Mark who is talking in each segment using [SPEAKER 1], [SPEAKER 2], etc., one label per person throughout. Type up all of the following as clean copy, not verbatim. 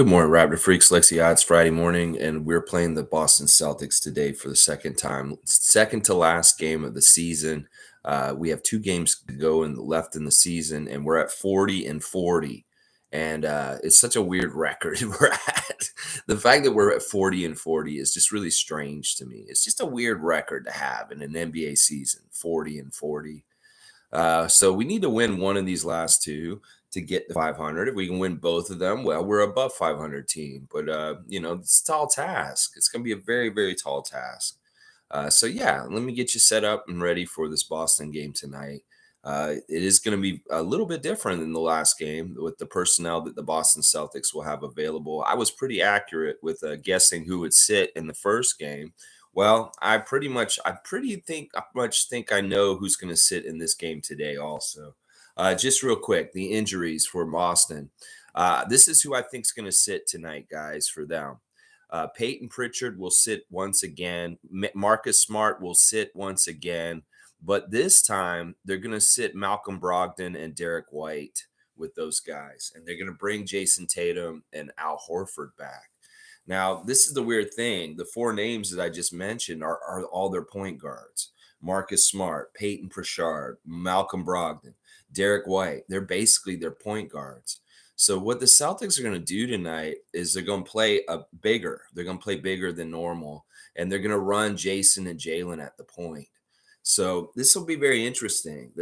[SPEAKER 1] Good morning, Raptor Freaks. Lexi Odds Friday morning, and we're playing the Boston Celtics today for the second time. Second to last game of the season. We have two games to go left in the season, and we're at 40-40. And it's such a weird record we're at. The fact that we're at 40-40 is just really strange to me. It's just a weird record to have in an NBA season, 40-40. So we need to win one of these last two to get to 500. If we can win both of them, well, we're above 500 team. But it's a tall task. It's going to be a very, very tall task. So yeah, let me get you set up and ready for this Boston game tonight. It is going to be a little bit different than the last game with the personnel that the Boston Celtics will have available. I was pretty accurate with guessing who would sit in the first game. Well, I pretty much think I know who's going to sit in this game today. Also, just real quick, the injuries for Boston. This is who I think is going to sit tonight, guys. For them, Peyton Pritchard will sit once again. Marcus Smart will sit once again, but this time they're going to sit Malcolm Brogdon and Derek White with those guys, and they're going to bring Jason Tatum and Al Horford back. Now, this is the weird thing. The four names that I just mentioned are all their point guards. Marcus Smart, Peyton Pritchard, Malcolm Brogdon, Derek White. They're basically their point guards. So what the Celtics are going to do tonight is they're going to play bigger. They're going to play bigger than normal, and they're going to run Jason and Jalen at the point. So this will be very interesting.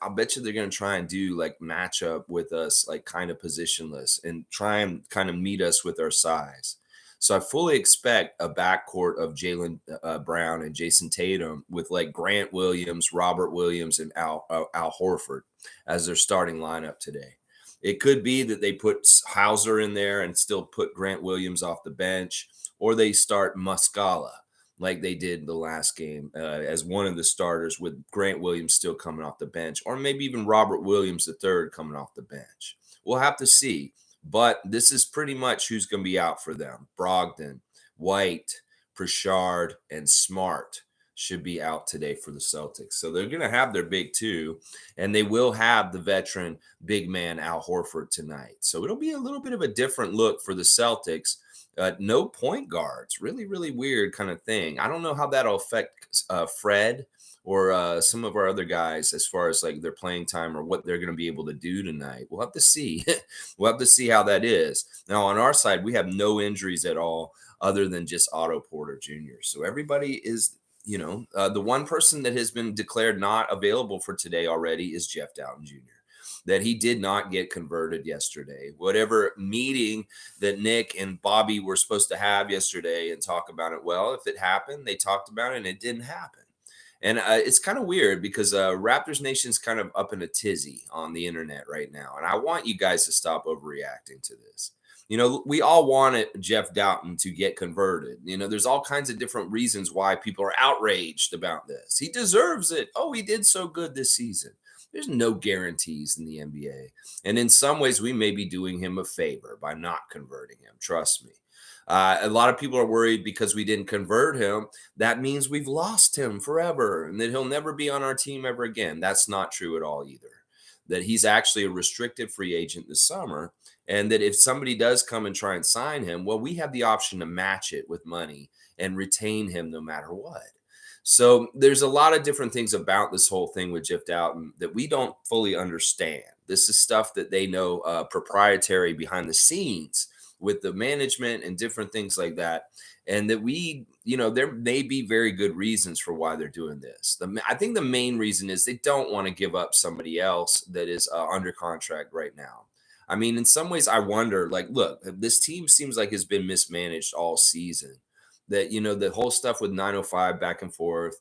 [SPEAKER 1] I'll bet you they're going to try and do like matchup with us, like kind of positionless, and try and kind of meet us with our size. So I fully expect a backcourt of Jaylen Brown and Jason Tatum with like Grant Williams, Robert Williams, and Al Horford as their starting lineup today. It could be that they put Hauser in there and still put Grant Williams off the bench, or they start Muscala like they did the last game as one of the starters with Grant Williams still coming off the bench, or maybe even Robert Williams III coming off the bench. We'll have to see. But this is pretty much who's going to be out for them. Brogdon, White, Pritchard, and Smart should be out today for the Celtics. So they're going to have their big two, and they will have the veteran big man Al Horford tonight. So it'll be a little bit of a different look for the Celtics. No point guards. Really, really weird kind of thing. I don't know how that'll affect Fred or some of our other guys as far as like their playing time or what they're going to be able to do tonight. We'll have to see. We'll have to see how that is. Now, on our side, we have no injuries at all other than just Otto Porter Jr. So everybody is, the one person that has been declared not available for today already is Jeff Dowtin Jr., that he did not get converted yesterday. Whatever meeting that Nick and Bobby were supposed to have yesterday and talk about it, well, if it happened, they talked about it and it didn't happen. And it's kind of weird because Raptors Nation's kind of up in a tizzy on the internet right now. And I want you guys to stop overreacting to this. We all wanted Jeff Dowtin to get converted. There's all kinds of different reasons why people are outraged about this. He deserves it. Oh, he did so good this season. There's no guarantees in the NBA. And in some ways, we may be doing him a favor by not converting him. Trust me. A lot of people are worried because we didn't convert him. That means we've lost him forever and that he'll never be on our team ever again. That's not true at all either. That he's actually a restricted free agent this summer. And that if somebody does come and try and sign him, well, we have the option to match it with money and retain him no matter what. So there's a lot of different things about this whole thing with Jeff Dowtin that we don't fully understand. This is stuff that they know proprietary behind the scenes with the management and different things like that. And that there may be very good reasons for why they're doing this. I think the main reason is they don't want to give up somebody else that is under contract right now. I mean, in some ways, I wonder, like, look, this team seems like it's been mismanaged all season. That, the whole stuff with 905 back and forth,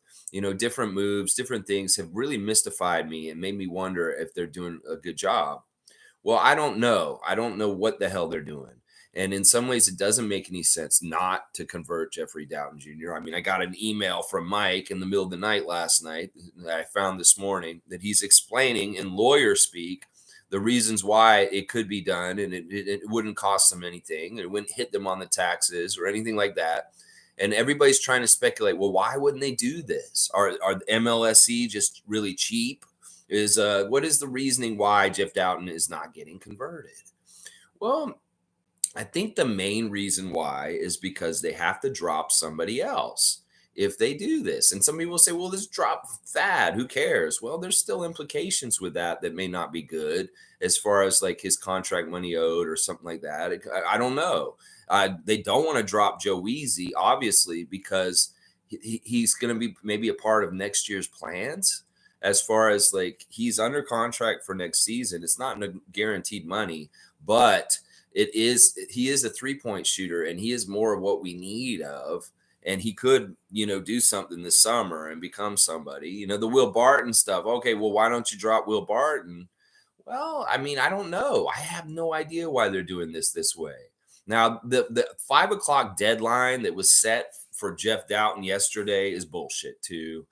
[SPEAKER 1] different moves, different things have really mystified me and made me wonder if they're doing a good job. Well, I don't know. I don't know what the hell they're doing. And in some ways, it doesn't make any sense not to convert Jeffrey Dowtin Jr. I mean, I got an email from Mike in the middle of the night last night that I found this morning that he's explaining in lawyer speak the reasons why it could be done, and it wouldn't cost them anything. It wouldn't hit them on the taxes or anything like that. And everybody's trying to speculate, well, why wouldn't they do this? Are MLSE just really cheap? What is the reasoning why Jeff Dowtin is not getting converted? Well, I think the main reason why is because they have to drop somebody else if they do this. And some people say, well, this drop Thad, who cares? Well, there's still implications with that may not be good as far as like his contract money owed or something like that. I don't know. They don't want to drop Joe Weezy, obviously, because he's going to be maybe a part of next year's plans. As far as like he's under contract for next season, it's not guaranteed money, but he is a 3-point shooter and he is more of what we need of, and he could do something this summer and become somebody. The Will Barton stuff, okay, well, why don't you drop Will Barton? Well, I mean, I don't know. I have no idea why they're doing this way. Now, the 5 o'clock deadline that was set for Jeff Dowtin yesterday is bullshit too.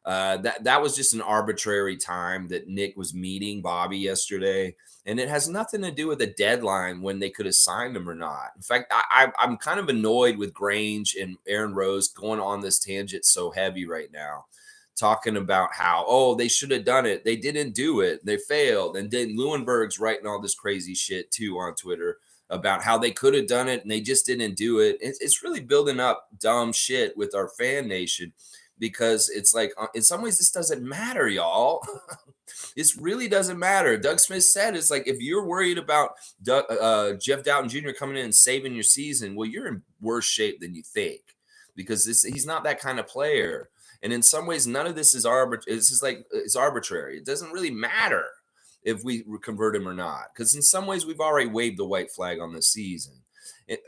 [SPEAKER 1] That was just an arbitrary time that Nick was meeting Bobby yesterday, and it has nothing to do with the deadline when they could have signed him or not. In fact, I'm kind of annoyed with Grange and Aaron Rose going on this tangent so heavy right now, talking about how they should have done it, they didn't do it, they failed, and then Lewenberg's writing all this crazy shit too on Twitter about how they could have done it and they just didn't do it. It's really building up dumb shit with our fan nation, because it's like in some ways this doesn't matter, y'all. This really doesn't matter. Doug Smith said it's like if you're worried about Jeff Dowtin Jr. coming in and saving your season, well, you're in worse shape than you think, because he's not that kind of player. And in some ways, none of this is arbitrary. It's arbitrary. It doesn't really matter if we convert him or not, because in some ways we've already waved the white flag on this season. If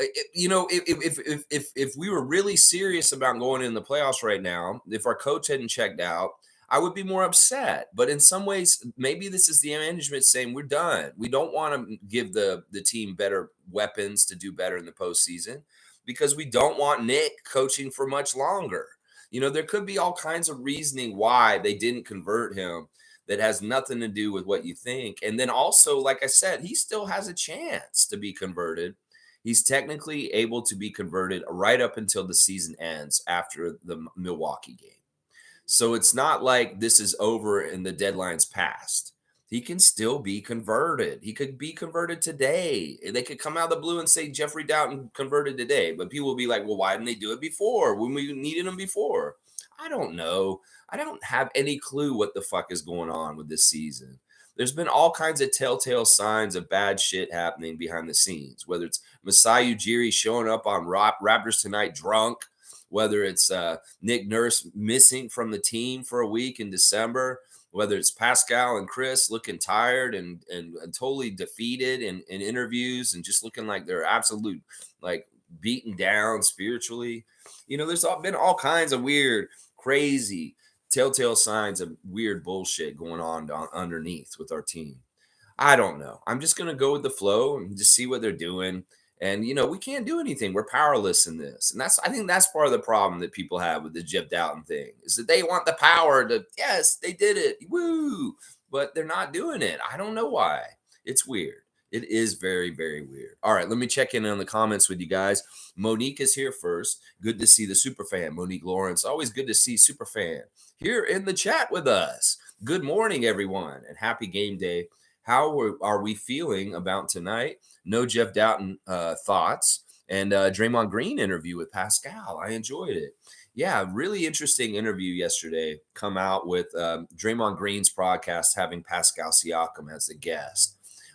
[SPEAKER 1] we were really serious about going in the playoffs right now, if our coach hadn't checked out, I would be more upset. But in some ways, maybe this is the management saying we're done. We don't want to give the team better weapons to do better in the postseason, because we don't want Nick coaching for much longer. There could be all kinds of reasoning why they didn't convert him that has nothing to do with what you think. And then also, like I said, he still has a chance to be converted. He's technically able to be converted right up until the season ends after the Milwaukee game. So it's not like this is over and the deadline's passed. He can still be converted. He could be converted today. They could come out of the blue and say Jeffrey Dowtin converted today. But people will be like, well, why didn't they do it before when we needed him before? I don't know. I don't have any clue what the fuck is going on with this season. There's been all kinds of telltale signs of bad shit happening behind the scenes, whether it's Masai Ujiri showing up on Raptors Tonight drunk, whether it's Nick Nurse missing from the team for a week in December, whether it's Pascal and Chris looking tired and totally defeated in interviews and just looking like they're absolute, like, beaten down spiritually. There's been all kinds of weird, crazy, telltale signs of weird bullshit going on underneath with our team. I don't know. I'm just going to go with the flow and just see what they're doing. And, we can't do anything. We're powerless in this. And I think that's part of the problem that people have with the Jeff Dowtin thing, is that they want the power to, yes, they did it. Woo. But they're not doing it. I don't know why. It's weird. It is very, very weird. All right, let me check in on the comments with you guys. Monique is here first. Good to see the Superfan, Monique Lawrence. Always good to see Superfan here in the chat with us. Good morning, everyone, and happy game day. How are we feeling about tonight? No Jeff Dowtin thoughts, and Draymond Green interview with Pascal. I enjoyed it. Yeah, really interesting interview yesterday. Come out with Draymond Green's podcast having Pascal Siakam as a guest.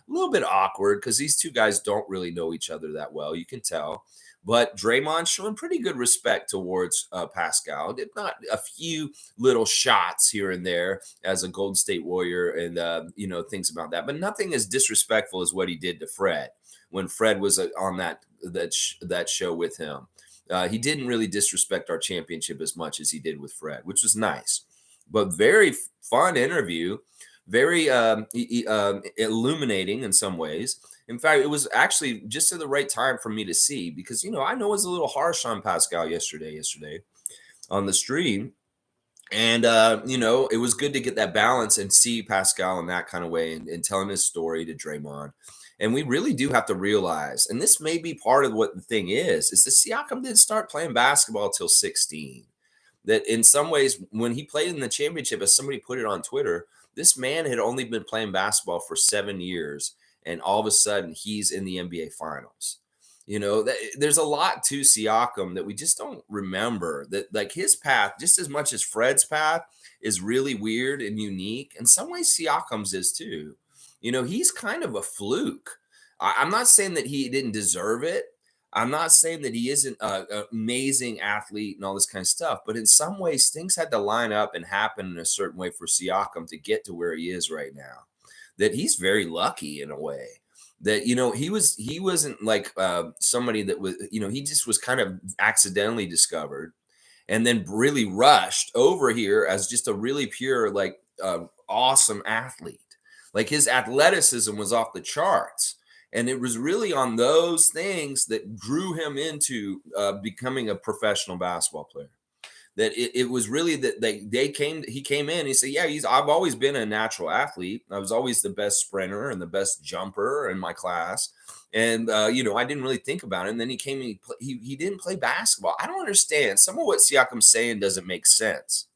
[SPEAKER 1] A little bit awkward because these two guys don't really know each other that well. You can tell. But Draymond showing pretty good respect towards Pascal. Did not a few little shots here and there as a Golden State Warrior and, things about that. But nothing as disrespectful as what he did to Fred when Fred was on that show with him. He didn't really disrespect our championship as much as he did with Fred, which was nice. But very fun interview. Very illuminating in some ways. In fact, it was actually just at the right time for me to see, because, I know it was a little harsh on Pascal yesterday on the stream. And, it was good to get that balance and see Pascal in that kind of way and telling his story to Draymond. And we really do have to realize, and this may be part of what the thing is that Siakam didn't start playing basketball till 16. That in some ways, when he played in the championship, as somebody put it on Twitter, this man had only been playing basketball for 7 years, and all of a sudden he's in the NBA Finals. There's a lot to Siakam that we just don't remember. That like his path, just as much as Fred's path, is really weird and unique. In some ways, Siakam's is too. He's kind of a fluke. I'm not saying that he didn't deserve it. I'm not saying that he isn't an amazing athlete and all this kind of stuff. But in some ways, things had to line up and happen in a certain way for Siakam to get to where he is right now. That he's very lucky in a way that he wasn't like somebody that was he just was kind of accidentally discovered and then really rushed over here as just a really pure like awesome athlete. Like his athleticism was off the charts, and it was really on those things that drew him into becoming a professional basketball player. That it was really that he came in, he said, yeah, I've always been a natural athlete. I was always the best sprinter and the best jumper in my class. And I didn't really think about it. And then he came and he didn't play basketball. I don't understand. Some of what Siakam's saying doesn't make sense.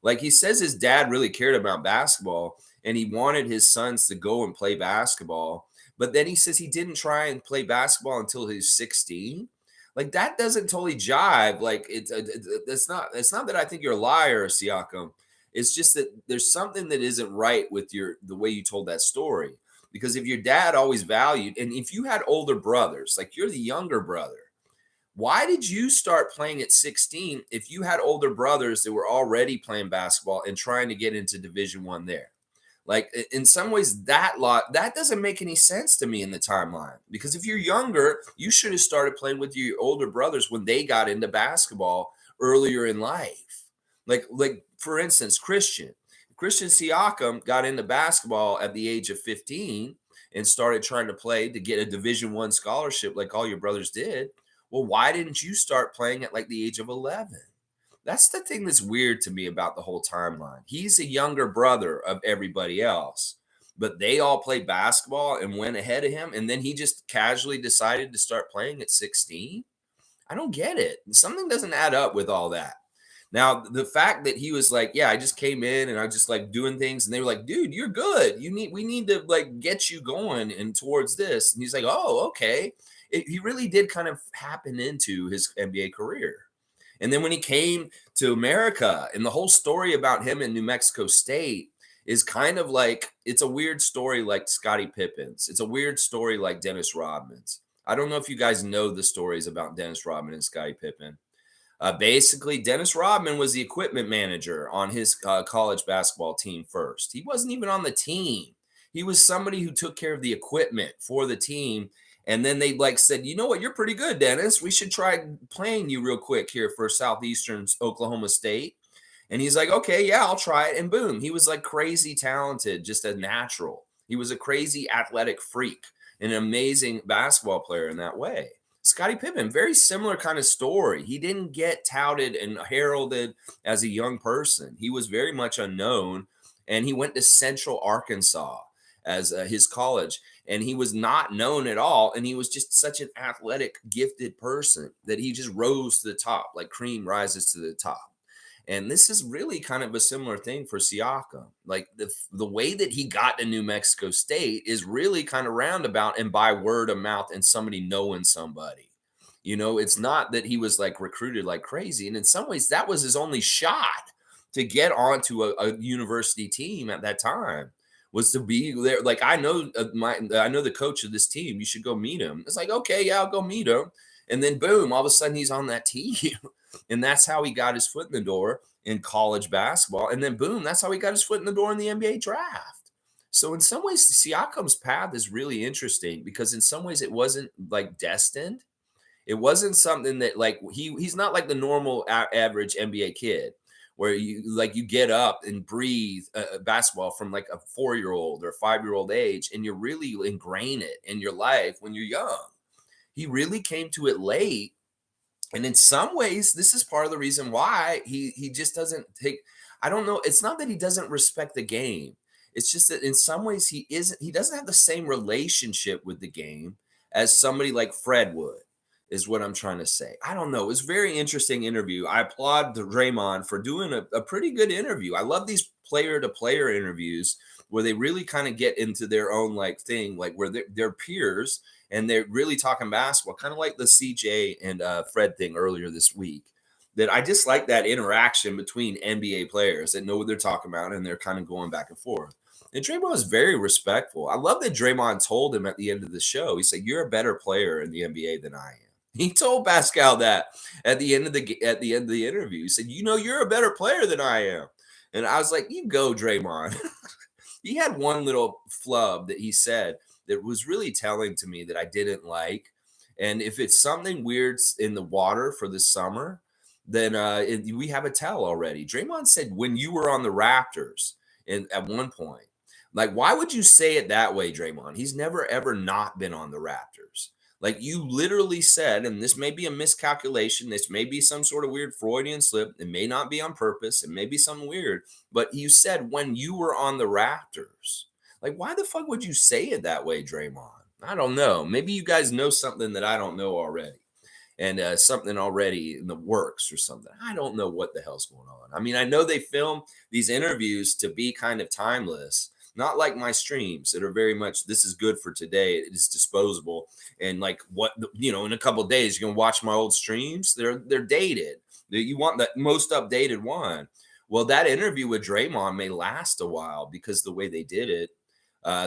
[SPEAKER 1] Like he says his dad really cared about basketball and he wanted his sons to go and play basketball. But then he says he didn't try and play basketball until he was 16. Like that doesn't totally jive. Like it's not that I think you're a liar, Siakam. It's just that there's something that isn't right with the way you told that story. Because if your dad always valued, and if you had older brothers, like you're the younger brother, why did you start playing at 16 if you had older brothers that were already playing basketball and trying to get into Division One there? Like in some ways, that doesn't make any sense to me in the timeline. Because if you're younger, you should have started playing with your older brothers when they got into basketball earlier in life. Like for instance, Christian Siakam got into basketball at the age of 15 and started trying to play to get a Division One scholarship like all your brothers did. Well, why didn't you start playing at like the age of 11? That's the thing that's weird to me about the whole timeline. He's a younger brother of everybody else, but they all played basketball and went ahead of him. And then he just casually decided to start playing at 16. I don't get it. Something doesn't add up with all that. Now, the fact that he was like, yeah, I just came in and I just like doing things. And they were like, dude, you're good. We need to like get you going and towards this. And he's like, oh, okay. He really did kind of happen into his NBA career. And then when he came to America, and the whole story about him in New Mexico State is kind of like, it's a weird story like Scottie Pippen's. It's a weird story like Dennis Rodman's. I don't know if you guys know the stories about Dennis Rodman and Scottie Pippen. Basically, Dennis Rodman was the equipment manager on his college basketball team first. He wasn't even on the team. He was somebody who took care of the equipment for the team. And then they like said, you know what, you're pretty good, Dennis. We should try playing you real quick here for Southeastern Oklahoma State. And he's like, okay, yeah, I'll try it. And boom, he was like crazy talented, just a natural. He was a crazy athletic freak, an amazing basketball player in that way. Scottie Pippen, very similar kind of story. He didn't get touted and heralded as a young person. He was very much unknown, and he went to Central Arkansas as his college, and he was not known at all, and he was just such an athletic, gifted person that he just rose to the top, like cream rises to the top. And this is really kind of a similar thing for Siakam. Like the way that he got to New Mexico State is really kind of roundabout and by word of mouth and somebody knowing somebody. It's not that he was like recruited like crazy. And in some ways, that was his only shot to get onto a university team at that time, was to be there. Like, I know the coach of this team. You should go meet him. It's like, okay, yeah, I'll go meet him. And then boom, all of a sudden he's on that team. And that's how he got his foot in the door in college basketball. And then boom, that's how he got his foot in the door in the NBA draft. So in some ways, Siakam's path is really interesting because in some ways it wasn't like destined. It wasn't something that like he's not like the normal average NBA kid where you get up and breathe basketball from like a 4-year-old or 5-year-old age, and you really ingrain it in your life when you're young. He really came to it late. And in some ways, this is part of the reason why he just doesn't take, I don't know. It's not that he doesn't respect the game. It's just that in some ways he doesn't have the same relationship with the game as somebody like Fred would, is what I'm trying to say. I don't know. It was a very interesting interview. I applaud Draymond for doing a pretty good interview. I love these player to player interviews where they really kind of get into their own like thing, like where they're peers and they're really talking basketball, kind of like the CJ and Fred thing earlier this week. That I just like that interaction between NBA players that know what they're talking about, and they're kind of going back and forth. And Draymond was very respectful. I love that Draymond told him at the end of the show, he said, "You're a better player in the NBA than I am." He told Pascal that at the end of the interview. He said, "You're a better player than I am." And I was like, "You go, Draymond." He had one little flub that he said that was really telling to me that I didn't like. And if it's something weird in the water for this summer, then we have a tell already. Draymond said when you were on the Raptors, and at one point, like, why would you say it that way, Draymond? He's never ever not been on the Raptors. Like, you literally said, and this may be a miscalculation, this may be some sort of weird Freudian slip, it may not be on purpose, it may be something weird, but you said when you were on the Raptors. Like, why the fuck would you say it that way, Draymond? I don't know. Maybe you guys know something that I don't know already, and something already in the works or something. I don't know what the hell's going on. I mean, I know they film these interviews to be kind of timeless, not like my streams that are very much, this is good for today. It is disposable. And like in a couple of days, you're going to watch my old streams. They're dated. You want the most updated one. Well, that interview with Draymond may last a while because the way they did it,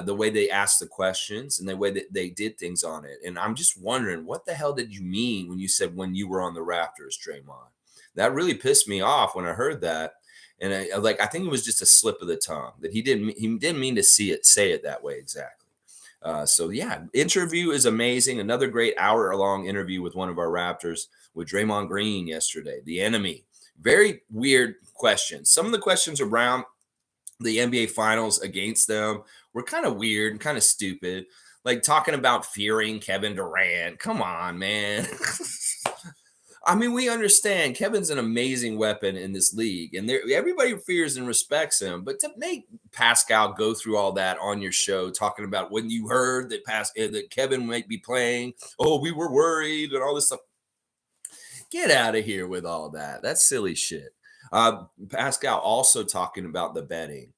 [SPEAKER 1] the way they asked the questions and the way that they did things on it. And I'm just wondering, what the hell did you mean when you said when you were on the Raptors, Draymond? That really pissed me off when I heard that. And I think it was just a slip of the tongue that he didn't mean to say it that way exactly. So yeah, interview is amazing. Another great hour-long interview with one of our Raptors with Draymond Green yesterday, the enemy. Very weird questions. Some of the questions around the NBA Finals against them were kind of weird and kind of stupid. Like talking about fearing Kevin Durant. Come on, man. I mean, we understand Kevin's an amazing weapon in this league, and everybody fears and respects him. But to make Pascal go through all that on your show, talking about when you heard that Kevin might be playing, oh, we were worried and all this stuff. Get out of here with all that. That's silly shit. Pascal also talking about the betting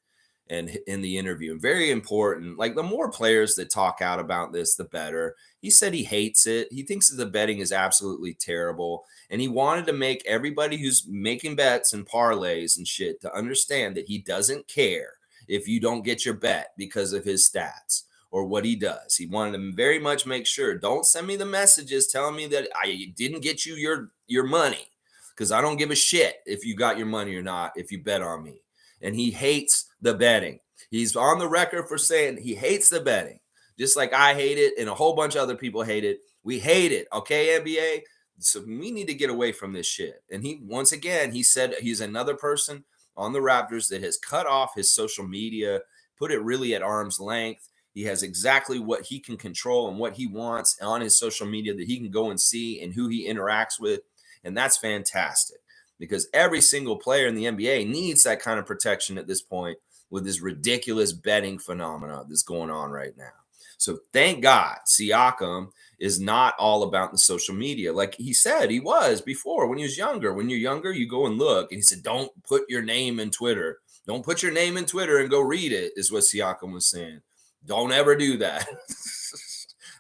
[SPEAKER 1] and in the interview, and very important. Like, the more players that talk out about this, the better. He said he hates it. He thinks that the betting is absolutely terrible. And he wanted to make everybody who's making bets and parlays and shit to understand that he doesn't care if you don't get your bet because of his stats or what he does. He wanted to very much make sure, don't send me the messages telling me that I didn't get you your money, because I don't give a shit if you got your money or not if you bet on me. And he hates the betting. He's on the record for saying he hates the betting, just like I hate it and a whole bunch of other people hate it. We hate it, okay, NBA? So we need to get away from this shit. And once again, he said he's another person on the Raptors that has cut off his social media, put it really at arm's length. He has exactly what he can control and what he wants on his social media that he can go and see and who he interacts with. And that's fantastic, because every single player in the NBA needs that kind of protection at this point with this ridiculous betting phenomena that's going on right now. So thank God Siakam is not all about the social media like he said he was before when he was younger. When you're younger, you go and look. And he said, don't put your name in Twitter. Don't put your name in Twitter and go read it, is what Siakam was saying. Don't ever do that.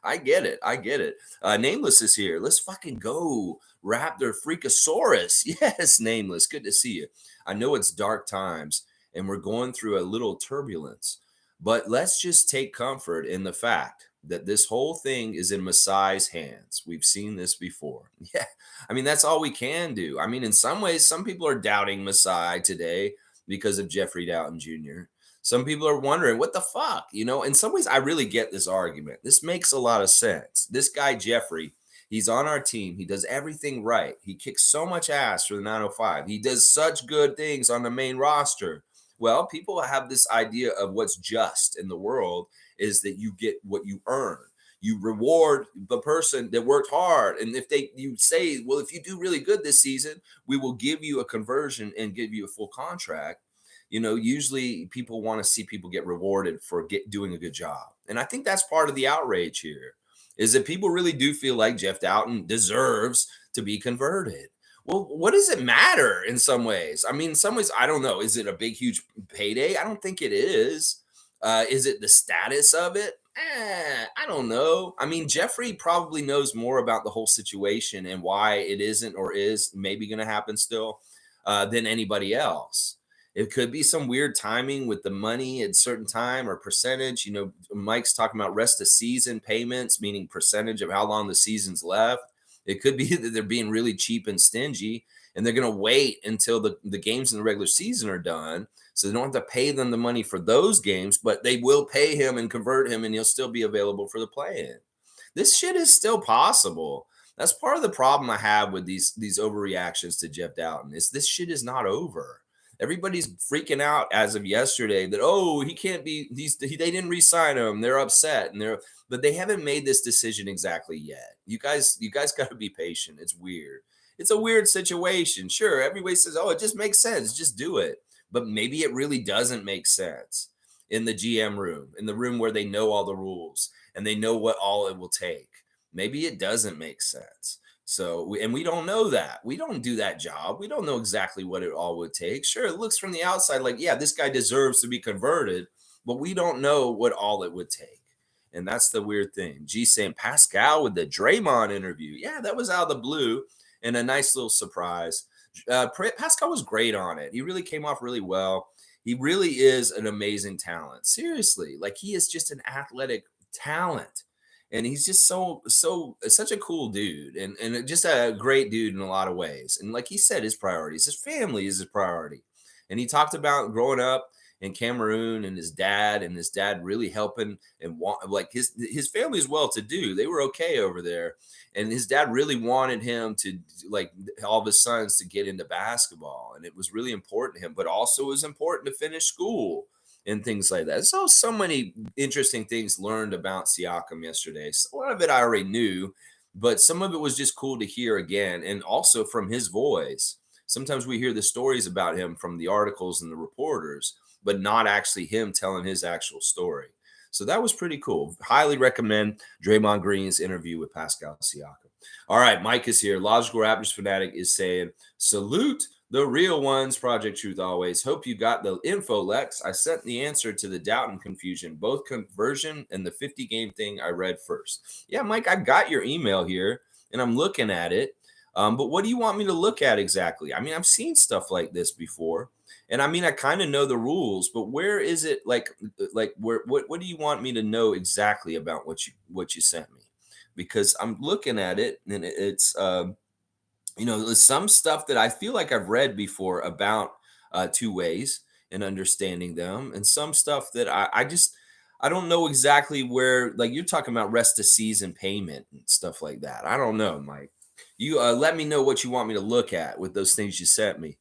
[SPEAKER 1] I get it. Nameless is here. Let's fucking go. Raptor Freakosaurus. Yes, Nameless. Good to see you. I know it's dark times and we're going through a little turbulence, but let's just take comfort in the fact that this whole thing is in Masai's hands. We've seen this before. Yeah. I mean, that's all we can do. I mean, in some ways, some people are doubting Masai today because of Jeffrey Dowtin Jr. Some people are wondering, what the fuck? In some ways, I really get this argument. This makes a lot of sense. This guy, Jeffrey, he's on our team. He does everything right. He kicks so much ass for the 905. He does such good things on the main roster. Well, people have this idea of what's just in the world is that you get what you earn. You reward the person that worked hard. And if you say, well, if you do really good this season, we will give you a conversion and give you a full contract. Usually people want to see people get rewarded for doing a good job. And I think that's part of the outrage here, is that people really do feel like Jeff Dowtin deserves to be converted. Well, what does it matter in some ways? I mean, in some ways, I don't know. Is it a big, huge payday? I don't think it is. Is it the status of it? I don't know. I mean, Jeffrey probably knows more about the whole situation and why it isn't or is maybe going to happen still than anybody else. It could be some weird timing with the money at a certain time or percentage. Mike's talking about rest of season payments, meaning percentage of how long the season's left. It could be that they're being really cheap and stingy, and they're going to wait until the games in the regular season are done. So they don't have to pay them the money for those games, but they will pay him and convert him, and he'll still be available for the play-in. This shit is still possible. That's part of the problem I have with these overreactions to Jeff Dowtin is this shit is not over. Everybody's freaking out as of yesterday that he can't be. They didn't re-sign him. They're upset but they haven't made this decision exactly yet. You guys got to be patient. It's weird. It's a weird situation. Sure, everybody says, "Oh, it just makes sense. Just do it." But maybe it really doesn't make sense in the GM room, in the room where they know all the rules and they know what all it will take. Maybe it doesn't make sense. So, we don't know that. We don't do that job. We don't know exactly what it all would take. Sure, it looks from the outside like, yeah, this guy deserves to be converted, but we don't know what all it would take. And that's the weird thing. G saying Pascal with the Draymond interview. Yeah, that was out of the blue and a nice little surprise. Pascal was great on it. He really came off really well. He really is an amazing talent. Seriously, like he is just an athletic talent. And he's just such a cool dude and just a great dude in a lot of ways. And like he said, his priorities, his family is his priority. And he talked about growing up in Cameroon and his dad really helping and like his family is well to do. They were okay over there. And his dad really wanted him to, like, all of his sons to get into basketball. And it was really important to him, but also it was important to finish school and things like that. So many interesting things learned about Siakam yesterday. So a lot of it I already knew, but some of it was just cool to hear again, and also from his voice. Sometimes we hear the stories about him from the articles and the reporters, but not actually him telling his actual story. So that was pretty cool. Highly recommend Draymond Green's interview with Pascal Siakam. All right, Mike is here. Logical Raptors Fanatic is saying, salute the real ones, Project Truth always. Hope you got the info, Lex. I sent the answer to the Dowtin confusion, both conversion and the 50-game thing I read first. Yeah, Mike, I got your email here, and I'm looking at it. But what do you want me to look at exactly? I mean, I've seen stuff like this before. And I mean, I kind of know the rules, but where is it like where what do you want me to know exactly about what you sent me? Because I'm looking at it and it's there's some stuff that I feel like I've read before about two ways and understanding them, and some stuff that I don't know exactly where, like you're talking about rest of season payment and stuff like that. I don't know, Mike. You let me know what you want me to look at with those things you sent me.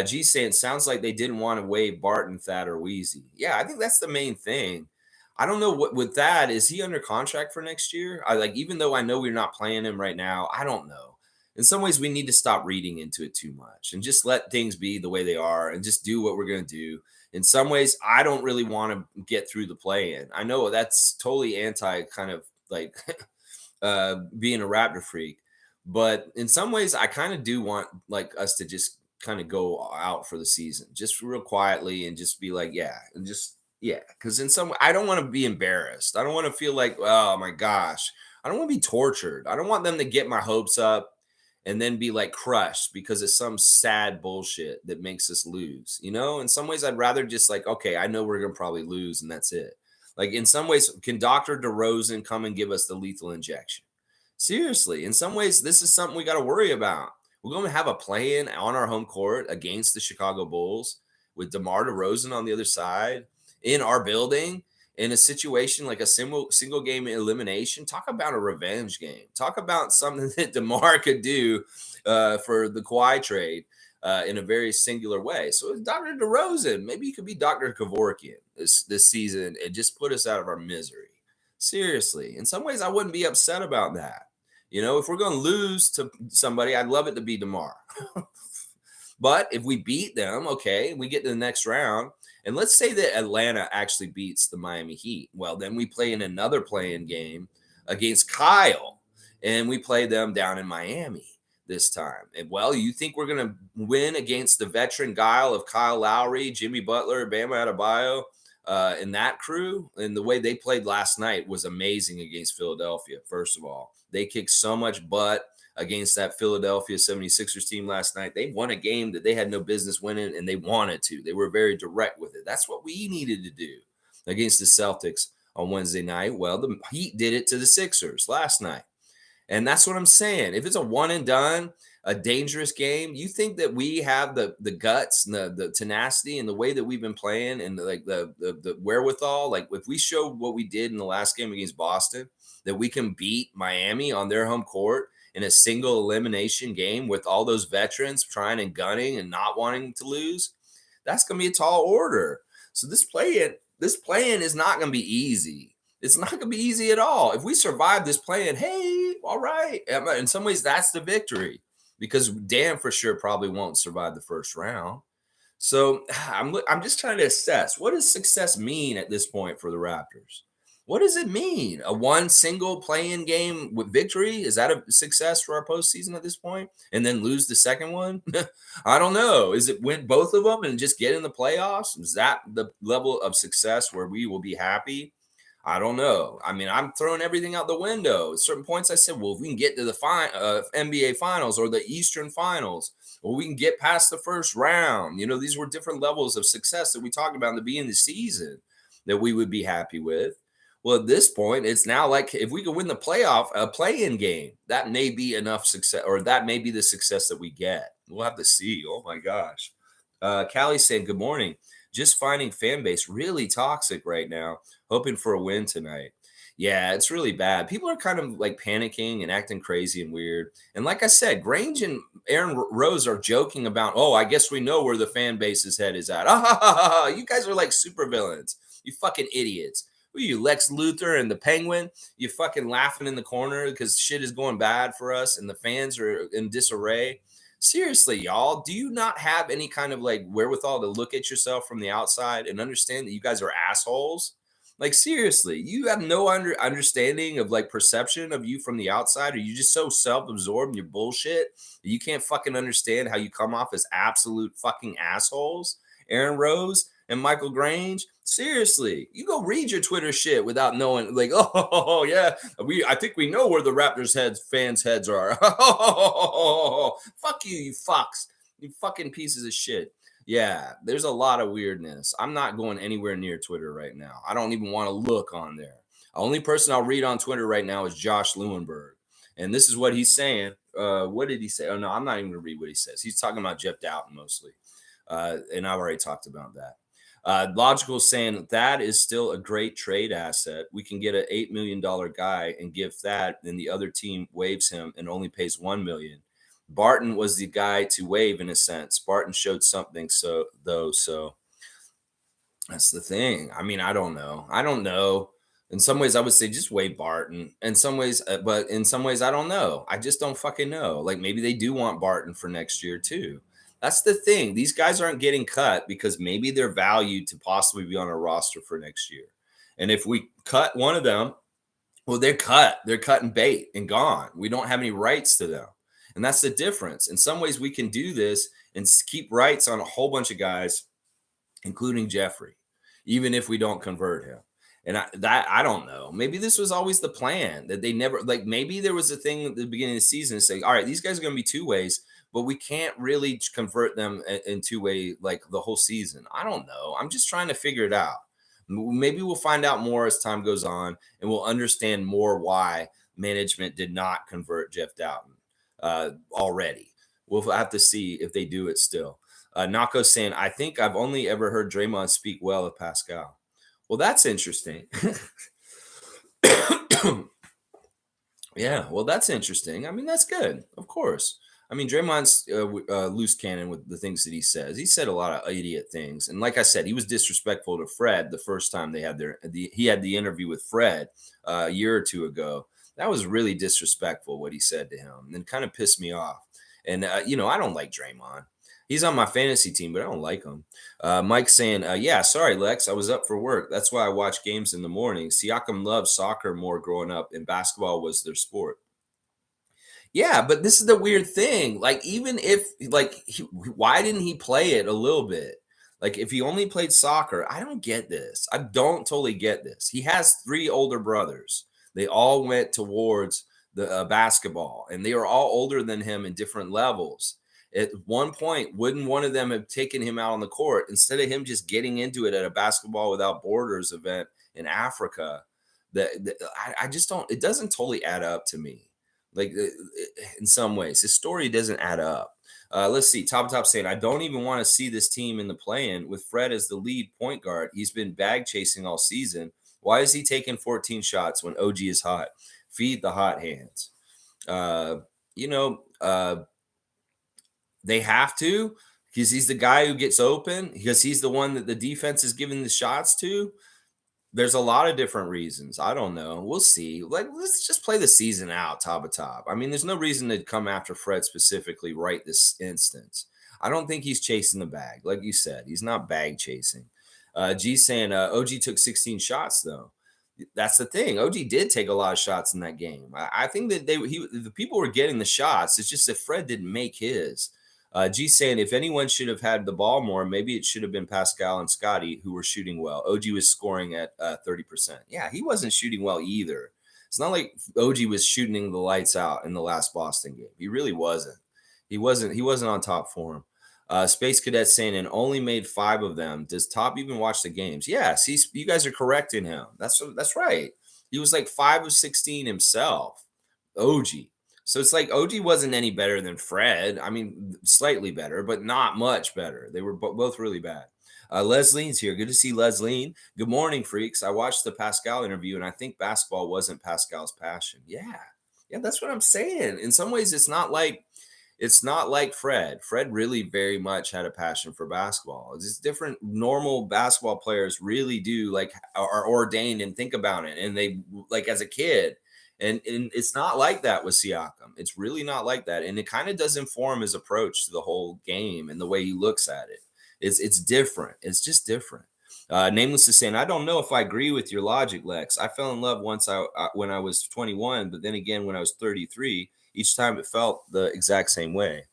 [SPEAKER 1] G saying, sounds like they didn't want to waive Barton, Thad, or Wheezy. Yeah, I think that's the main thing. I don't know what with that. Is he under contract for next year? Even though I know we're not playing him right now, I don't know. In some ways, we need to stop reading into it too much and just let things be the way they are and just do what we're going to do. In some ways, I don't really want to get through the play-in. I know that's totally anti kind of like being a Raptor freak. But in some ways, I kind of do want like us to just kind of go out for the season, just real quietly and just be like, because in some way, I don't want to be embarrassed. I don't want to feel like, oh my gosh, I don't want to be tortured. I don't want them to get my hopes up and then be like crushed because of some sad bullshit that makes us lose. In some ways, I'd rather just like, okay, I know we're going to probably lose and that's it. Like in some ways, can Dr. DeRozan come and give us the lethal injection? Seriously, in some ways, this is something we got to worry about. We're going to have a play-in on our home court against the Chicago Bulls with DeMar DeRozan on the other side in our building in a situation like a single game elimination. Talk about a revenge game. Talk about something that DeMar could do for the Kawhi trade in a very singular way. So Dr. DeRozan, maybe you could be Dr. Kevorkian this season and just put us out of our misery. Seriously, in some ways, I wouldn't be upset about that. If we're going to lose to somebody, I'd love it to be DeMar. But if we beat them, okay, we get to the next round. And let's say that Atlanta actually beats the Miami Heat. Well, then we play in another play-in game against Kyle, and we play them down in Miami this time. And, well, you think we're going to win against the veteran guile of Kyle Lowry, Jimmy Butler, Bam Adebayo, and that crew, and the way they played last night was amazing against Philadelphia. First of all, they kicked so much butt against that Philadelphia 76ers team last night. They won a game that they had no business winning, and they wanted to. They were very direct with it. That's what we needed to do against the Celtics on Wednesday night. Well, the Heat did it to the Sixers last night. And that's what I'm saying. If it's a one and done, a dangerous game, you think that we have the guts and the tenacity and the way that we've been playing and the wherewithal, like if we show what we did in the last game against Boston, that we can beat Miami on their home court in a single elimination game with all those veterans trying and gunning and not wanting to lose, that's going to be a tall order. So this play-in is not going to be easy. It's not going to be easy at all. If we survive this play-in, hey, all right. In some ways, that's the victory because Dan for sure probably won't survive the first round. So I'm just trying to assess, what does success mean at this point for the Raptors? What does it mean? A one single play-in game with victory? Is that a success for our postseason at this point? And then lose the second one? I don't know. Is it win both of them and just get in the playoffs? Is that the level of success where we will be happy? I don't know. I mean, I'm throwing everything out the window. At certain points, I said, well, if we can get to the NBA Finals or the Eastern Finals, or we can get past the first round. These were different levels of success that we talked about in the beginning of the season that we would be happy with. Well, at this point, it's now like if we could win the play-in game, that may be enough success, or that may be the success that we get. We'll have to see. Oh, my gosh. Callie's saying, good morning. Just finding fan base really toxic right now. Hoping for a win tonight. Yeah, it's really bad. People are kind of like panicking and acting crazy and weird. And like I said, Grange and Aaron Rose are joking about, oh, I guess we know where the fan base's head is at. You guys are like supervillains. You fucking idiots. Who are you, Lex Luthor and the Penguin? You fucking laughing in the corner because shit is going bad for us and the fans are in disarray. Seriously, y'all, do you not have any kind of like wherewithal to look at yourself from the outside and understand that you guys are assholes? Like, seriously, you have no understanding of like perception of you from the outside? Are you just so self-absorbed in your bullshit that you can't fucking understand how you come off as absolute fucking assholes? Aaron Rose and Michael Grange, seriously, you go read your Twitter shit without knowing, like, oh yeah, I think we know where the Raptors fans' heads are. Fuck you, you fucks, you fucking pieces of shit. Yeah, there's a lot of weirdness. I'm not going anywhere near Twitter right now. I don't even want to look on there. The only person I'll read on Twitter right now is Josh Lewenberg. And this is what he's saying. What did he say? Oh, no, I'm not even going to read what he says. He's talking about Jeff Dowtin mostly. And I've already talked about that. Logical saying that is still a great trade asset. We can get an $8 million guy and give that, then the other team waives him and only pays $1 million. Barton was the guy to waive in a sense. Barton showed something, so that's the thing. I mean, I don't know. In some ways, I would say just waive Barton. In some ways, but in some ways, I don't know. I just don't fucking know. Like maybe they do want Barton for next year too. That's the thing. These guys aren't getting cut because maybe they're valued to possibly be on a roster for next year. And if we cut one of them, well, they're cut. They're cut and bait and gone. We don't have any rights to them. And that's the difference. In some ways, we can do this and keep rights on a whole bunch of guys, including Jeffrey, even if we don't convert him. And I don't know. Maybe this was always the plan that they never, like maybe there was a thing at the beginning of the season saying, all right, these guys are going to be two ways, but we can't really convert them in two way like the whole season. I don't know. I'm just trying to figure it out. Maybe we'll find out more as time goes on and we'll understand more why management did not convert Jeff Dowtin already. We'll have to see if they do it still. Nako's saying, I think I've only ever heard Draymond speak well of Pascal. Well, that's interesting. Yeah, well, that's interesting. I mean, that's good, of course. I mean, Draymond's loose cannon with the things that he says. He said a lot of idiot things. And like I said, he was disrespectful to Fred the first time they had he had the interview with Fred a year or two ago. That was really disrespectful what he said to him and kind of pissed me off. And, I don't like Draymond. He's on my fantasy team, but I don't like him. Mike's saying, yeah, sorry, Lex. I was up for work. That's why I watch games in the morning. Siakam loved soccer more growing up, and basketball was their sport. Yeah, but this is the weird thing. Like, even if, like, why didn't he play it a little bit? Like, if he only played soccer, I don't get this. I don't totally get this. He has 3 older brothers. They all went towards the basketball, and they are all older than him in different levels. At one point, wouldn't one of them have taken him out on the court instead of him just getting into it at a basketball without borders event in Africa? I just don't. It doesn't totally add up to me. Like, in some ways, his story doesn't add up. Let's see. Top saying, I don't even want to see this team in the play-in with Fred as the lead point guard. He's been bag chasing all season. Why is he taking 14 shots when OG is hot? Feed the hot hands. You know, they have to, because he's the guy who gets open, because he's the one that the defense is giving the shots to. There's a lot of different reasons. I don't know. We'll see. Like, let's just play the season out top. I mean, there's no reason to come after Fred specifically right this instance. I don't think he's chasing the bag. Like you said, he's not bag chasing. G saying OG took 16 shots, though. That's the thing. OG did take a lot of shots in that game. I think that the people were getting the shots. It's just that Fred didn't make his. G saying, if anyone should have had the ball more, maybe it should have been Pascal and Scottie who were shooting well. OG was scoring at 30%. Yeah, he wasn't shooting well either. It's not like OG was shooting the lights out in the last Boston game. He really wasn't. He wasn't on top form. Space Cadet saying, and only made 5 of them. Does Top even watch the games? Yes, you guys are correcting him. That's right. He was like 5 of 16 himself. OG. So it's like OG wasn't any better than Fred. I mean, slightly better, but not much better. They were both really bad. Leslie's here. Good to see Leslie. Good morning, freaks. I watched the Pascal interview, and I think basketball wasn't Pascal's passion. Yeah, that's what I'm saying. In some ways, it's not like Fred. Fred really very much had a passion for basketball. It's just different. Normal basketball players really do, like, are ordained and think about it, and they, like, as a kid. And it's not like that with Siakam. It's really not like that. And it kind of does inform his approach to the whole game and the way he looks at it. It's different. It's just different. Nameless is saying, I don't know if I agree with your logic, Lex. I fell in love once when I was 21, but then again when I was 33. Each time it felt the exact same way.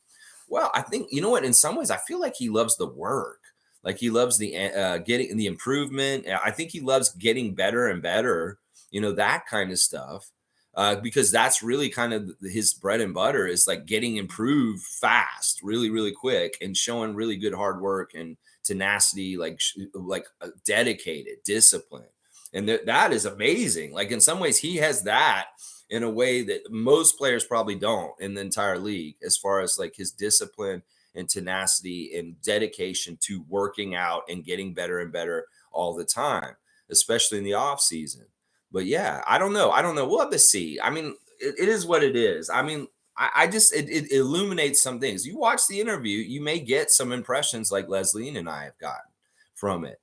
[SPEAKER 1] Well, I think, you know what? In some ways, I feel like he loves the work. Like, he loves the getting the improvement. I think he loves getting better and better. That kind of stuff. Because that's really kind of his bread and butter, is like getting improved fast, really, really quick, and showing really good hard work and tenacity, like dedicated discipline. And that is amazing. Like, in some ways, he has that in a way that most players probably don't in the entire league, as far as like his discipline and tenacity and dedication to working out and getting better and better all the time, especially in the off season. But yeah, I don't know. We'll have to see. I mean, it is what it is. I mean, I just, it illuminates some things. You watch the interview, you may get some impressions like Leslie and I have gotten from it.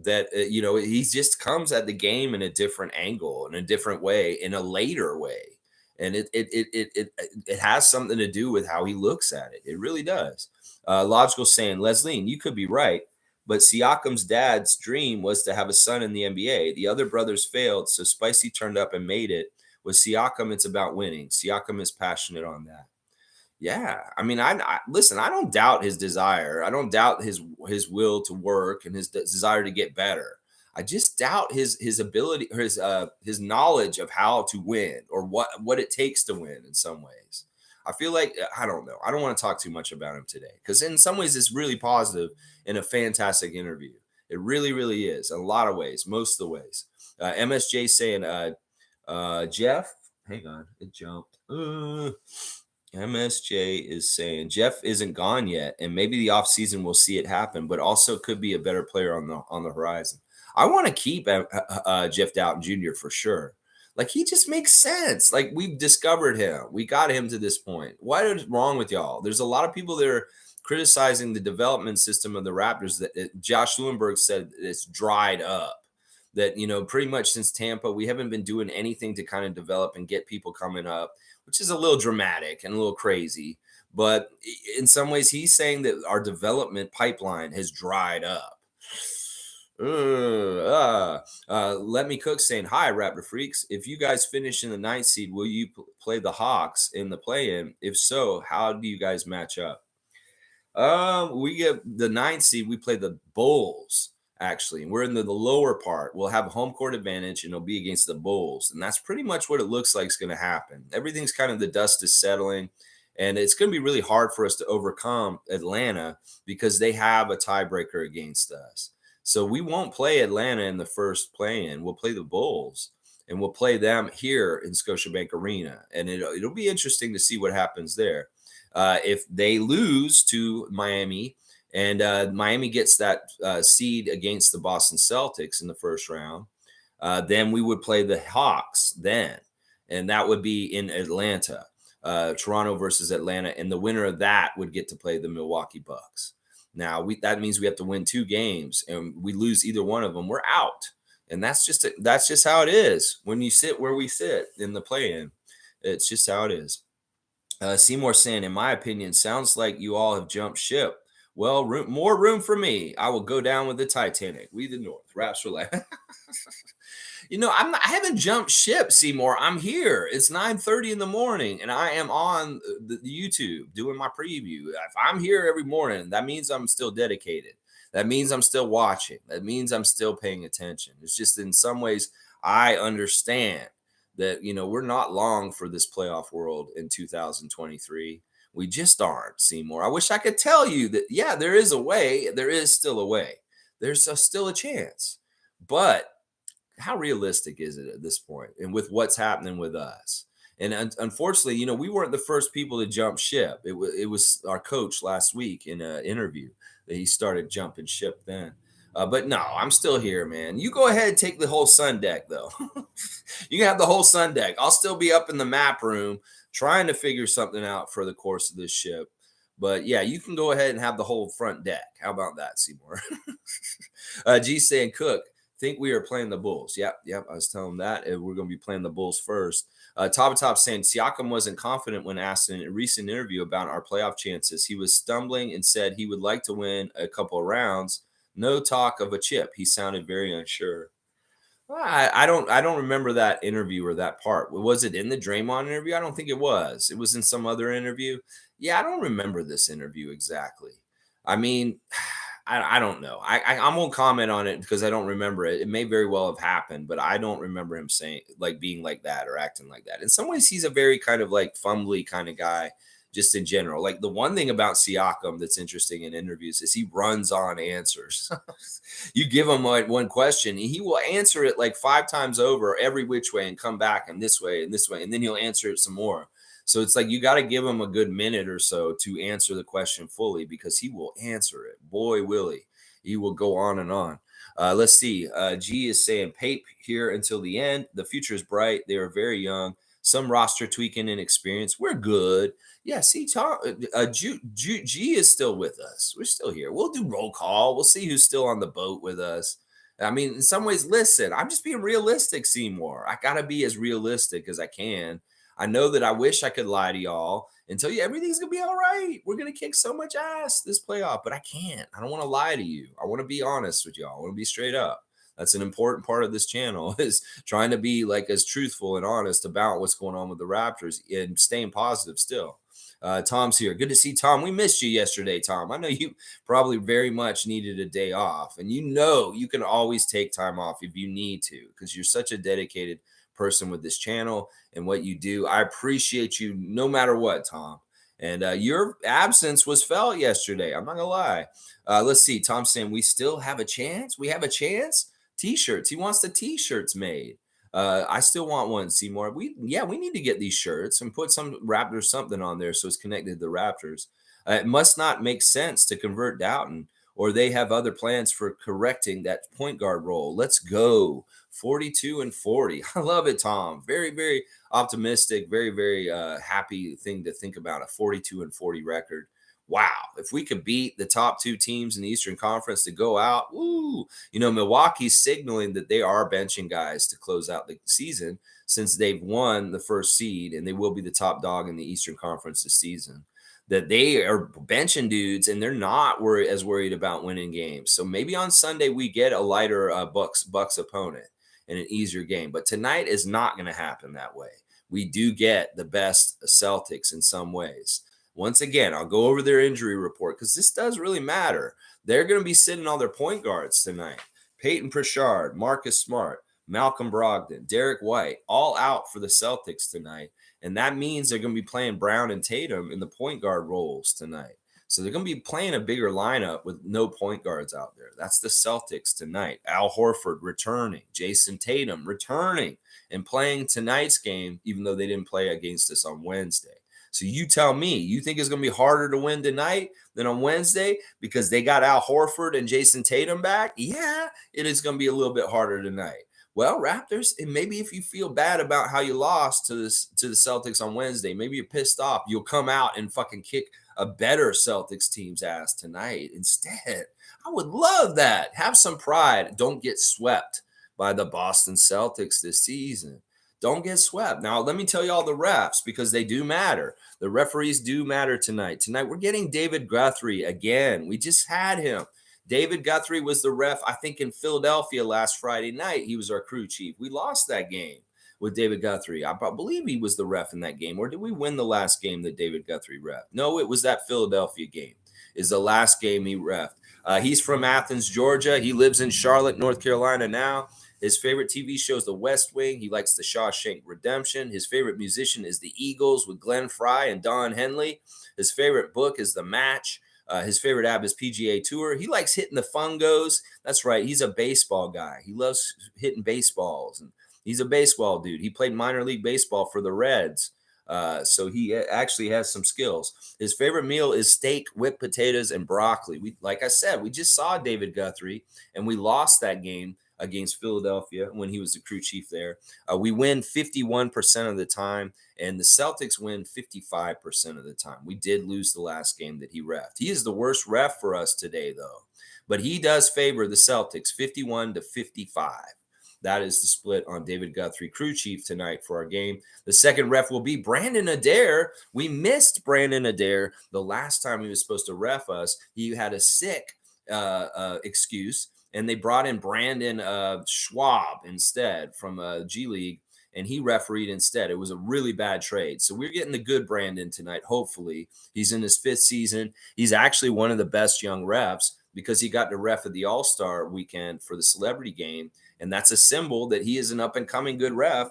[SPEAKER 1] That he just comes at the game in a different angle, in a different way, in a later way, and it has something to do with how he looks at it. It really does. Logical saying, Leslie, you could be right. But Siakam's dad's dream was to have a son in the NBA. The other brothers failed, so Spicy turned up and made it. With Siakam, it's about winning. Siakam is passionate on that. Yeah, I mean, I listen. I don't doubt his desire. I don't doubt his will to work and his desire to get better. I just doubt his ability, or his knowledge of how to win, or what it takes to win. In some ways, I feel like, I don't know. I don't want to talk too much about him today, because in some ways it's really positive and a fantastic interview. It really, really is, in a lot of ways, most of the ways. MSJ saying, Jeff, hang on, it jumped. MSJ is saying Jeff isn't gone yet, and maybe the offseason will see it happen, but also could be a better player on the horizon. I want to keep Jeff Dowtin Jr. for sure. Like, he just makes sense. Like, we've discovered him. We got him to this point. What is wrong with y'all? There's a lot of people that are criticizing the development system of the Raptors. That Josh Lewinberg said it's dried up. That, pretty much since Tampa, we haven't been doing anything to kind of develop and get people coming up, which is a little dramatic and a little crazy. But in some ways, he's saying that our development pipeline has dried up. Let Me Cook saying, hi, Raptor Freaks. If you guys finish in the 9th seed, will you play the Hawks in the play-in? If so, how do you guys match up? We get the 9th seed. We play the Bulls, actually. We're in the lower part. We'll have a home court advantage, and it'll be against the Bulls. And that's pretty much what it looks like is going to happen. Everything's kind of, the dust is settling, and it's going to be really hard for us to overcome Atlanta because they have a tiebreaker against us. So we won't play Atlanta in the first play-in. We'll play the Bulls, and we'll play them here in Scotiabank Arena. And it'll be interesting to see what happens there. If they lose to Miami and Miami gets that seed against the Boston Celtics in the first round, then we would play the Hawks then. And that would be in Atlanta, Toronto versus Atlanta. And the winner of that would get to play the Milwaukee Bucks. Now, that means we have to win 2 games, and we lose either one of them, we're out. And that's just how it is when you sit where we sit in the play-in. It's just how it is. Seymour saying, in my opinion, sounds like you all have jumped ship. Well, more room for me. I will go down with the Titanic. We the North. Raps for life. I haven't jumped ship, Seymour. I'm here. It's 9:30 in the morning, and I am on the YouTube doing my preview. If I'm here every morning, that means I'm still dedicated. That means I'm still watching. That means I'm still paying attention. It's just in some ways I understand that, we're not long for this playoff world in 2023. We just aren't, Seymour. I wish I could tell you that, yeah, there is a way. There is still a way. There's still a chance. But how realistic is it at this point? And with what's happening with us? And unfortunately, we weren't the first people to jump ship. It was our coach last week in an interview that he started jumping ship then. But no, I'm still here, man. You go ahead and take the whole sun deck, though. You can have the whole sun deck. I'll still be up in the map room trying to figure something out for the course of this ship. But yeah, you can go ahead and have the whole front deck. How about that, Seymour? G saying, Cook, think we are playing the Bulls. Yep. I was telling him that. We're going to be playing the Bulls first. Top saying, Siakam wasn't confident when asked in a recent interview about our playoff chances. He was stumbling and said he would like to win a couple of rounds. No talk of a chip. He sounded very unsure. I don't remember that interview or that part. Was it in the Draymond interview? I don't think it was. It was in some other interview. Yeah, I don't remember this interview exactly. I mean, I don't know. I won't comment on it because I don't remember it. It may very well have happened, but I don't remember him saying, like, being like that or acting like that. In some ways, he's a very kind of like fumbly kind of guy. Just in general. Like, the one thing about Siakam that's interesting in interviews is he runs on answers. You give him like one question, and he will answer it like 5 times over every which way and come back and this way, and then he'll answer it some more. So it's like you got to give him a good minute or so to answer the question fully because he will answer it. Boy, Willie, he will go on and on. Let's see. G is saying, Pape here until the end. The future is bright. They are very young. Some roster tweaking and experience. We're good. Yeah, see, Tom, G is still with us. We're still here. We'll do roll call. We'll see who's still on the boat with us. I mean, in some ways, listen, I'm just being realistic, Seymour. I got to be as realistic as I can. I know that I wish I could lie to y'all and tell you everything's going to be all right. We're going to kick so much ass this playoff, but I can't. I don't want to lie to you. I want to be honest with y'all. I want to be straight up. That's an important part of this channel is trying to be like as truthful and honest about what's going on with the Raptors and staying positive still. Tom's here. Good to see Tom. We missed you yesterday, Tom. I know you probably very much needed a day off, and you can always take time off if you need to because you're such a dedicated person with this channel and what you do. I appreciate you no matter what, Tom. And your absence was felt yesterday. I'm not gonna lie. Let's see. Tom's saying we still have a chance. We have a chance. T-shirts. He wants the T-shirts made. I still want one, Seymour. We need to get these shirts and put some Raptors something on there so it's connected to the Raptors. It must not make sense to convert Dowtin, or they have other plans for correcting that point guard role. Let's go. 42-40. I love it, Tom. Very, very optimistic, very, very happy thing to think about, a 42-40 record. Wow, if we could beat the top 2 teams in the Eastern Conference to go out, woo! Milwaukee's signaling that they are benching guys to close out the season since they've won the first seed and they will be the top dog in the Eastern Conference this season. That they are benching dudes and they're not as worried about winning games. So maybe on Sunday we get a lighter Bucks opponent and an easier game. But tonight is not going to happen that way. We do get the best Celtics in some ways. Once again, I'll go over their injury report because this does really matter. They're going to be sitting all their point guards tonight. Peyton Pritchard, Marcus Smart, Malcolm Brogdon, Derek White, all out for the Celtics tonight. And that means they're going to be playing Brown and Tatum in the point guard roles tonight. So they're going to be playing a bigger lineup with no point guards out there. That's the Celtics tonight. Al Horford returning, Jason Tatum returning and playing tonight's game, even though they didn't play against us on Wednesday. So you tell me, you think it's going to be harder to win tonight than on Wednesday because they got Al Horford and Jason Tatum back? Yeah, it is going to be a little bit harder tonight. Well, Raptors, and maybe if you feel bad about how you lost to the Celtics on Wednesday, maybe you're pissed off, you'll come out and fucking kick a better Celtics team's ass tonight instead. I would love that. Have some pride. Don't get swept by the Boston Celtics this season. Don't get swept. Now, let me tell you all the refs because they do matter. The referees do matter tonight. Tonight, we're getting David Guthrie again. We just had him. David Guthrie was the ref, I think, in Philadelphia last Friday night. He was our crew chief. We lost that game with David Guthrie. I believe he was the ref in that game. Or did we win the last game that David Guthrie ref? No, it was that Philadelphia game. Is the last game he refed. He's from Athens, Georgia. He lives in Charlotte, North Carolina now. His favorite TV show is The West Wing. He likes The Shawshank Redemption. His favorite musician is The Eagles with Glenn Frey and Don Henley. His favorite book is The Match. His favorite app is PGA Tour. He likes hitting the fungos. That's right. He's a baseball guy. He loves hitting baseballs. And he's a baseball dude. He played minor league baseball for the Reds. So he actually has some skills. His favorite meal is steak, whipped potatoes, and broccoli. Like I said, we just saw David Guthrie, and we lost that game against Philadelphia when he was the crew chief there. We win 51% of the time, and the Celtics win 55% of the time. We did lose the last game that he refed. He is the worst ref for us today, though. But he does favor the Celtics 51-55. That is the split on David Guthrie, crew chief tonight for our game. The second ref will be Brandon Adair. We missed Brandon Adair the last time he was supposed to ref us. He had a sick excuse, and they brought in Brandon Schwab instead from G League, and he refereed instead. It was a really bad trade. So we're getting the good Brandon tonight, hopefully. He's in his 5th season. He's actually one of the best young refs because he got the ref at the All-Star weekend for the Celebrity Game, and that's a symbol that he is an up-and-coming good ref.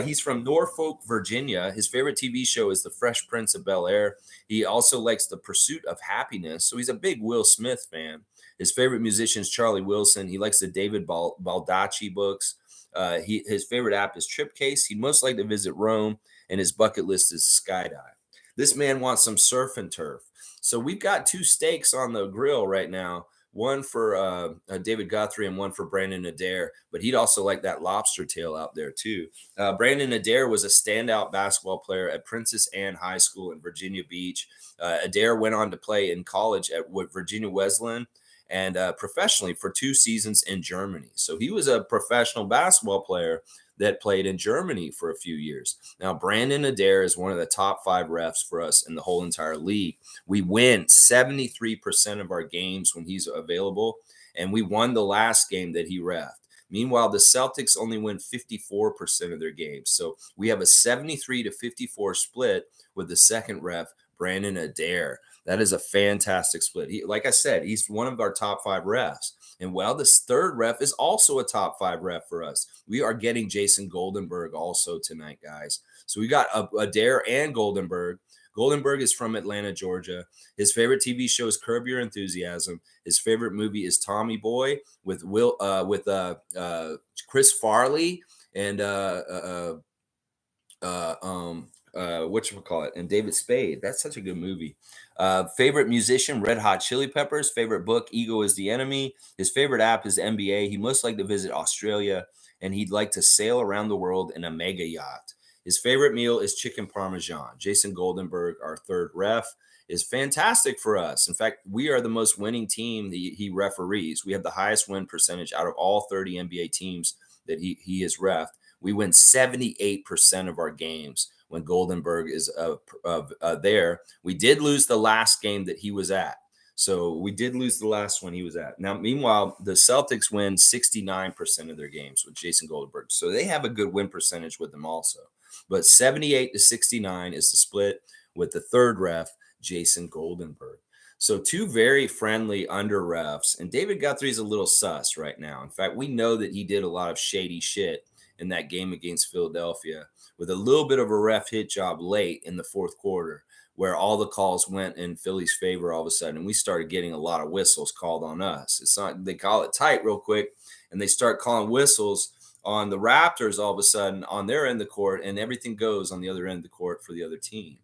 [SPEAKER 1] He's from Norfolk, Virginia. His favorite TV show is The Fresh Prince of Bel-Air. He also likes The Pursuit of Happiness, so he's a big Will Smith fan. His favorite musician is Charlie Wilson. He likes the David Baldacci books. His favorite app is Tripcase. He'd most like to visit Rome, and his bucket list is skydive. This man wants some surf and turf. So we've got 2 steaks on the grill right now, one for David Guthrie and one for Brandon Adair, but he'd also like that lobster tail out there too. Brandon Adair was a standout basketball player at Princess Anne High School in Virginia Beach. Adair went on to play in college at Virginia Wesleyan and professionally for 2 seasons in Germany. So he was a professional basketball player that played in Germany for a few years. Now, Brandon Adair is one of the top 5 refs for us in the whole entire league. We win 73% of our games when he's available, and we won the last game that he refed. Meanwhile, the Celtics only win 54% of their games. So we have a 73-54 split with the second ref, Brandon Adair. That is a fantastic split. Like I said, he's one of our top 5 refs. And while this third ref is also a top 5 ref for us, we are getting Jason Goldenberg also tonight, guys. So we got Adair and Goldenberg. Goldenberg is from Atlanta, Georgia. His favorite TV show is Curb Your Enthusiasm. His favorite movie is Tommy Boy with Chris Farley and whatchamacallit, and David Spade. That's such a good movie. Favorite musician, Red Hot Chili Peppers. Favorite book, Ego is the Enemy. His favorite app is NBA. He most like to visit Australia, and he'd like to sail around the world in a mega yacht. His favorite meal is chicken parmesan. Jason Goldenberg, our third ref, is fantastic for us. In fact, we are the most winning team that he referees. We have the highest win percentage out of all 30 NBA teams that he has refed. We win 78% of our games when Goldenberg is there. We did lose the last game that he was at. So we did lose the last one he was at. Now, meanwhile, the Celtics win 69% of their games with Jason Goldenberg. So they have a good win percentage with them also. But 78-69 is the split with the third ref, Jason Goldenberg. So two very friendly under refs, and David Guthrie's a little sus right now. In fact, we know that he did a lot of shady shit in that game against Philadelphia with a little bit of a ref hit job late in the fourth quarter where all the calls went in Philly's favor all of a sudden. And we started getting a lot of whistles called on us. It's not, they call it tight real quick and they start calling whistles on the Raptors all of a sudden on their end of the court, and everything goes on the other end of the court for the other team.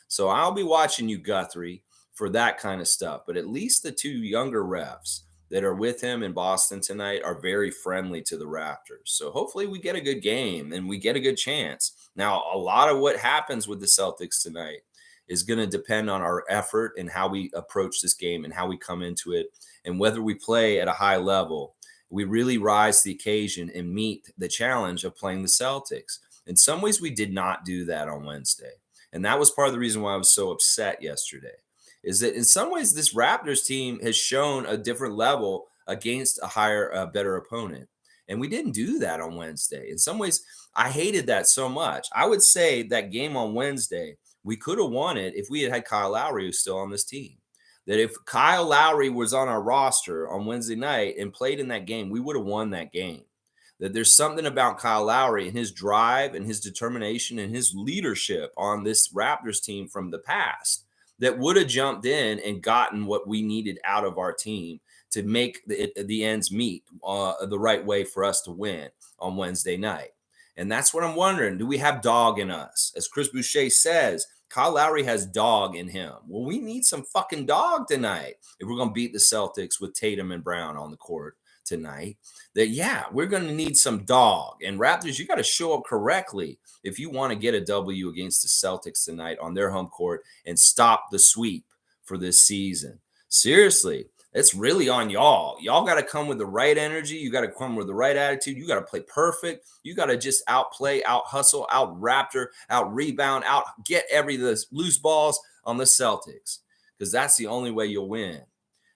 [SPEAKER 1] So I'll be watching you, Guthrie, for that kind of stuff. But at least the two younger refs that are with him in Boston tonight are very friendly to the Raptors. So hopefully we get a good game and we get a good chance. Now, a lot of what happens with the Celtics tonight is going to depend on our effort and how we approach this game and how we come into it and whether we play at a high level. We really rise to the occasion and meet the challenge of playing the Celtics. In some ways, we did not do that on Wednesday. And that was part of the reason why I was so upset yesterday, is that in some ways, this Raptors team has shown a different level against a higher, better opponent. And we didn't do that on Wednesday. In some ways, I hated that so much. I would say that game on Wednesday, we could have won it if we had Kyle Lowry, who's still on this team. That if Kyle Lowry was on our roster on Wednesday night and played in that game, we would have won that game. That there's something about Kyle Lowry and his drive and his determination and his leadership on this Raptors team from the past that would have jumped in and gotten what we needed out of our team to make the ends meet the right way for us to win on Wednesday night. And that's what I'm wondering. Do we have dog in us? As Chris Boucher says, Kyle Lowry has dog in him. Well, we need some fucking dog tonight if we're going to beat the Celtics with Tatum and Brown on the court tonight. That, yeah, we're going to need some dog. And Raptors, you got to show up correctly if you want to get a W against the Celtics tonight on their home court and stop the sweep for this season. Seriously, it's really on y'all. Y'all got to come with the right energy. You got to come with the right attitude. You got to play perfect. You got to just outplay, out hustle, out Raptor, out rebound, out get every loose balls on the Celtics, because that's the only way you'll win.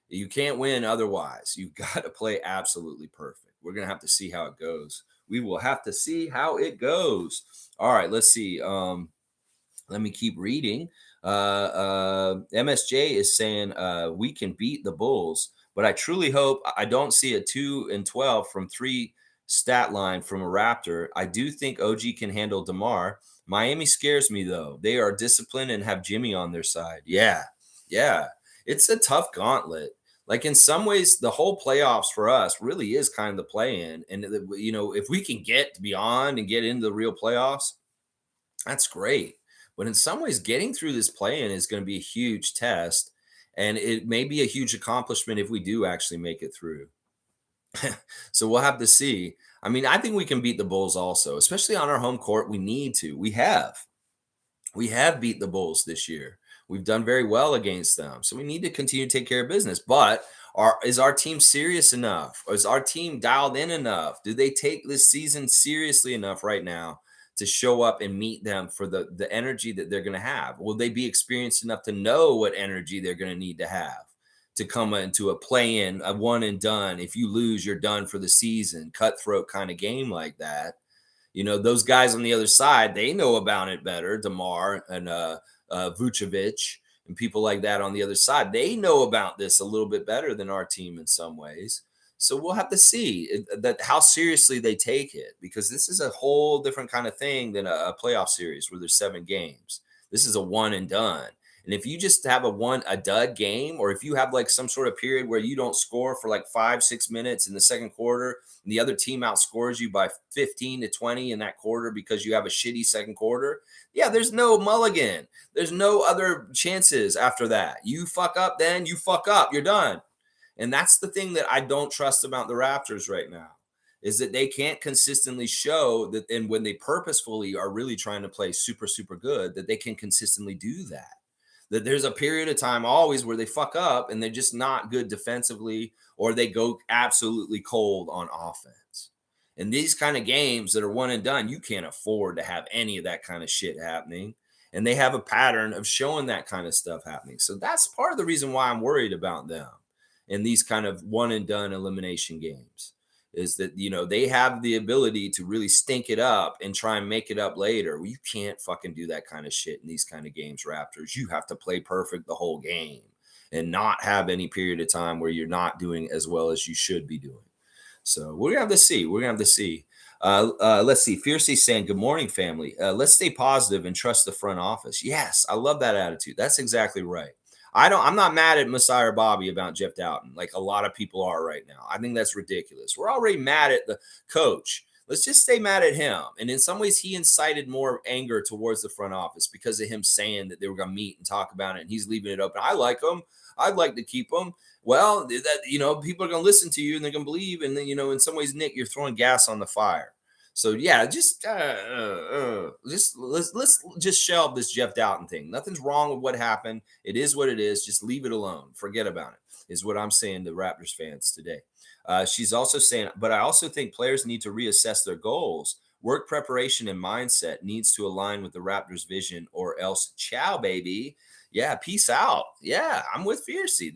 [SPEAKER 1] You can't win otherwise. You got to play absolutely perfect. We're going to have to see how it goes. We will have to see how it goes. All right, let's see. Let me keep reading. MSJ is saying we can beat the Bulls, but I truly hope I don't see a 2-12 from 3 stat line from a Raptor. I do think OG can handle DeMar. Miami scares me, though. They are disciplined and have Jimmy on their side. Yeah. It's a tough gauntlet. Like, in some ways, the whole playoffs for us really is kind of the play-in. And, you know, if we can get beyond and get into the real playoffs, that's great. But in some ways, getting through this play-in is going to be a huge test. And it may be a huge accomplishment if we do actually make it through. So we'll have to see. I mean, I think we can beat the Bulls also, especially on our home court. We need to. We have beat the Bulls this year. We've done very well against them. So we need to continue to take care of business. But is our team serious enough? Or is our team dialed in enough? Do they take this season seriously enough right now to show up and meet them for the energy that they're going to have? Will they be experienced enough to know what energy they're going to need to have to come into a play-in, a one and done? If you lose, you're done for the season, cutthroat kind of game like that. You know, those guys on the other side, they know about it better. DeMar and Vucevic and people like that on the other side, they know about this a little bit better than our team in some ways. So we'll have to see that how seriously they take it, because this is a whole different kind of thing than a playoff series where there's 7 games. This is a one and done. And if you just have a dud game, or if you have like some sort of period where you don't score for like 5-6 minutes in the second quarter, and the other team outscores you by 15-20 in that quarter because you have a shitty second quarter, yeah, there's no mulligan. There's no other chances after that. You fuck up, then you fuck up. You're done. And that's the thing that I don't trust about the Raptors right now, is that they can't consistently show that, and when they purposefully are really trying to play super, super good, that they can consistently do that. That there's a period of time always where they fuck up and they're just not good defensively, or they go absolutely cold on offense. In these kind of games that are one and done, you can't afford to have any of that kind of shit happening. And they have a pattern of showing that kind of stuff happening. So that's part of the reason why I'm worried about them in these kind of one and done elimination games, is that, they have the ability to really stink it up and try and make it up later. Well, you can't fucking do that kind of shit in these kind of games, Raptors. You have to play perfect the whole game and not have any period of time where you're not doing as well as you should be doing. So we're gonna have to see. Let's see. Fiercey saying, "Good morning, family. Let's stay positive and trust the front office." Yes, I love that attitude. That's exactly right. I'm not mad at Masai or Bobby about Jeff Dowtin, like a lot of people are right now. I think that's ridiculous. We're already mad at the coach. Let's just stay mad at him. And in some ways, he incited more anger towards the front office because of him saying that they were going to meet and talk about it, and he's leaving it open. I like him. I'd like to keep him. Well, people are going to listen to you and they're going to believe. And then, in some ways, Nick, you're throwing gas on the fire. So yeah, just let's just shelve this Jeff Dowtin thing. Nothing's wrong with what happened. It is what it is. Just leave it alone. Forget about it. Is what I'm saying to Raptors fans today. She's also saying, but I also think players need to reassess their goals. Work preparation and mindset needs to align with the Raptors' vision, or else, ciao, baby. Yeah, peace out. Yeah, I'm with Fiercey.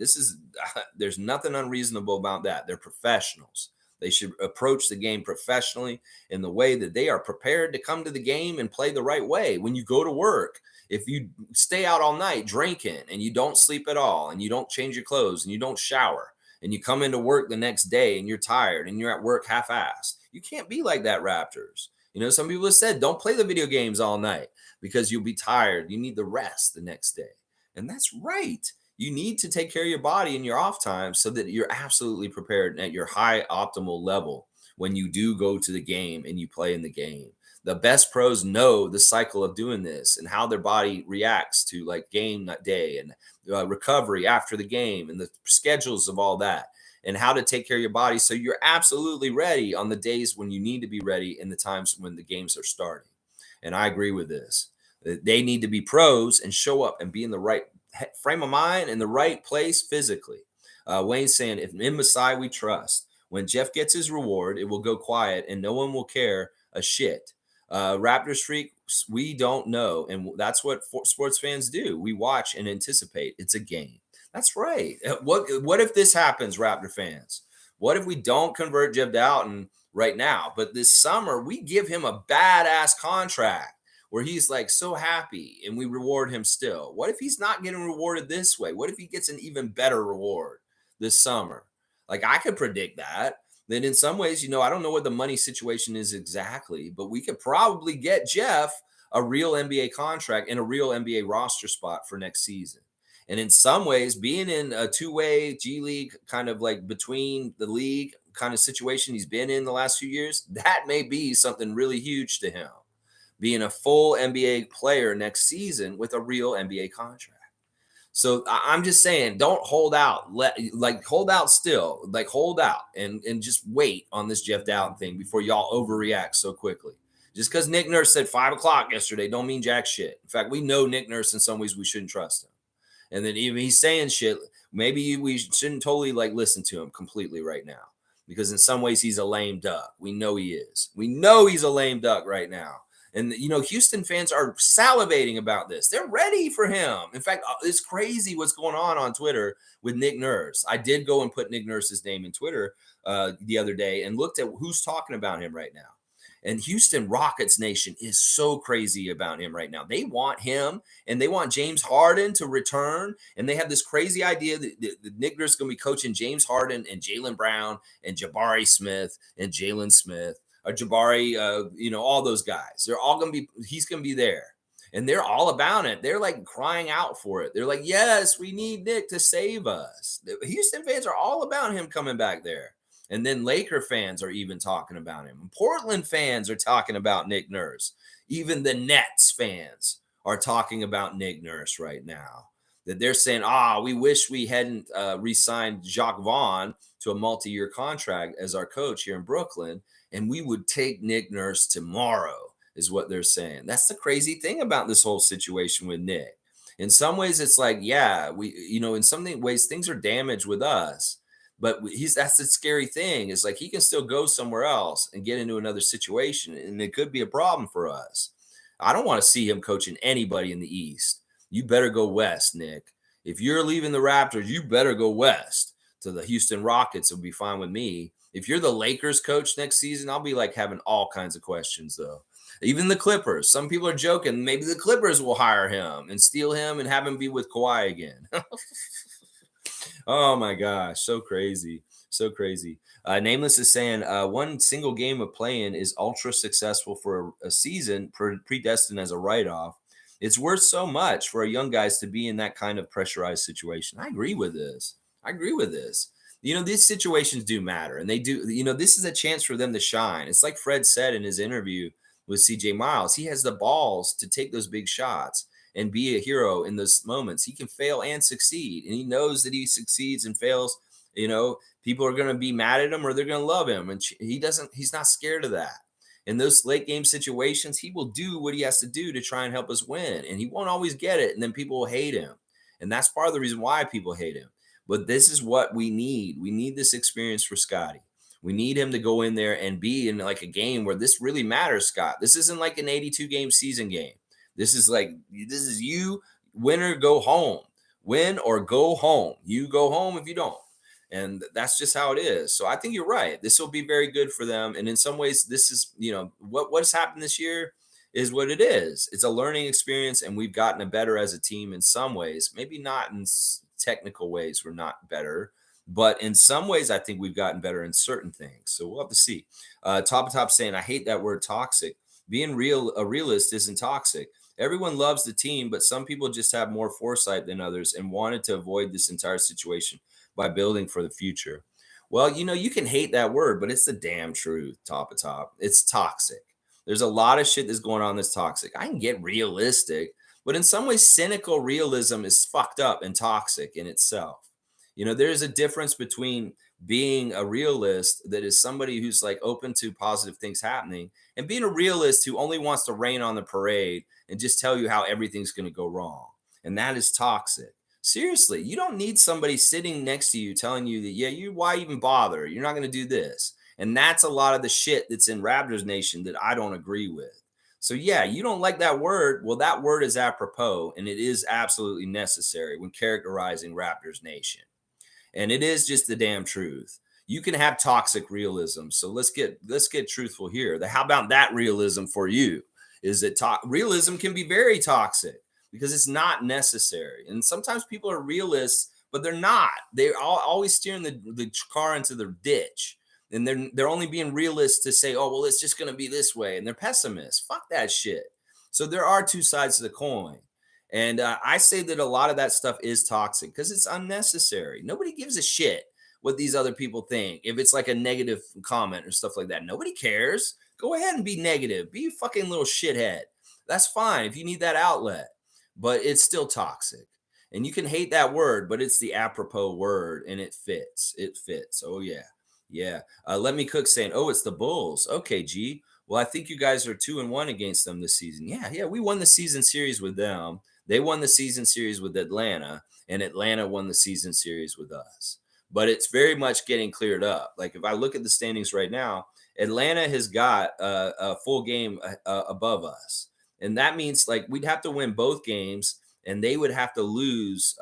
[SPEAKER 1] There's nothing unreasonable about that. They're professionals. They should approach the game professionally in the way that they are prepared to come to the game and play the right way. When you go to work, if you stay out all night drinking and you don't sleep at all and you don't change your clothes and you don't shower and you come into work the next day and you're tired and you're at work half-assed, you can't be like that, Raptors. Some people have said, don't play the video games all night because you'll be tired. You need the rest the next day. And that's right. You need to take care of your body in your off time so that you're absolutely prepared at your high optimal level when you do go to the game and you play in the game. The best pros know the cycle of doing this and how their body reacts to like game day and recovery after the game and the schedules of all that and how to take care of your body so you're absolutely ready on the days when you need to be ready and the times when the games are starting. And I agree with this. They need to be pros and show up and be in the right frame of mind in the right place physically. Wayne's saying, if in Masai we trust, when Jeff gets his reward, it will go quiet and no one will care a shit. Raptors freak, we don't know. And that's what sports fans do. We watch and anticipate. It's a game. That's right. What if this happens, Raptor fans? What if we don't convert Jeff Dowtin right now? But this summer, we give him a badass contract where he's like so happy and we reward him still. What if he's not getting rewarded this way? What if he gets an even better reward this summer? Like I could predict that. Then in some ways, I don't know what the money situation is exactly, but we could probably get Jeff a real NBA contract and a real NBA roster spot for next season. And in some ways, being in a two-way G League kind of like between the league kind of situation he's been in the last few years, that may be something really huge to him. Being a full NBA player next season with a real NBA contract. So I'm just saying, don't hold out. Hold out still. Hold out and just wait on this Jeff Dowtin thing before y'all overreact so quickly. Just because Nick Nurse said 5 o'clock yesterday don't mean jack shit. In fact, we know Nick Nurse in some ways we shouldn't trust him. And then even he's saying shit, maybe we shouldn't totally listen to him completely right now. Because in some ways he's a lame duck. We know he is. We know he's a lame duck right now. And, Houston fans are salivating about this. They're ready for him. In fact, it's crazy what's going on Twitter with Nick Nurse. I did go and put Nick Nurse's name in Twitter the other day and looked at who's talking about him right now. And Houston Rockets Nation is so crazy about him right now. They want him, and they want James Harden to return. And they have this crazy idea that Nick Nurse is going to be coaching James Harden and Jaylen Brown and Jabari Smith and Jalen Smith. Or Jabari, all those guys. They're all going to be, he's going to be there. And they're all about it. They're crying out for it. They're like, yes, we need Nick to save us. The Houston fans are all about him coming back there. And then Laker fans are even talking about him. Portland fans are talking about Nick Nurse. Even the Nets fans are talking about Nick Nurse right now. That they're saying, we wish we hadn't re-signed Jacques Vaughn to a multi-year contract as our coach here in Brooklyn. And we would take Nick Nurse tomorrow, is what they're saying. That's the crazy thing about this whole situation with Nick. In some ways, it's in some ways, things are damaged with us. But that's the scary thing is he can still go somewhere else and get into another situation. And it could be a problem for us. I don't want to see him coaching anybody in the East. You better go west, Nick. If you're leaving the Raptors, you better go west to the Houston Rockets. It'll be fine with me. If you're the Lakers coach next season, I'll be like having all kinds of questions though. Even the Clippers. Some people are joking. Maybe the Clippers will hire him and steal him and have him be with Kawhi again. Oh my gosh, so crazy. So crazy. Nameless is saying one single game of playing is ultra successful for a season, predestined as a write-off. It's worth so much for young guys to be in that kind of pressurized situation. I agree with this. I agree with this. These situations do matter, and they do. This is a chance for them to shine. It's like Fred said in his interview with CJ Miles. He has the balls to take those big shots and be a hero in those moments. He can fail and succeed, and he knows that he succeeds and fails. People are going to be mad at him or they're going to love him, and he's not scared of that. In those late game situations, he will do what he has to do to try and help us win, and he won't always get it, and then people will hate him, and that's part of the reason why people hate him. But this is what we need. We need this experience for Scottie. We need him to go in there and be in like a game where this really matters, Scott. This isn't like an 82 game season game. This is you win or go home. Win or go home. You go home if you don't. And that's just how it is. So I think you're right. This will be very good for them. And in some ways, this is, what's happened this year is what it is. It's a learning experience, and we've gotten better as a team in some ways. Maybe not in technical ways, we're not better. But in some ways, I think we've gotten better in certain things. So we'll have to see. Top saying, I hate that word toxic. Being a realist isn't toxic. Everyone loves the team, but some people just have more foresight than others and wanted to avoid this entire situation by building for the future. Well, you can hate that word, but it's the damn truth, top. It's toxic. There's a lot of shit that's going on that's toxic. I can get realistic, but in some ways, cynical realism is fucked up and toxic in itself. There's a difference between being a realist that is somebody who's like open to positive things happening and being a realist who only wants to rain on the parade and just tell you how everything's going to go wrong. And that is toxic. Seriously, you don't need somebody sitting next to you telling you that, why even bother? You're not going to do this. And that's a lot of the shit that's in Raptors Nation that I don't agree with. So yeah, you don't like that word. Well, that word is apropos, and it is absolutely necessary when characterizing Raptors Nation. And it is just the damn truth. You can have toxic realism. So let's get truthful here. How about that realism for you? Is that realism can be very toxic because it's not necessary. And sometimes people are realists, but they're not. They're always steering the car into the ditch. And they're only being realists to say, oh, well, it's just going to be this way. And they're pessimists. Fuck that shit. So there are two sides to the coin. And I say that a lot of that stuff is toxic because it's unnecessary. Nobody gives a shit what these other people think. If it's like a negative comment or stuff like that, nobody cares. Go ahead and be negative. Be a fucking little shithead. That's fine if you need that outlet, but it's still toxic. And you can hate that word, but it's the apropos word and it fits. It fits. Oh, yeah. Yeah. Let Me Cook saying, oh, it's the Bulls. Okay, G. Well, I think you guys are 2-1 against them this season. Yeah. We won the season series with them. They won the season series with Atlanta, and Atlanta won the season series with us. But it's very much getting cleared up. Like if I look at the standings right now, Atlanta has got a full game above us. And that means like we'd have to win both games, and they would have to lose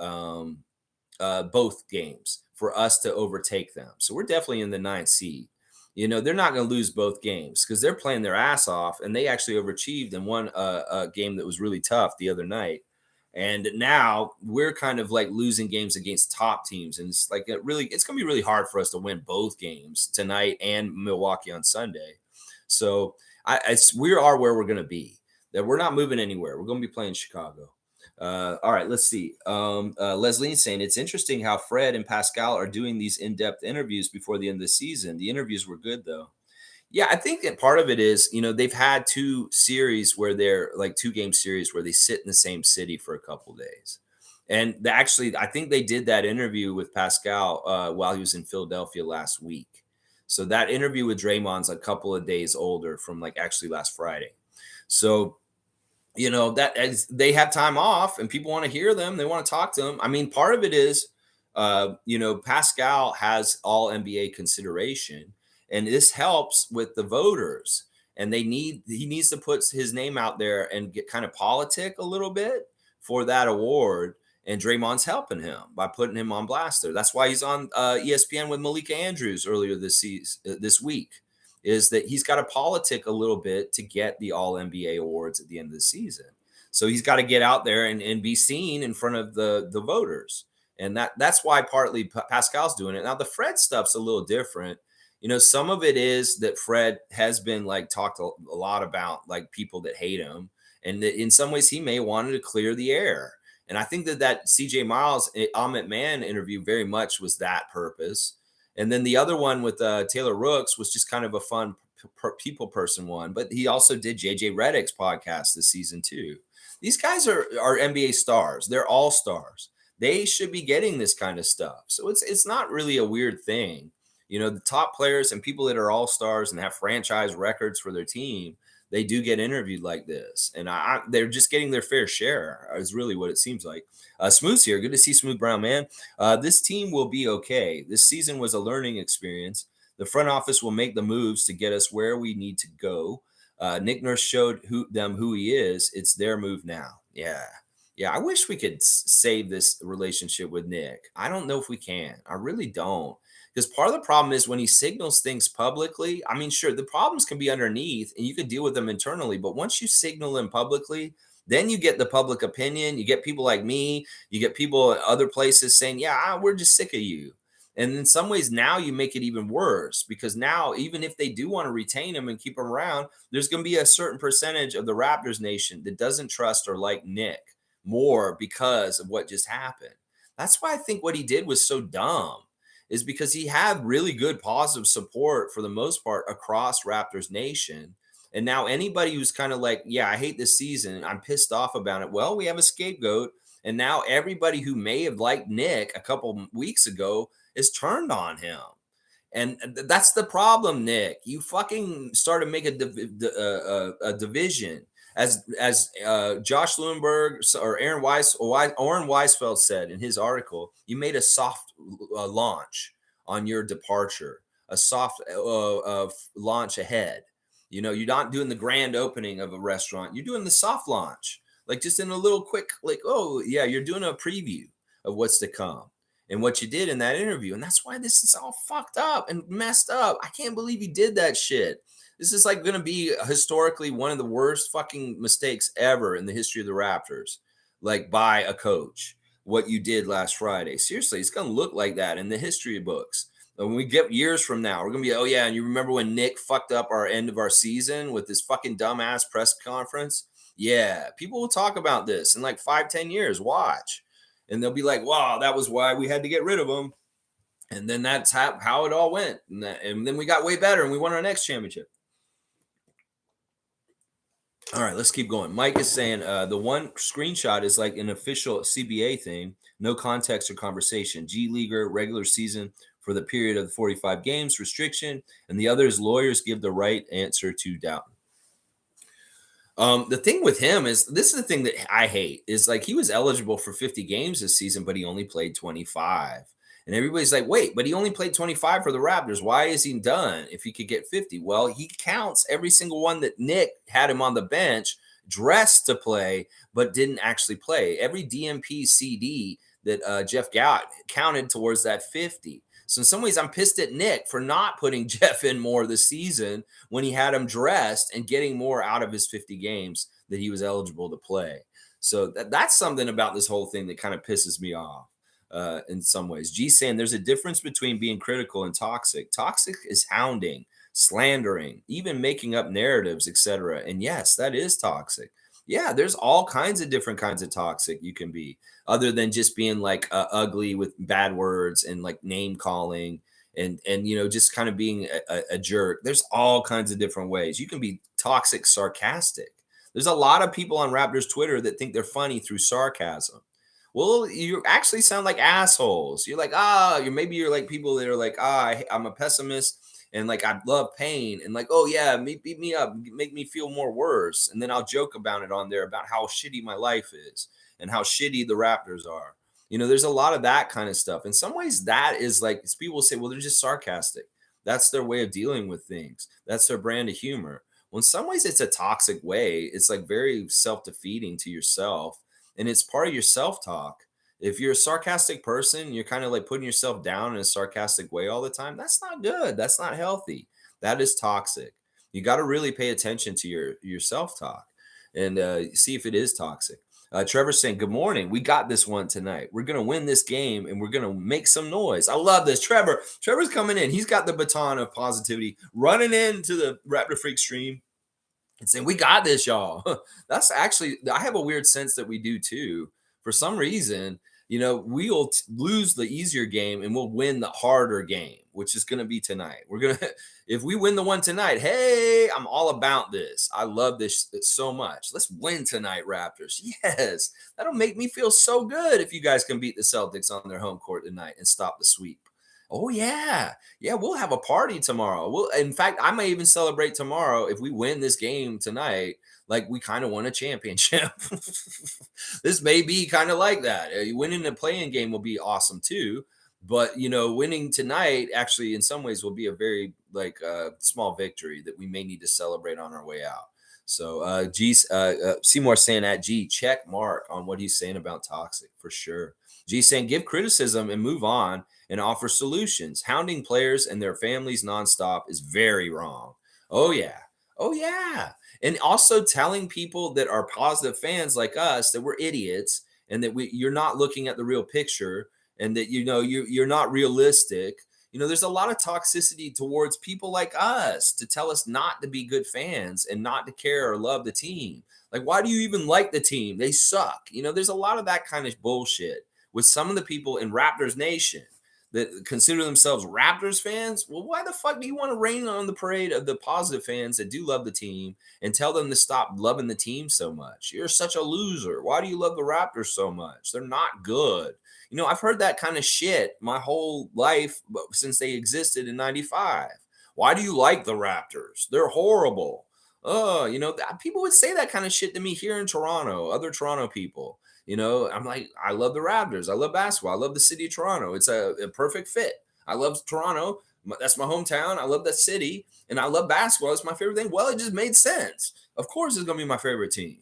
[SPEAKER 1] both games for us to overtake them. So we're definitely in the 9th seed. They're not going to lose both games because they're playing their ass off, and they actually overachieved and won a game that was really tough the other night. And now we're kind of like losing games against top teams. And it's like it's going to be really hard for us to win both games tonight and Milwaukee on Sunday. So we are where we're going to be. That we're not moving anywhere. We're going to be playing Chicago. All right, let's see. Leslie's saying it's interesting how Fred and Pascal are doing these in-depth interviews before the end of the season. The interviews were good, though. Yeah, I think that part of it is, they've had 2 series where they're like 2-game series where they sit in the same city for a couple of days. And actually, I think they did that interview with Pascal while he was in Philadelphia last week. So that interview with Draymond's a couple of days older from like actually last Friday. So, that as they have time off and people want to hear them, they want to talk to them. I mean, part of it is, Pascal has all NBA consideration. And this helps with the voters, and he needs to put his name out there and get kind of politic a little bit for that award. And Draymond's helping him by putting him on blast there. That's why he's on ESPN with Malika Andrews earlier this week, is that he's got to politic a little bit to get the All NBA awards at the end of the season. So he's got to get out there and be seen in front of the voters. And that's why partly Pascal's doing it. Now, the Fred stuff's a little different. Some of it is that Fred has been like talked a lot about, like people that hate him. And that in some ways he may wanted to clear the air. And I think that CJ Miles, Ahmet Man interview very much was that purpose. And then the other one with Taylor Rooks was just kind of a fun people person one. But he also did JJ Redick's podcast this season too. These guys are NBA stars. They're all stars. They should be getting this kind of stuff. So it's not really a weird thing. The top players and people that are all stars and have franchise records for their team, they do get interviewed like this. And they're just getting their fair share is really what it seems like. Smooth's here. Good to see Smooth Brown, man. This team will be okay. This season was a learning experience. The front office will make the moves to get us where we need to go. Nick Nurse showed them who he is. It's their move now. Yeah. I wish we could save this relationship with Nick. I don't know if we can. I really don't. Because part of the problem is when he signals things publicly, I mean, sure, the problems can be underneath and you can deal with them internally. But once you signal them publicly, then you get the public opinion. You get people like me. You get people at other places saying, yeah, we're just sick of you. And in some ways, now you make it even worse because now, even if they do want to retain him and keep him around, there's going to be a certain percentage of the Raptors nation that doesn't trust or like Nick more because of what just happened. That's why I think what he did was so dumb, is because he had really good positive support for the most part across Raptors nation. And now anybody who's kind of like, yeah, I hate this season, I'm pissed off about it. Well, we have a scapegoat. And now everybody who may have liked Nick a couple weeks ago is turned on him. And that's the problem, Nick. You fucking started making a division. As Josh Lewinberg or Oren Weisfeld said in his article, you made a soft launch on your departure, a soft launch ahead. You're not doing the grand opening of a restaurant. You're doing the soft launch, like just in a little quick, like, oh yeah, you're doing a preview of what's to come and what you did in that interview. And that's why this is all fucked up and messed up. I can't believe you did that shit. This is like going to be historically one of the worst fucking mistakes ever in the history of the Raptors, like by a coach, what you did last Friday. Seriously, it's going to look like that in the history books. When we get years from now, we're going to be, oh yeah, and you remember when Nick fucked up our end of our season with this fucking dumbass press conference? Yeah, people will talk about this in like 5-10 years. Watch. And they'll be like, wow, that was why we had to get rid of him. And then that's how it all went. And then we got way better and we won our next championship. All right, let's keep going. Mike is saying the one screenshot is like an official CBA thing, no context or conversation. G Leaguer, regular season for the period of the 45 games restriction, and the other is lawyers give the right answer to Dowtin. The thing with him is, this is the thing that I hate, is like he was eligible for 50 games this season, but he only played 25. And everybody's like, wait, but he only played 25 for the Raptors. Why is he done if he could get 50? Well, he counts every single one that Nick had him on the bench, dressed to play, but didn't actually play. Every DMP CD that Jeff got counted towards that 50. So in some ways, I'm pissed at Nick for not putting Jeff in more this season when he had him dressed and getting more out of his 50 games that he was eligible to play. So that's something about this whole thing that kind of pisses me off. In some ways, G saying there's a difference between being critical and toxic. Toxic is hounding, slandering, even making up narratives, etc. And yes, that is toxic. Yeah, there's all kinds of different kinds of toxic you can be, other than just being like ugly with bad words and like name calling and just kind of being a jerk. There's all kinds of different ways. You can be toxic, sarcastic. There's a lot of people on Raptors Twitter that think they're funny through sarcasm. Well, you actually sound like assholes. You're like, you're like people that are like, I'm a pessimist and like I love pain and like, oh yeah, beat me up, make me feel more worse. And then I'll joke about it on there about how shitty my life is and how shitty the Raptors are. There's a lot of that kind of stuff. In some ways, that is like, people say, well, they're just sarcastic. That's their way of dealing with things. That's their brand of humor. Well, in some ways, it's a toxic way. It's like very self-defeating to yourself. And it's part of your self-talk. If you're a sarcastic person, you're kind of like putting yourself down in a sarcastic way all the time. That's not good. That's not healthy. That is toxic. You got to really pay attention to your self-talk and see if it is toxic. Trevor's saying, good morning. We got this one tonight. We're going to win this game and we're going to make some noise. I love this. Trevor's coming in. He's got the baton of positivity running into the Raptor Freak stream and saying, we got this, y'all. That's actually, I have a weird sense that we do too. For some reason, we'll lose the easier game and we'll win the harder game, which is going to be tonight. If we win the one tonight, hey, I'm all about this. I love this so much. Let's win tonight, Raptors. Yes, that'll make me feel so good if you guys can beat the Celtics on their home court tonight and stop the sweep. Oh yeah. Yeah, we'll have a party tomorrow. In fact, I may even celebrate tomorrow if we win this game tonight, like we kind of won a championship. This may be kind of like that. Winning a playing game will be awesome too, but winning tonight actually in some ways will be a very small victory that we may need to celebrate on our way out. So Seymour saying at G, check mark on what he's saying about toxic for sure. G saying give criticism and move on and offer solutions. Hounding players and their families nonstop is very wrong. Oh yeah. Oh yeah. And also telling people that are positive fans like us that we're idiots and that you're not looking at the real picture and that you're not realistic. There's a lot of toxicity towards people like us to tell us not to be good fans and not to care or love the team. Like, why do you even like the team? They suck. There's a lot of that kind of bullshit with some of the people in Raptors Nation that consider themselves Raptors fans. Well, why the fuck do you want to rain on the parade of the positive fans that do love the team and tell them to stop loving the team so much? You're such a loser. Why do you love the Raptors so much? They're not good. I've heard that kind of shit my whole life since they existed in 95. Why do you like the Raptors? They're horrible. Oh, people would say that kind of shit to me here in Toronto, other Toronto people. I'm like, I love the Raptors. I love basketball. I love the city of Toronto. It's a perfect fit. I love Toronto. That's my hometown. I love that city. And I love basketball. It's my favorite thing. Well, it just made sense. Of course, it's going to be my favorite team.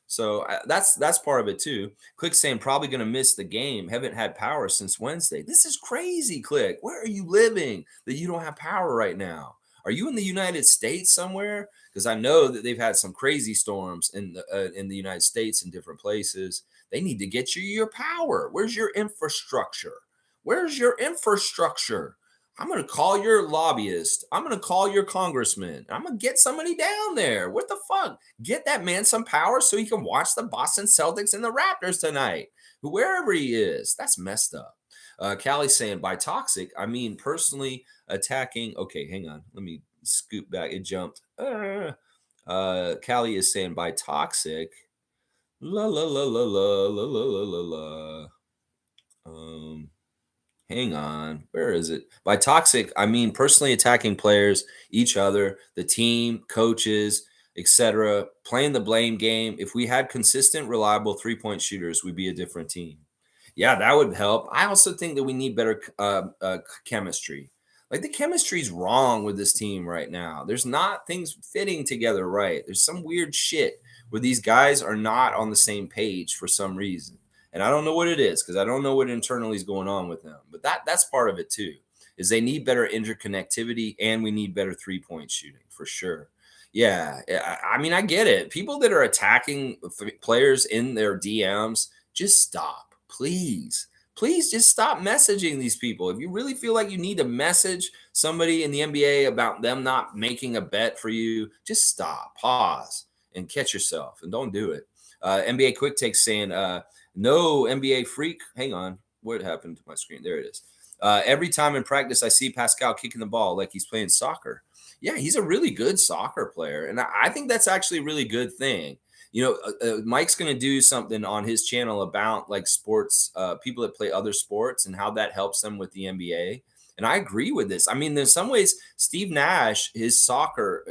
[SPEAKER 1] So that's part of it too. Click saying probably going to miss the game. Haven't had power since Wednesday. This is crazy, Click. Where are you living that you don't have power right now? Are you in the United States somewhere? Because I know that they've had some crazy storms in the United States in different places. They need to get you your power. Where's your infrastructure? Where's your infrastructure? I'm going to call your lobbyist. I'm going to call your congressman. I'm going to get somebody down there. What the fuck? Get that man some power so he can watch the Boston Celtics and the Raptors tonight, wherever he is. That's messed up. Callie's saying by toxic, I mean personally attacking. Okay, hang on. Let me scoot back. It jumped. Callie is saying by toxic. La la la la la la la la la. Hang on. Where is it? By toxic, I mean personally attacking players, each other, the team, coaches, etc. Playing the blame game. If we had consistent, reliable 3-point shooters, we'd be a different team. Yeah, that would help. I also think that we need better chemistry. Like the chemistry's wrong with this team right now. There's not things fitting together right. There's some weird shit where these guys are not on the same page for some reason. And I don't know what it is because I don't know what internally is going on with them. But that's part of it too, is they need better interconnectivity and we need better 3-point shooting for sure. Yeah, I mean, I get it. People that are attacking players in their DMs, just stop, please. Please just stop messaging these people. If you really feel like you need to message somebody in the NBA about them not making a bet for you, just stop, pause, and catch yourself and don't do it. NBA Quick Take saying, no NBA freak. Hang on. What happened to my screen? There it is. Every time in practice, I see Pascal kicking the ball like he's playing soccer. Yeah, he's a really good soccer player. And I think that's actually a really good thing. Mike's going to do something on his channel about like sports, people that play other sports and how that helps them with the NBA. And I agree with this. I mean, in some ways, Steve Nash, his soccer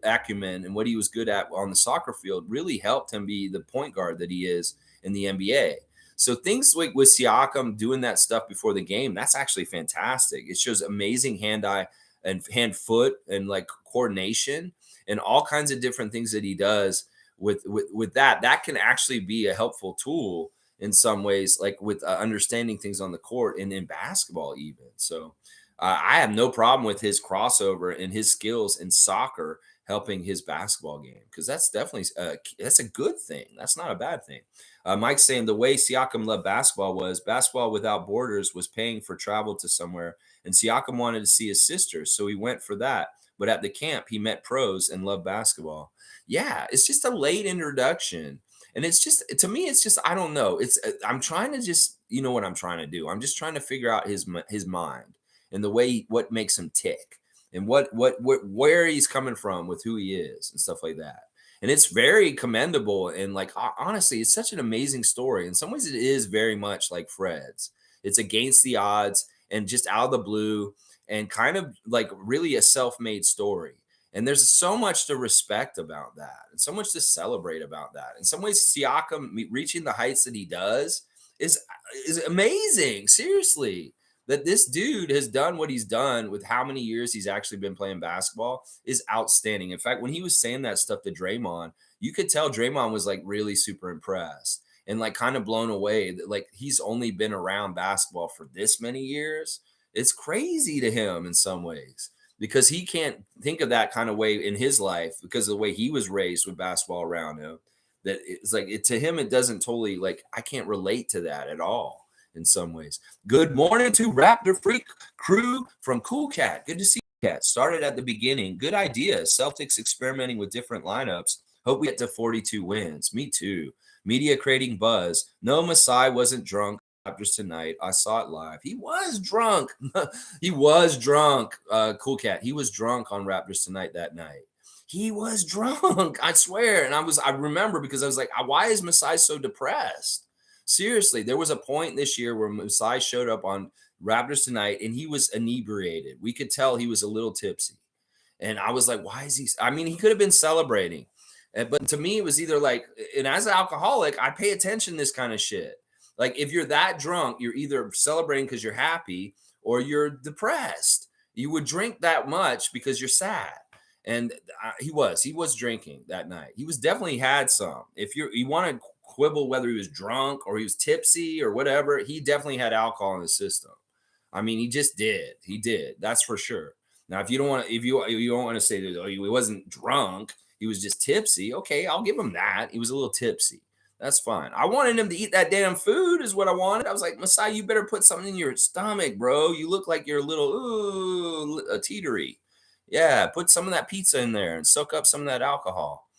[SPEAKER 1] acumen and what he was good at on the soccer field really helped him be the point guard that he is in the NBA. So things like with Siakam doing that stuff before the game, that's actually fantastic. It shows amazing hand-eye and hand-foot and like coordination and all kinds of different things that he does with that. That can actually be a helpful tool in some ways, like with understanding things on the court and in basketball even. So I have no problem with his crossover and his skills in soccer helping his basketball game, because that's definitely that's a good thing. That's not a bad thing. Mike's saying the way Siakam loved basketball was basketball without borders was paying for travel to somewhere, and Siakam wanted to see his sisters, so he went for that. But at the camp, he met pros and loved basketball. Yeah, it's just a late introduction. And it's just, to me, it's just, I don't know. I'm trying to just, you know what I'm trying to do? I'm just trying to figure out his mind and the way, what makes him tick and where he's coming from with who he is and stuff like that. And it's very commendable. And like, honestly, it's such an amazing story. In some ways, it is very much like Fred's. It's against the odds and just out of the blue and kind of like really a self-made story. And there's so much to respect about that and so much to celebrate about that. In some ways, Siakam reaching the heights that he does is amazing. Seriously, that this dude has done what he's done with how many years he's actually been playing basketball is outstanding. In fact, when he was saying that stuff to Draymond, you could tell Draymond was like really super impressed and like kind of blown away that like he's only been around basketball for this many years. It's crazy to him in some ways, because he can't think of that kind of way in his life because of the way he was raised with basketball around him. That it's like to him, it doesn't totally, like, I can't relate to that at all in some ways. Good morning to Raptor Freak crew from Cool Cat. Good to see you, Cat. Started at the beginning. Good idea. Celtics experimenting with different lineups. Hope we get to 42 wins. Me too. Media creating buzz. No, Masai wasn't drunk. Raptors Tonight. I saw it live. He was drunk. He was drunk. Cool Cat. He was drunk on Raptors Tonight that night. He was drunk. I swear. And I remember because I was like, why is Masai so depressed? Seriously, there was a point this year where Masai showed up on Raptors Tonight and he was inebriated. We could tell he was a little tipsy. And I was like, why is he? I mean, he could have been celebrating. But to me, it was either like, and as an alcoholic, I pay attention to this kind of shit. Like if you're that drunk, you're either celebrating because you're happy or you're depressed. You would drink that much because you're sad. And he was drinking that night. He was definitely had some. If you want to quibble whether he was drunk or he was tipsy or whatever, he definitely had alcohol in his system. I mean, he just did. He did. That's for sure. Now, if you don't want to say that, oh, he wasn't drunk, he was just tipsy. Okay, I'll give him that. He was a little tipsy. That's fine. I wanted him to eat that damn food is what I wanted. I was like, Masai, you better put something in your stomach, bro. You look like you're a little, a teetery. Yeah, put some of that pizza in there and soak up some of that alcohol.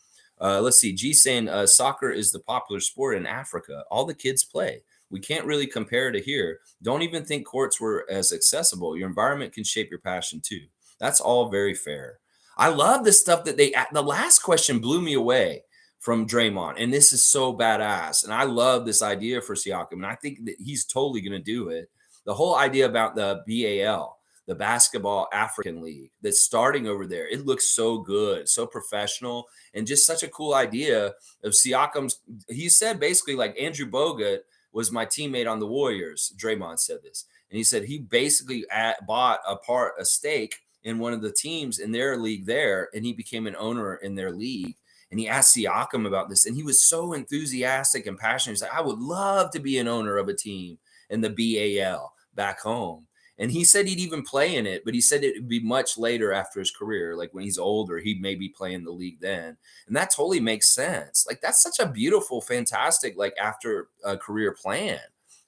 [SPEAKER 1] Let's see. G saying soccer is the popular sport in Africa. All the kids play. We can't really compare to here. Don't even think courts were as accessible. Your environment can shape your passion too. That's all very fair. I love the stuff that the last question blew me away from Draymond. And this is so badass. And I love this idea for Siakam. And I think that he's totally going to do it. The whole idea about the BAL, the Basketball African League that's starting over there. It looks so good, so professional, and just such a cool idea of Siakam's. He said basically like Andrew Bogut was my teammate on the Warriors. Draymond said this. And he said he basically bought a stake in one of the teams in their league there, and he became an owner in their league. And he asked Siakam about this, and he was so enthusiastic and passionate. He's like, I would love to be an owner of a team in the BAL back home. And he said he'd even play in it, but he said it would be much later after his career. Like when he's older, he'd maybe play in the league then. And that totally makes sense. Like that's such a beautiful, fantastic, like after a career plan.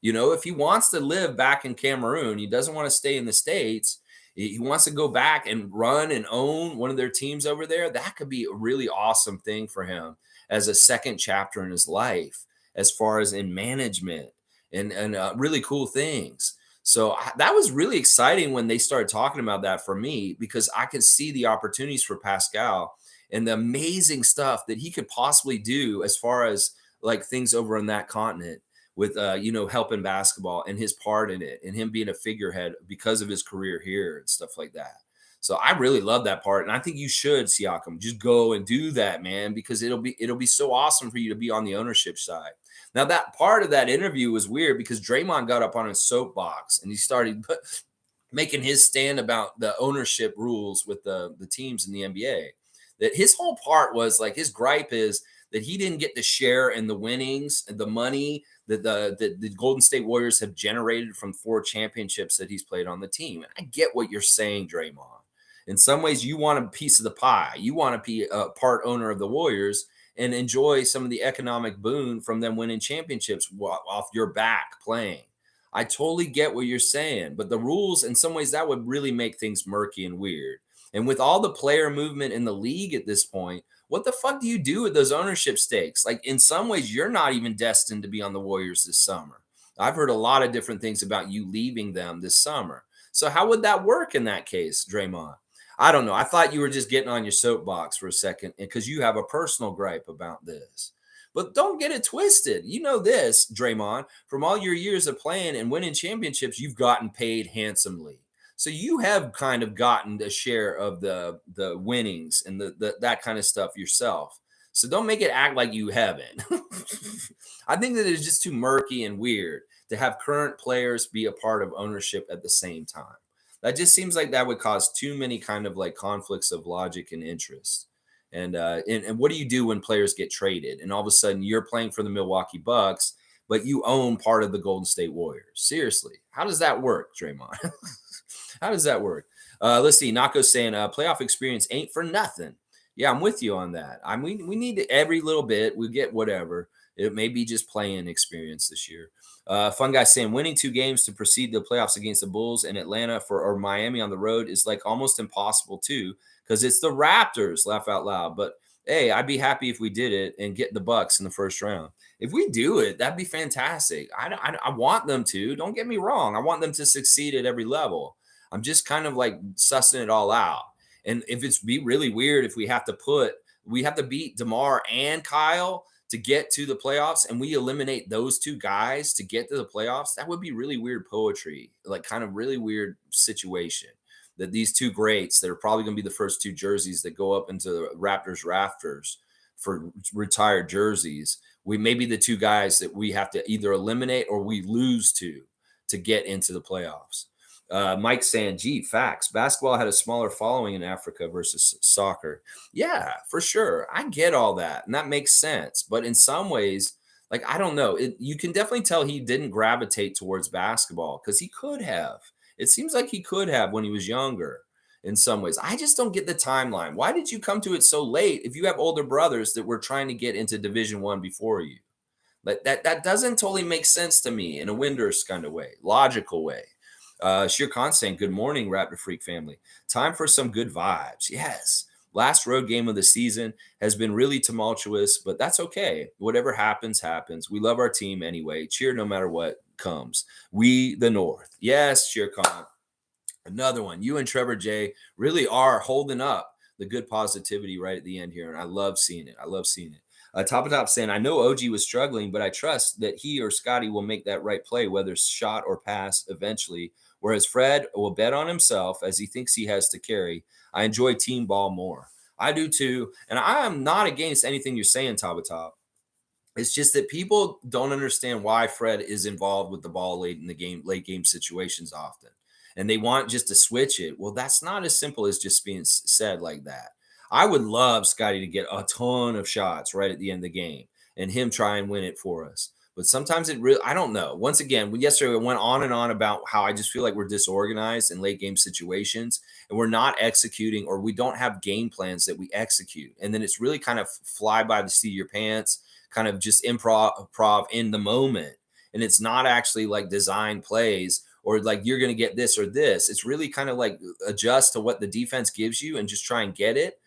[SPEAKER 1] You know, if he wants to live back in Cameroon, he doesn't want to stay in the States. He wants to go back and run and own one of their teams over there. That could be a really awesome thing for him as a second chapter in his life, as far as in management and really cool things. So that was really exciting when they started talking about that for me, because I could see the opportunities for Pascal and the amazing stuff that he could possibly do as far as like things over on that continent with, helping basketball and his part in it and him being a figurehead because of his career here and stuff like that. So I really love that part. And I think you should, Siakam, just go and do that, man, because it'll be so awesome for you to be on the ownership side. Now, that part of that interview was weird because Draymond got up on his soapbox and he started making his stand about the ownership rules with the teams in the NBA. That his whole part was like, his gripe is that he didn't get to share in the winnings and the money that the Golden State Warriors have generated from 4 championships that he's played on the team. And I get what you're saying, Draymond. In some ways, you want a piece of the pie. You want to be a part owner of the Warriors and enjoy some of the economic boon from them winning championships off your back playing. I totally get what you're saying, but the rules, in some ways, that would really make things murky and weird. And with all the player movement in the league at this point, what the fuck do you do with those ownership stakes? Like, in some ways, you're not even destined to be on the Warriors this summer. I've heard a lot of different things about you leaving them this summer. So how would that work in that case, Draymond? I don't know. I thought you were just getting on your soapbox for a second because you have a personal gripe about this. But don't get it twisted. You know this, Draymond, from all your years of playing and winning championships, you've gotten paid handsomely. So you have kind of gotten a share of the winnings and the that kind of stuff yourself. So don't make it act like you haven't. I think that it's just too murky and weird to have current players be a part of ownership at the same time. That just seems like that would cause too many kind of like conflicts of logic and interest. And what do you do when players get traded and all of a sudden you're playing for the Milwaukee Bucks, but you own part of the Golden State Warriors? Seriously, how does that work, Draymond? How does that work? Let's see. Nako's saying playoff experience ain't for nothing. Yeah, I'm with you on that. I mean, we need every little bit. We get whatever. It may be just playing experience this year. Fun guy saying winning 2 games to proceed to the playoffs against the Bulls and Atlanta or Miami on the road is like almost impossible too, because it's the Raptors. Laugh out loud. But hey, I'd be happy if we did it and get the Bucks in the first round. If we do it, that'd be fantastic. I want them to. Don't get me wrong. I want them to succeed at every level. I'm just kind of like sussing it all out. And if it's be really weird if we have to beat DeMar and Kyle to get to the playoffs and we eliminate those 2 guys to get to the playoffs, that would be really weird poetry, like kind of really weird situation that these 2 greats that are probably going to be the first 2 jerseys that go up into the Raptors rafters for retired jerseys. We may be the 2 guys that we have to either eliminate or we lose to get into the playoffs. Mike saying, gee, facts. Basketball had a smaller following in Africa versus soccer. Yeah, for sure. I get all that. And that makes sense. But in some ways, like, I don't know. You can definitely tell he didn't gravitate towards basketball because he could have. It seems like he could have when he was younger in some ways. I just don't get the timeline. Why did you come to it so late if you have older brothers that were trying to get into Division I before you? Like that doesn't totally make sense to me in a Winders kind of way, logical way. Sheer Khan saying, good morning, Raptor Freak family. Time for some good vibes. Yes. Last road game of the season has been really tumultuous, but that's okay. Whatever happens, happens. We love our team anyway. Cheer no matter what comes. We the North. Yes, Sheer Khan. Another one. You and Trevor J really are holding up the good positivity right at the end here, and I love seeing it. I love seeing it. Top saying, I know OG was struggling, but I trust that he or Scottie will make that right play, whether shot or pass eventually. Whereas Fred will bet on himself as he thinks he has to carry. I enjoy team ball more. I do too. And I am not against anything you're saying, Top. It's just that people don't understand why Fred is involved with the ball late in the game, late game situations often. And they want just to switch it. Well, that's not as simple as just being said like that. I would love Scottie to get a ton of shots right at the end of the game and him try and win it for us. But sometimes it really, I don't know. Once again, yesterday we went on and on about how I just feel like we're disorganized in late game situations and we're not executing, or we don't have game plans that we execute. And then it's really kind of fly by the seat of your pants, kind of just improv in the moment. And it's not actually like design plays or like you're going to get this or this. It's really kind of like adjust to what the defense gives you and just try and get it.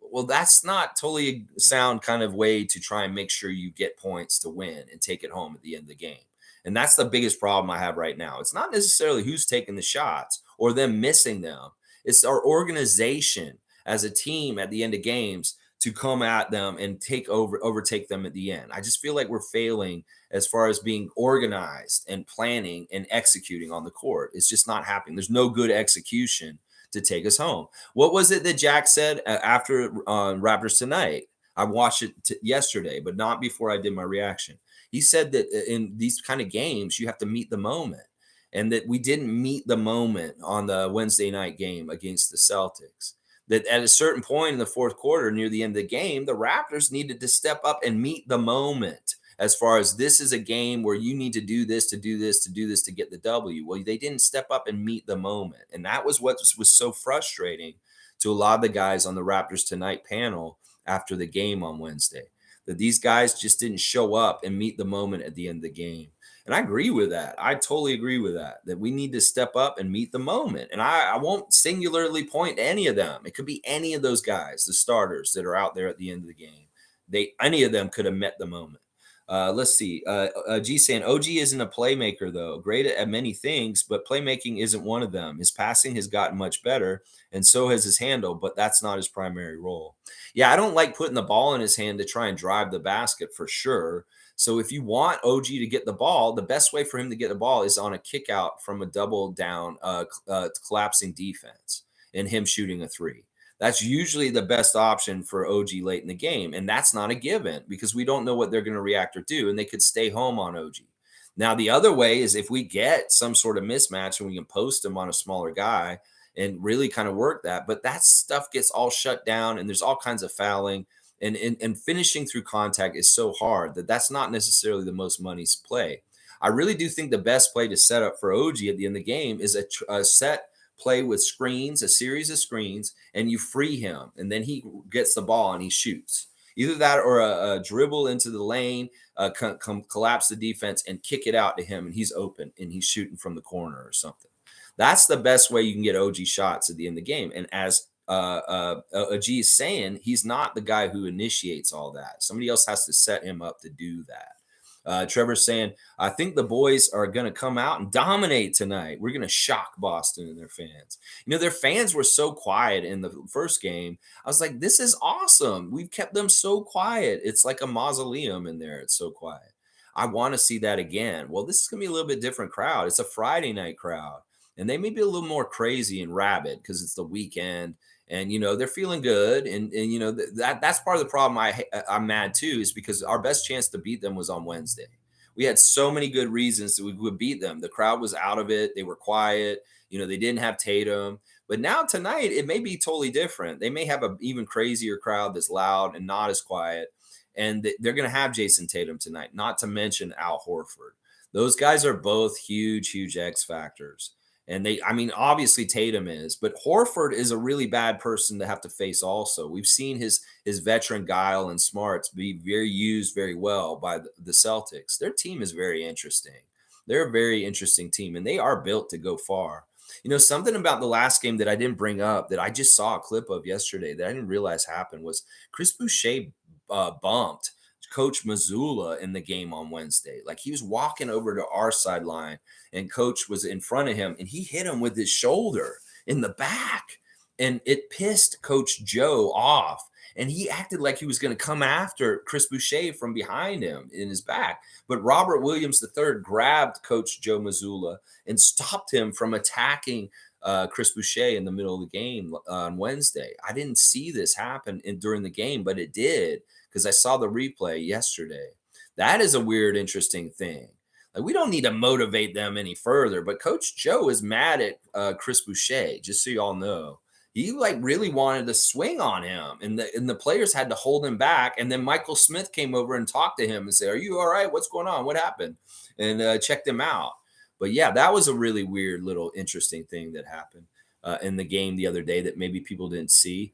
[SPEAKER 1] Well, that's not totally a sound kind of way to try and make sure you get points to win and take it home at the end of the game. And that's the biggest problem I have right now. It's not necessarily who's taking the shots or them missing them. It's our organization as a team at the end of games to come at them and overtake them at the end. I just feel like we're failing as far as being organized and planning and executing on the court. It's just not happening. There's no good execution to take us home. What was it that Jack said after Raptors Tonight? I watched it yesterday, but not before I did my reaction. He said that in these kind of games, you have to meet the moment, and that we didn't meet the moment on the Wednesday night game against the Celtics. That at a certain point in the fourth quarter, near the end of the game, the Raptors needed to step up and meet the moment. as far as this is a game where you need to do this, to do this, to do this to get the W. Well, they didn't step up and meet the moment. And that was what was so frustrating to a lot of the guys on the Raptors Tonight panel after the game on Wednesday, that these guys just didn't show up and meet the moment at the end of the game. And I agree with that. I totally agree with that, that we need to step up and meet the moment. And I won't singularly point to any of them. It could be any of those guys, the starters that are out there at the end of the game. Any of them could have met the moment. Let's see. G saying OG isn't a playmaker, though. Great at many things, but playmaking isn't one of them. His passing has gotten much better, and so has his handle, but that's not his primary role. Yeah, I don't like putting the ball in his hand to try and drive the basket for sure. So if you want OG to get the ball, the best way for him to get the ball is on a kick out from a double down, collapsing defense and him shooting a three. That's usually the best option for OG late in the game. And that's not a given because we don't know what they're going to react or do. And they could stay home on OG. Now, the other way is if we get some sort of mismatch and we can post him on a smaller guy and really kind of work that. But that stuff gets all shut down and there's all kinds of fouling. And finishing through contact is so hard that that's not necessarily the most money's play. I really do think the best play to set up for OG at the end of the game is a set play with screens, a series of screens, and you free him, and then he gets the ball and he shoots. Either that or a dribble into the lane, collapse the defense, and kick it out to him, and he's open, and he's shooting from the corner or something. That's the best way you can get OG shots at the end of the game. And as G is saying, he's not the guy who initiates all that. Somebody else has to set him up to do that. Trevor's saying, I think the boys are going to come out and dominate tonight. We're going to shock Boston and their fans. You know, their fans were so quiet in the first game. I was like, this is awesome. We've kept them so quiet. It's like a mausoleum in there. It's so quiet. I want to see that again. Well, this is going to be a little bit different crowd. It's a Friday night crowd. And they may be a little more crazy and rabid because it's the weekend. And, you know, they're feeling good. And you know, that's part of the problem I'm mad too, is because our best chance to beat them was on Wednesday. We had so many good reasons that we would beat them. The crowd was out of it. They were quiet. You know, they didn't have Tatum. But now tonight, it may be totally different. They may have an even crazier crowd that's loud and not as quiet. And they're going to have Jason Tatum tonight, not to mention Al Horford. Those guys are both huge, huge X factors. And obviously Tatum is, but Horford is a really bad person to have to face also. We've seen his veteran guile and smarts be used very well by the Celtics. Their team is very interesting. They're a very interesting team, and they are built to go far. You know, something about the last game that I didn't bring up that I just saw a clip of yesterday that I didn't realize happened was Chris Boucher bumped Coach Mazzulla in the game on Wednesday. Like he was walking over to our sideline and Coach was in front of him and he hit him with his shoulder in the back. And it pissed Coach Joe off. And he acted like he was going to come after Chris Boucher from behind him in his back. But Robert Williams III grabbed Coach Joe Mazzulla and stopped him from attacking Chris Boucher in the middle of the game on Wednesday. I didn't see this happen during the game, but it did because I saw the replay yesterday. That is a weird, interesting thing. Like we don't need to motivate them any further, but Coach Joe is mad at Chris Boucher, just so y'all know. He like really wanted to swing on him, and the players had to hold him back. And then Michael Smith came over and talked to him and said, "Are you all right? What's going on? What happened?" And checked him out. But yeah, that was a really weird little interesting thing that happened in the game the other day that maybe people didn't see.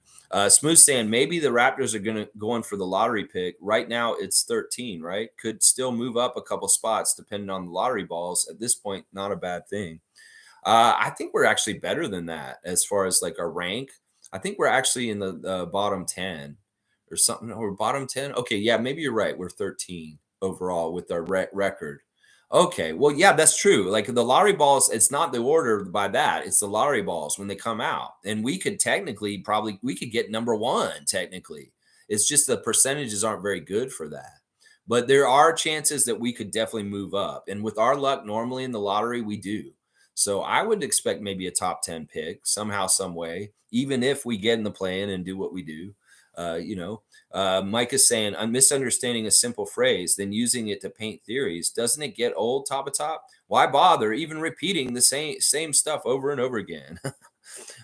[SPEAKER 1] Smooth saying maybe the Raptors are going for the lottery pick. Right now it's 13, right? Could still move up a couple spots depending on the lottery balls. At this point, not a bad thing. I think we're actually better than that as far as like our rank. I think we're actually in the bottom 10 or something. Or bottom 10. Okay, yeah, maybe you're right. We're 13 overall with our record. Okay, well, yeah, that's true. Like the lottery balls, it's not the order by that. It's the lottery balls when they come out. And we could technically we could get number one technically. It's just the percentages aren't very good for that. But there are chances that we could definitely move up. And with our luck, normally in the lottery, we do. So I would expect maybe a top 10 pick somehow, some way, even if we get in the play-in and do what we do. Mike is saying, I'm misunderstanding a simple phrase, then using it to paint theories. Doesn't it get old, top of top? Why bother even repeating the same stuff over and over again?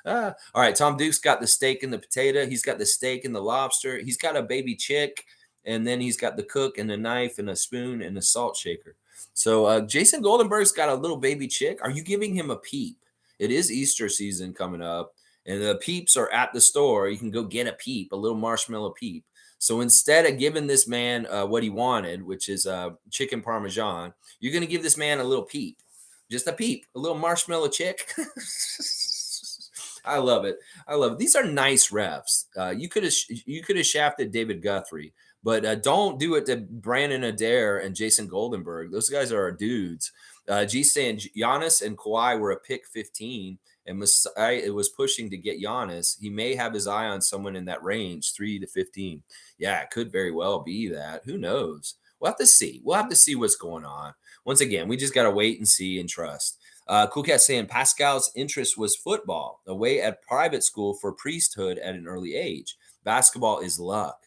[SPEAKER 1] All right, Tom Duke's got the steak and the potato. He's got the steak and the lobster. He's got a baby chick. And then he's got the cook and a knife and a spoon and a salt shaker. So Jason Goldenberg's got a little baby chick. Are you giving him a peep? It is Easter season coming up, and the peeps are at the store. You can go get a peep, a little marshmallow peep. So instead of giving this man what he wanted, which is chicken parmesan, you're going to give this man a little peep, just a peep, a little marshmallow chick. I love it. I love it. These are nice refs. You could have shafted David Guthrie, but don't do it to Brandon Adair and Jason Goldenberg. Those guys are our dudes. G saying Giannis and Kawhi were a pick 15, and Masai it was pushing to get Giannis. He may have his eye on someone in that range, 3 to 15. Yeah, it could very well be that. Who knows? We'll have to see. We'll have to see what's going on. Once again, we just got to wait and see and trust. Cool Cat saying Pascal's interest was football, away at private school for priesthood at an early age. Basketball is luck.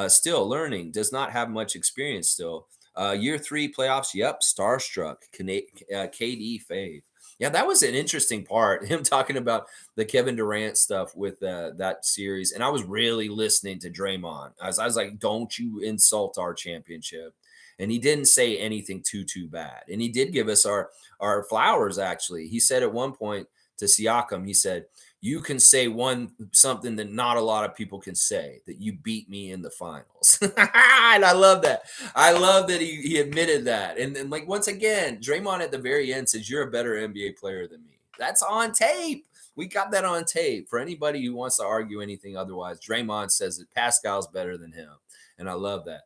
[SPEAKER 1] Still learning, does not have much experience still. Year 3 playoffs, yep, starstruck. KD fave. Yeah, that was an interesting part. Him talking about the Kevin Durant stuff with that series. And I was really listening to Draymond. I was like, don't you insult our championship. And he didn't say anything too bad. And he did give us our flowers, actually. He said at one point to Siakam, he said, you can say something that not a lot of people can say, that you beat me in the finals. And I love that. I love that he admitted that. And then, like, once again, Draymond at the very end says, you're a better NBA player than me. That's on tape. We got that on tape. For anybody who wants to argue anything otherwise, Draymond says that Pascal's better than him. And I love that.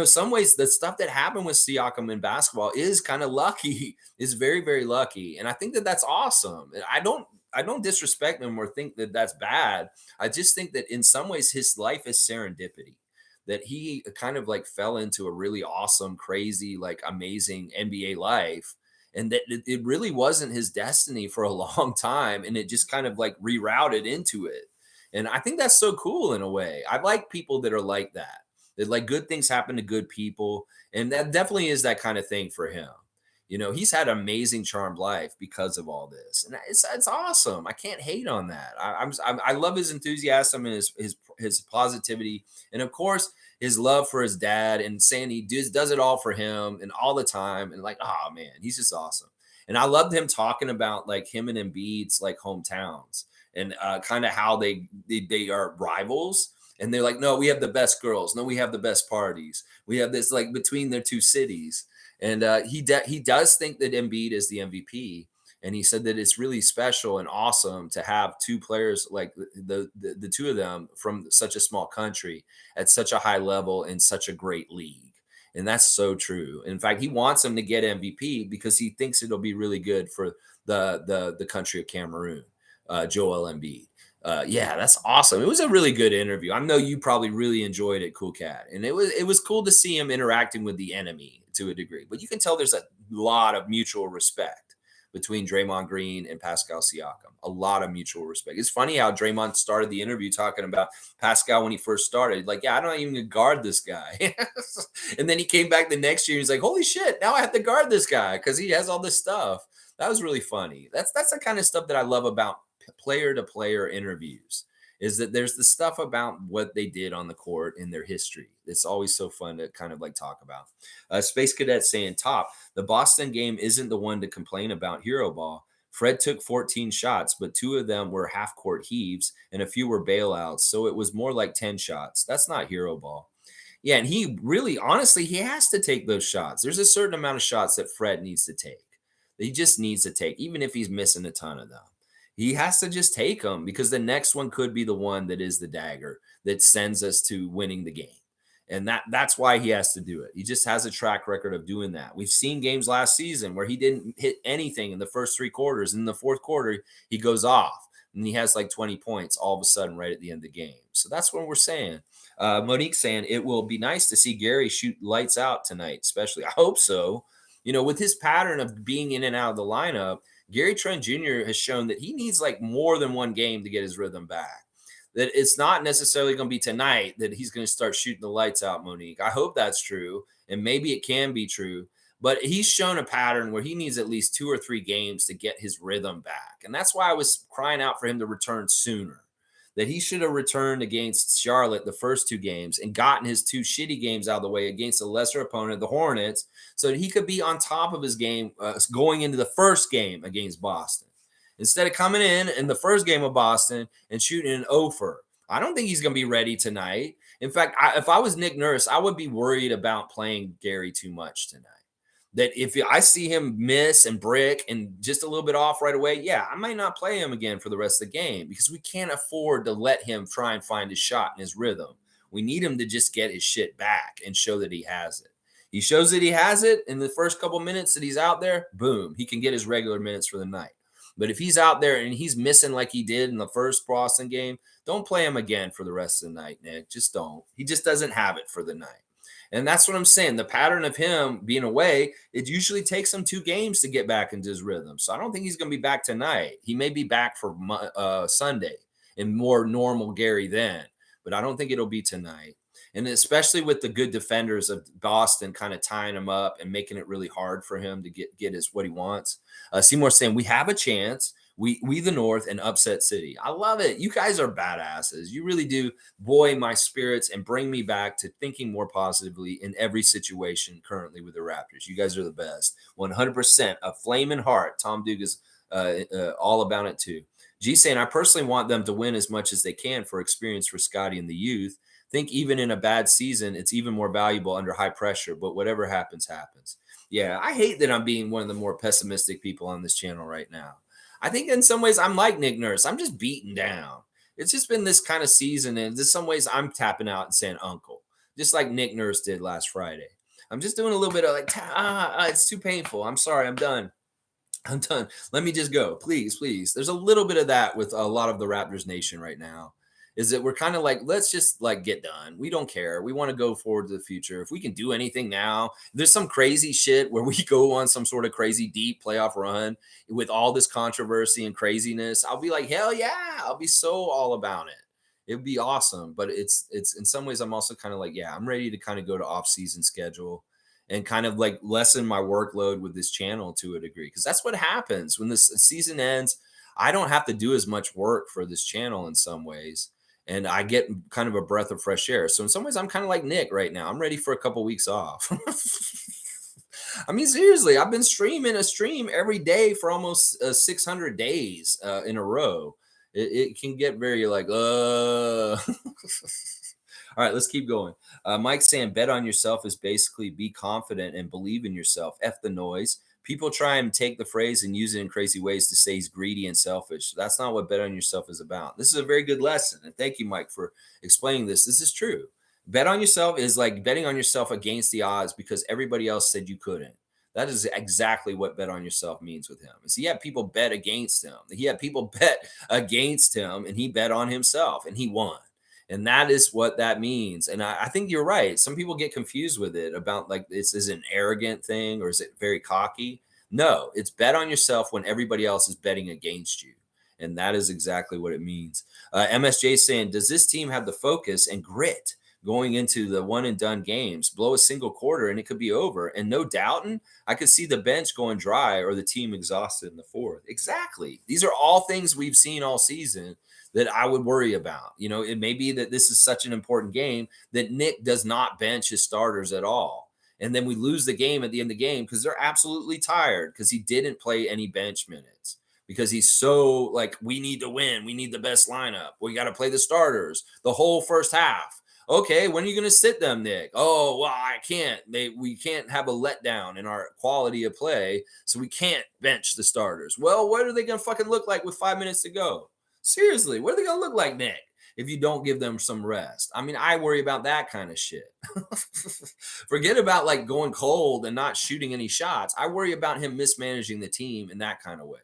[SPEAKER 1] Some ways the stuff that happened with Siakam in basketball is kind of lucky, is very, very lucky. And I think that that's awesome. I don't disrespect him or think that that's bad. I just think that in some ways his life is serendipity, that he kind of like fell into a really awesome, crazy, like amazing NBA life. And that it really wasn't his destiny for a long time. And it just kind of like rerouted into it. And I think that's so cool in a way. I like people that are like that. That like good things happen to good people. And that definitely is that kind of thing for him. He's had an amazing charmed life because of all this. And it's awesome. I can't hate on that. I love his enthusiasm and his positivity. And of course, his love for his dad and saying he does it all for him and all the time. And like, oh man, he's just awesome. And I loved him talking about like him and Embiid's like hometowns and kind of how they are rivals. And they're like, no, we have the best girls. No, we have the best parties. We have this like between their two cities. And he does think that Embiid is the MVP. And he said that it's really special and awesome to have two players like the two of them from such a small country at such a high level in such a great league. And that's so true. In fact, he wants him to get MVP because he thinks it'll be really good for the country of Cameroon, Joel Embiid. Yeah, that's awesome. It was a really good interview. I know you probably really enjoyed it, Cool Cat. And it was cool to see him interacting with the enemy to a degree. But you can tell there's a lot of mutual respect between Draymond Green and Pascal Siakam. A lot of mutual respect. It's funny how Draymond started the interview talking about Pascal when he first started. Like, yeah, I don't even guard this guy. And then he came back the next year. He's like, holy shit, now I have to guard this guy because he has all this stuff. That was really funny. That's the kind of stuff that I love about player-to-player interviews, is that there's the stuff about what they did on the court in their history. It's always so fun to kind of like talk about. Space Cadet saying, top, the Boston game isn't the one to complain about hero ball. Fred took 14 shots, but 2 of them were half-court heaves and a few were bailouts, so it was more like 10 shots. That's not hero ball. Yeah, and he really, honestly, he has to take those shots. There's a certain amount of shots that Fred needs to take. He just needs to take, even if he's missing a ton of them. He has to just take them because the next one could be the one that is the dagger that sends us to winning the game. And that's why he has to do it. He just has a track record of doing that. We've seen games last season where he didn't hit anything in the first 3 quarters. In the fourth quarter, he goes off and he has like 20 points all of a sudden right at the end of the game. So that's what we're saying. Monique saying it will be nice to see Gary shoot lights out tonight, especially. I hope so. With his pattern of being in and out of the lineup, Gary Trent Jr. has shown that he needs like more than one game to get his rhythm back. That it's not necessarily going to be tonight that he's going to start shooting the lights out, Monique. I hope that's true, and maybe it can be true. But he's shown a pattern where he needs at least 2 or 3 games to get his rhythm back. And that's why I was crying out for him to return sooner. that he should have returned against Charlotte the first 2 games and gotten his 2 shitty games out of the way against a lesser opponent, the Hornets, so that he could be on top of his game going into the first game against Boston. Instead of coming in the first game of Boston and shooting an offer. I don't think he's going to be ready tonight. In fact, if I was Nick Nurse, I would be worried about playing Gary too much tonight. That if I see him miss and brick and just a little bit off right away, yeah, I might not play him again for the rest of the game because we can't afford to let him try and find his shot and his rhythm. We need him to just get his shit back and show that he has it. He shows that he has it in the first couple minutes that he's out there, boom, he can get his regular minutes for the night. But if he's out there and he's missing like he did in the first Boston game, don't play him again for the rest of the night, Nick. Just don't. He just doesn't have it for the night. And that's what I'm saying. The pattern of him being away, it usually takes him 2 games to get back into his rhythm. So I don't think he's going to be back tonight. He may be back for Sunday and more normal Gary then, but I don't think it'll be tonight. And especially with the good defenders of Boston kind of tying him up and making it really hard for him to get what he wants. Seymour saying, we have a chance. We the North and upset City. I love it. You guys are badasses. You really do buoy my spirits and bring me back to thinking more positively in every situation currently with the Raptors. You guys are the best. 100% a flaming heart. Tom Duke is all about it too. G saying, I personally want them to win as much as they can for experience for Scottie and the youth. Think even in a bad season, it's even more valuable under high pressure, but whatever happens, happens. Yeah, I hate that I'm being one of the more pessimistic people on this channel right now. I think in some ways I'm like Nick Nurse. I'm just beaten down. It's just been this kind of season, and in some ways I'm tapping out and saying uncle, just like Nick Nurse did last Friday. I'm just doing a little bit of like, it's too painful. I'm sorry, I'm done. I'm done. Let me just go. Please, please. There's a little bit of that with a lot of the Raptors Nation right now. Is that we're kind of like, let's just like get done. We don't care. We want to go forward to the future. If we can do anything now, there's some crazy shit where we go on some sort of crazy deep playoff run with all this controversy and craziness. I'll be like, hell yeah. I'll be so all about it. It would be awesome. But it's in some ways, I'm also kind of like, yeah, I'm ready to kind of go to off-season schedule and kind of like lessen my workload with this channel to a degree. Because that's what happens when this season ends. I don't have to do as much work for this channel in some ways. And I get kind of a breath of fresh air. So in some ways, I'm kind of like Nick right now. I'm ready for a couple weeks off. I mean, seriously, I've been streaming a stream every day for almost 600 days in a row. It can get very like, All right, let's keep going. Mike saying bet on yourself is basically be confident and believe in yourself. F the noise. People try and take the phrase and use it in crazy ways to say he's greedy and selfish. That's not what bet on yourself is about. This is a very good lesson. And thank you, Mike, for explaining this. This is true. Bet on yourself is like betting on yourself against the odds because everybody else said you couldn't. That is exactly what bet on yourself means with him. Is he had people bet against him. He had people bet against him and he bet on himself and he won. And that is what that means. And I think you're right. Some people get confused with it about like this is an arrogant thing or is it very cocky? No, it's bet on yourself when everybody else is betting against you. And that is exactly what it means. MSJ saying, does this team have the focus and grit going into the one and done games? Blow a single quarter and it could be over. And no Dowtin, I could see the bench going dry or the team exhausted in the fourth. Exactly. These are all things we've seen all season that I would worry about. You know, it may be that this is such an important game that Nick does not bench his starters at all. And then we lose the game at the end of the game because they're absolutely tired because he didn't play any bench minutes because he's so like, we need to win. We need the best lineup. We got to play the starters the whole first half. Okay, when are you going to sit them, Nick? Oh, well, I can't. We can't have a letdown in our quality of play, so we can't bench the starters. Well, what are they going to fucking look like with 5 minutes to go? Seriously, what are they going to look like, Nick, if you don't give them some rest? I mean, I worry about that kind of shit. Forget about like going cold and not shooting any shots. I worry about him mismanaging the team in that kind of way.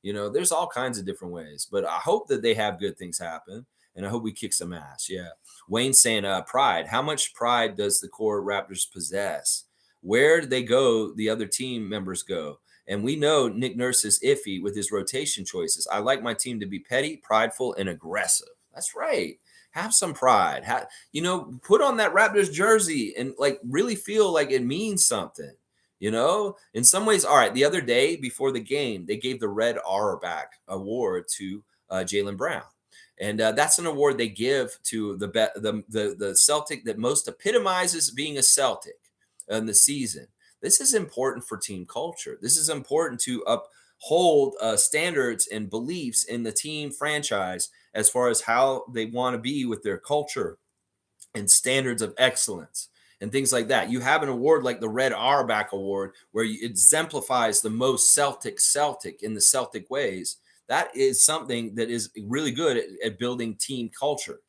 [SPEAKER 1] You know, there's all kinds of different ways, but I hope that they have good things happen. And I hope we kick some ass. Yeah. Wayne saying, pride. How much pride does the core Raptors possess? Where do they go? The other team members go. And we know Nick Nurse is iffy with his rotation choices. I like my team to be petty, prideful, and aggressive. That's right. Have some pride. Put on that Raptors jersey and like really feel like it means something. You know, in some ways, all right. The other day before the game, they gave the Red R back award to Jaylen Brown. And that's an award they give to the Celtic that most epitomizes being a Celtic in the season. This is important for team culture. This is important to uphold standards and beliefs in the team franchise as far as how they want to be with their culture and standards of excellence and things like that. You have an award like the Red Auerbach Award, where it exemplifies the most Celtic in the Celtic ways. That is something that is really good at building team culture.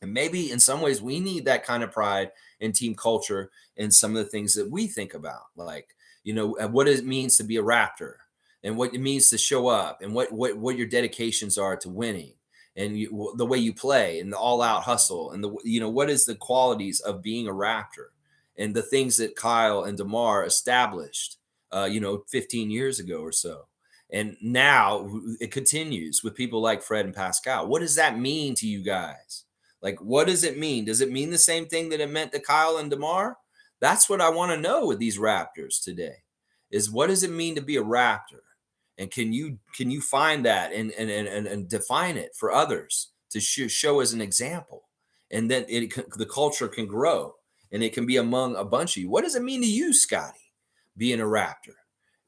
[SPEAKER 1] And maybe in some ways we need that kind of pride in team culture in some of the things that we think about, like, what it means to be a Raptor, and what it means to show up, and what your dedications are to winning, and the way you play, and the all-out hustle, and what is the qualities of being a Raptor, and the things that Kyle and DeMar established 15 years ago or so. And now it continues with people like Fred and Pascal. What does that mean to you guys? Like, what does it mean? Does it mean the same thing that it meant to Kyle and DeMar? That's what I want to know with these Raptors today, is what does it mean to be a Raptor? And can you find that and define it for others to show as an example? And then the culture can grow, and it can be among a bunch of you. What does it mean to you, Scottie, being a Raptor?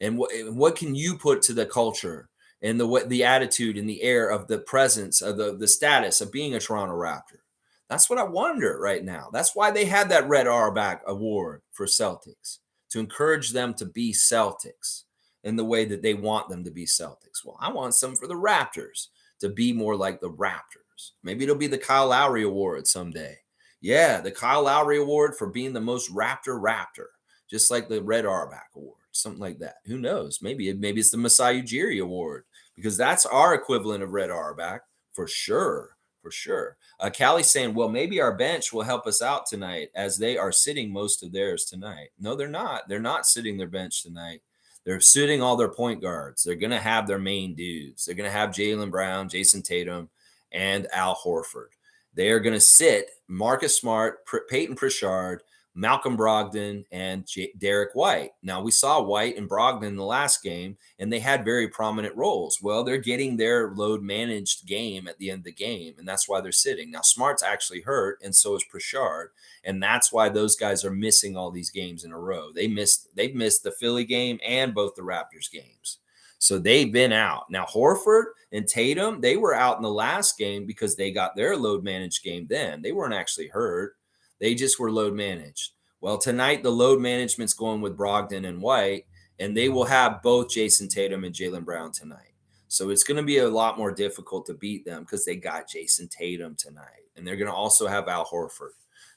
[SPEAKER 1] And what can you put to the culture and the attitude and the air of the presence of the status of being a Toronto Raptor? That's what I wonder right now. That's why they had that Red Auerbach Award for Celtics, to encourage them to be Celtics in the way that they want them to be Celtics. Well, I want some for the Raptors to be more like the Raptors. Maybe it'll be the Kyle Lowry Award someday. Yeah, the Kyle Lowry Award for being the most Raptor, just like the Red Auerbach Award, something like that. Who knows? Maybe it's the Masai Ujiri Award, because that's our equivalent of Red Auerbach for sure. For sure. Callie's saying, well, maybe our bench will help us out tonight, as they are sitting most of theirs tonight. No, they're not. They're not sitting their bench tonight. They're sitting all their point guards. They're going to have their main dudes. They're going to have Jaylen Brown, Jason Tatum, and Al Horford. They are going to sit Marcus Smart, Peyton Pritchard, Malcolm Brogdon, and Derek White. Now, we saw White and Brogdon in the last game, and they had very prominent roles. Well, they're getting their load managed game at the end of the game, and that's why they're sitting. Now, Smart's actually hurt, and so is Pritchard, and that's why those guys are missing all these games in a row. They've missed the Philly game and both the Raptors games. So they've been out. Now, Horford and Tatum, they were out in the last game because they got their load managed game then. They weren't actually hurt. They just were load managed. Well, tonight the load management's going with Brogdon and White, and they will have both Jason Tatum and Jaylen Brown tonight. So it's going to be a lot more difficult to beat them because they got Jason Tatum tonight, and they're going to also have Al Horford.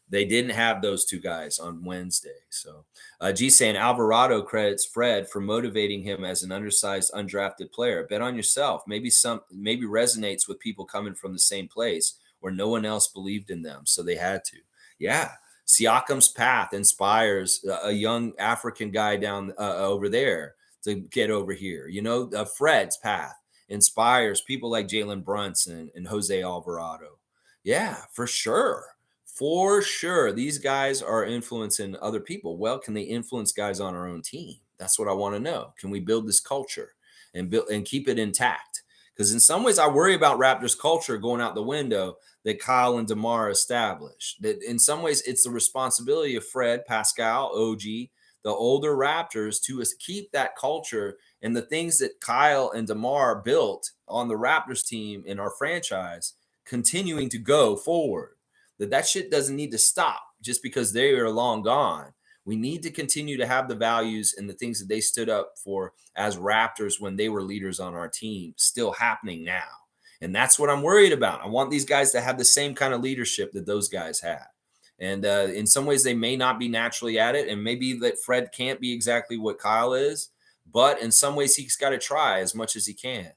[SPEAKER 1] They didn't have those two guys on Wednesday. So G saying Alvarado credits Fred for motivating him as an undersized, undrafted player. Bet on yourself. Maybe resonates with people coming from the same place where no one else believed in them, so they had to. Yeah, Siakam's path inspires a young African guy down over there to get over here. Fred's path inspires people like Jalen Brunson and Jose Alvarado. Yeah, for sure. For sure. These guys are influencing other people. Well, can they influence guys on our own team? That's what I want to know. Can we build this culture and keep it intact? Because in some ways, I worry about Raptors culture going out the window that Kyle and DeMar established. That in some ways, it's the responsibility of Fred, Pascal, OG, the older Raptors, to keep that culture and the things that Kyle and DeMar built on the Raptors team in our franchise continuing to go forward. That shit doesn't need to stop just because they are long gone. We need to continue to have the values and the things that they stood up for as Raptors when they were leaders on our team still happening now. And that's what I'm worried about. I want these guys to have the same kind of leadership that those guys had. And in some ways, they may not be naturally at it. And maybe that Fred can't be exactly what Kyle is. But in some ways, he's got to try as much as he can.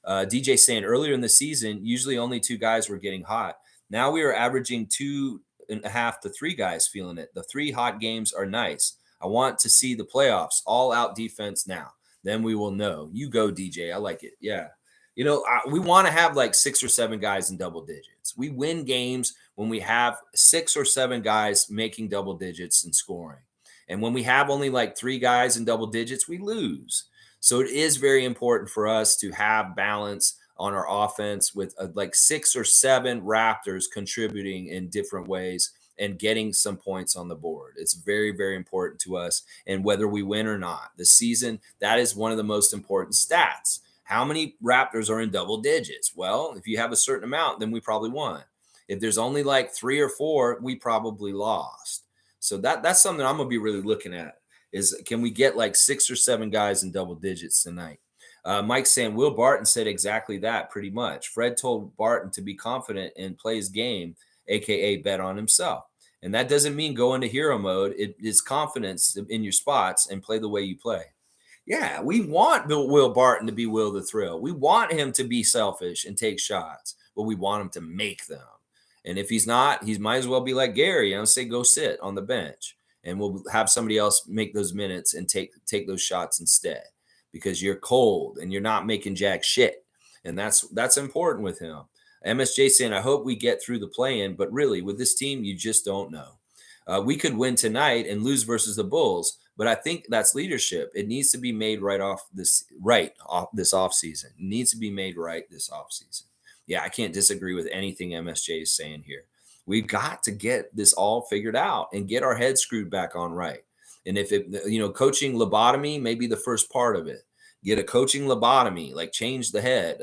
[SPEAKER 1] DJ saying earlier in the season, usually only two guys were getting hot. Now we are averaging 2.5 to 3 guys feeling it. The 3 hot games are nice. I want to see the playoffs, all out defense now. Then we will know. You go, DJ. I like it. Yeah. We want to have like 6 or 7 guys in double digits. We win games when we have 6 or 7 guys making double digits and scoring. And when we have only like 3 guys in double digits, we lose. So it is very important for us to have balance on our offense with like 6 or 7 Raptors contributing in different ways and getting some points on the board. It's very, very important to us. And whether we win or not, the season, that is one of the most important stats. How many Raptors are in double digits? Well, if you have a certain amount, then we probably won. If there's only like 3 or 4, we probably lost. So that's something I'm going to be really looking at is can we get like 6 or 7 guys in double digits tonight? Mike saying Will Barton said exactly that pretty much. Fred told Barton to be confident and play his game, aka bet on himself. And that doesn't mean go into hero mode. It is confidence in your spots and play the way you play. Yeah, we want Will Barton to be Will the Thrill. We want him to be selfish and take shots, but we want him to make them. And if he's not, he might as well be like Gary, say go sit on the bench, and we'll have somebody else make those minutes and take those shots instead because you're cold and you're not making jack shit. And that's important with him. MSJ saying, I hope we get through the play-in, but really with this team, you just don't know. We could win tonight and lose versus the Bulls, but I think that's leadership. It needs to be made right off this offseason. It needs to be made right this offseason. Yeah, I can't disagree with anything MSJ is saying here. We've got to get this all figured out and get our heads screwed back on right. And if coaching lobotomy may be the first part of it. Get a coaching lobotomy, like change the head,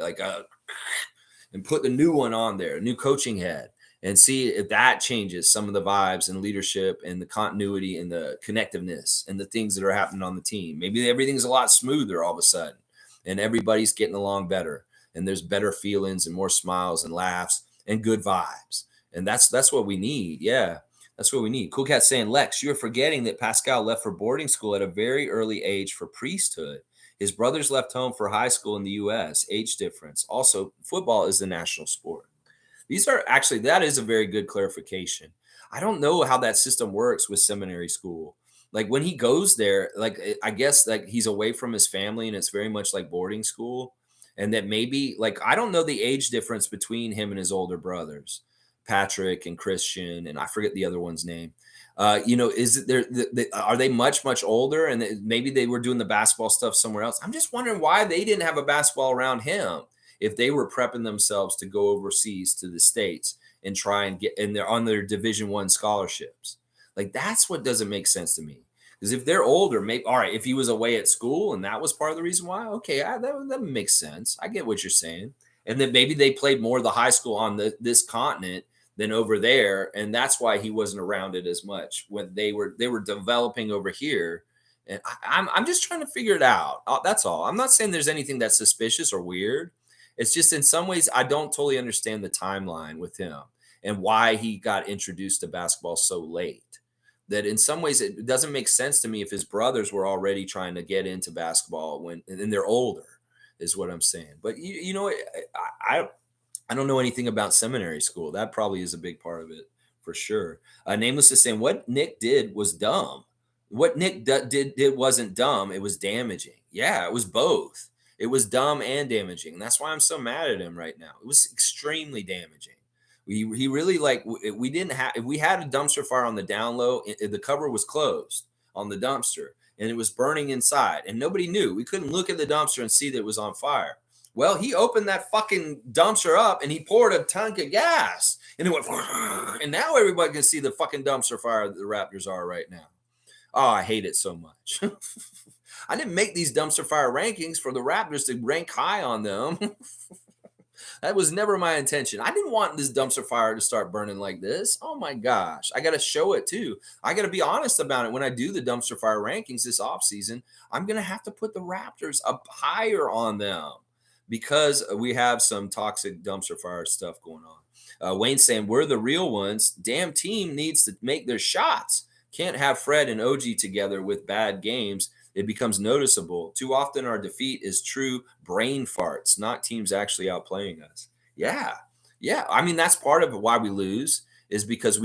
[SPEAKER 1] and put the new one on there, new coaching head, and see if that changes some of the vibes and leadership and the continuity and the connectiveness and the things that are happening on the team. Maybe everything's a lot smoother all of a sudden and everybody's getting along better and there's better feelings and more smiles and laughs and good vibes. And that's what we need. Yeah, that's what we need. Cool Cat saying, Lex, you're forgetting that Pascal left for boarding school at a very early age for priesthood. His brothers left home for high school in the U.S., age difference. Also, football is the national sport. That is a very good clarification. I don't know how that system works with seminary school. Like when he goes there, like I guess like he's away from his family and it's very much like boarding school. And that maybe like, I don't know the age difference between him and his older brothers, Patrick and Christian, and I forget the other one's name. Is it there? Are they much, much older? And maybe they were doing the basketball stuff somewhere else. I'm just wondering why they didn't have a basketball around him if they were prepping themselves to go overseas to the States and try and get in there on their Division I scholarships. Like that's what doesn't make sense to me. Because if they're older, maybe all right. If he was away at school and that was part of the reason why, okay, that makes sense. I get what you're saying. And then maybe they played more of the high school on this continent than over there, and that's why he wasn't around it as much when they were developing over here. And I'm just trying to figure it out. That's all. I'm not saying there's anything that's suspicious or weird. It's just in some ways I don't totally understand the timeline with him and why he got introduced to basketball so late. That in some ways it doesn't make sense to me if his brothers were already trying to get into basketball and they're older, is what I'm saying. But I don't know anything about seminary school. That probably is a big part of it for sure. Nameless is saying what Nick did was dumb. What Nick did wasn't dumb. It was damaging. Yeah, it was both. It was dumb and damaging. And that's why I'm so mad at him right now. It was extremely damaging. He really we didn't have, if we had a dumpster fire on the down low, the cover was closed on the dumpster and it was burning inside and nobody knew. We couldn't look at the dumpster and see that it was on fire. Well, he opened that fucking dumpster up and he poured a tank of gas and it went, and now everybody can see the fucking dumpster fire that the Raptors are right now. Oh, I hate it so much. I didn't make these dumpster fire rankings for the Raptors to rank high on them. That was never my intention. I didn't want this dumpster fire to start burning like this. Oh my gosh. I got to show it too. I got to be honest about it. When I do the dumpster fire rankings this offseason, I'm going to have to put the Raptors up higher on them because we have some toxic dumpster fire stuff going on. Wayne saying, we're the real ones. Damn team needs to make their shots. Can't have Fred and OG together with bad games. It becomes noticeable. Too often our defeat is true brain farts, not teams actually outplaying us. Yeah. I mean, that's part of why we lose is because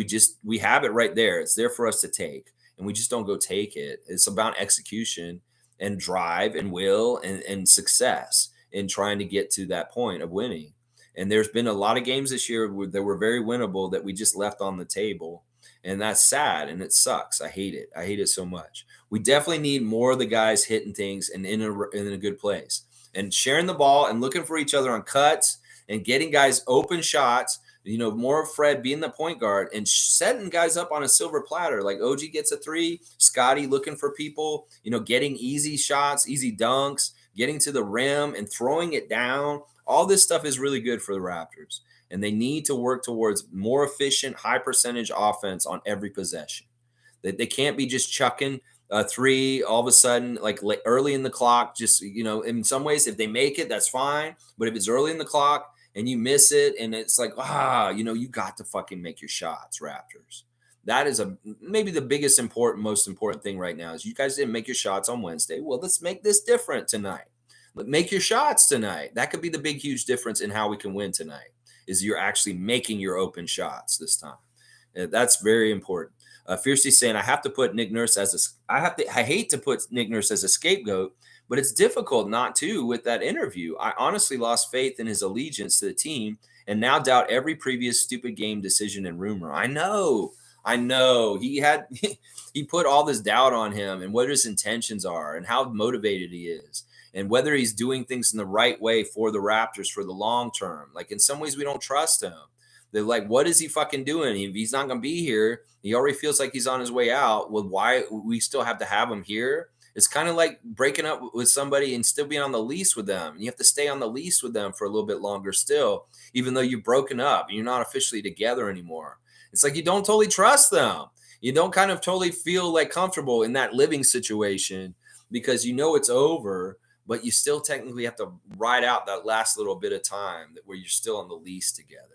[SPEAKER 1] we have it right there. It's there for us to take, and we just don't go take it. It's about execution and drive and will and success in trying to get to that point of winning. And there's been a lot of games this year that were very winnable that we just left on the table. And that's sad and it sucks. I hate it. I hate it so much. We definitely need more of the guys hitting things and in a good place. and sharing the ball and looking for each other on cuts and getting guys open shots. More of Fred being the point guard and setting guys up on a silver platter. Like OG gets a three, Scottie looking for people, getting easy shots, easy dunks, getting to the rim and throwing it down. All this stuff is really good for the Raptors. And they need to work towards more efficient, high percentage offense on every possession. They can't be just chucking a three all of a sudden, like early in the clock. Just, in some ways, if they make it, that's fine. But if it's early in the clock, and you miss it, and it's like, you got to fucking make your shots, Raptors. That is maybe the biggest most important thing right now is you guys didn't make your shots on Wednesday. Well, let's make this different tonight. Make your shots tonight. That could be the big, huge difference in how we can win tonight, is you're actually making your open shots this time. That's very important. Fiercely saying, I hate to put Nick Nurse as a scapegoat, but it's difficult not to with that interview. I honestly lost faith in his allegiance to the team and now doubt every previous stupid game decision and rumor. I know. He put all this doubt on him and what his intentions are and how motivated he is and whether he's doing things in the right way for the Raptors for the long term. Like, in some ways, we don't trust him. They're like, what is he fucking doing? If he's not going to be here, he already feels like he's on his way out. Well, why we still have to have him here? It's kind of like breaking up with somebody and still being on the lease with them. You have to stay on the lease with them for a little bit longer still, even though you've broken up and you're not officially together anymore. It's like you don't totally trust them. You don't kind of totally feel like comfortable in that living situation because it's over, but you still technically have to ride out that last little bit of time where you're still on the lease together.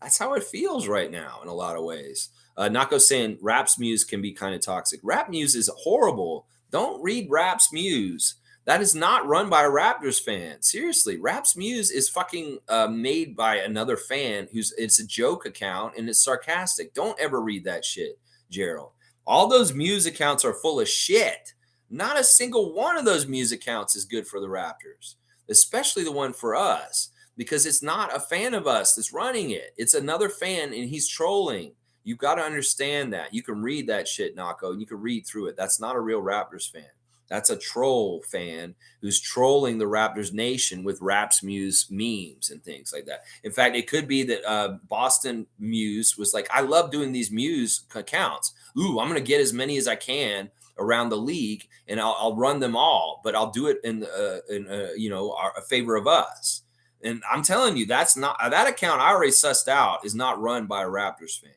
[SPEAKER 1] That's how it feels right now in a lot of ways. Nako saying Rap's Muse can be kind of toxic. Rap Muse is horrible. Don't read Rap's Muse. That is not run by a Raptors fan. Seriously, Rap's Muse is fucking made by another fan it's a joke account and it's sarcastic. Don't ever read that shit, Gerald. All those Muse accounts are full of shit. Not a single one of those Muse accounts is good for the Raptors, especially the one for us, because it's not a fan of us that's running it. It's another fan and he's trolling. You've got to understand that. You can read that shit, Nako, and you can read through it. That's not a real Raptors fan. That's a troll fan who's trolling the Raptors nation with Rap's Muse memes and things like that. In fact, it could be that Boston Muse was like, I love doing these Muse accounts. Ooh, I'm going to get as many as I can around the league, and I'll run them all, but I'll do it in a favor of us. And I'm telling you, that's not that account I already sussed out is not run by a Raptors fan.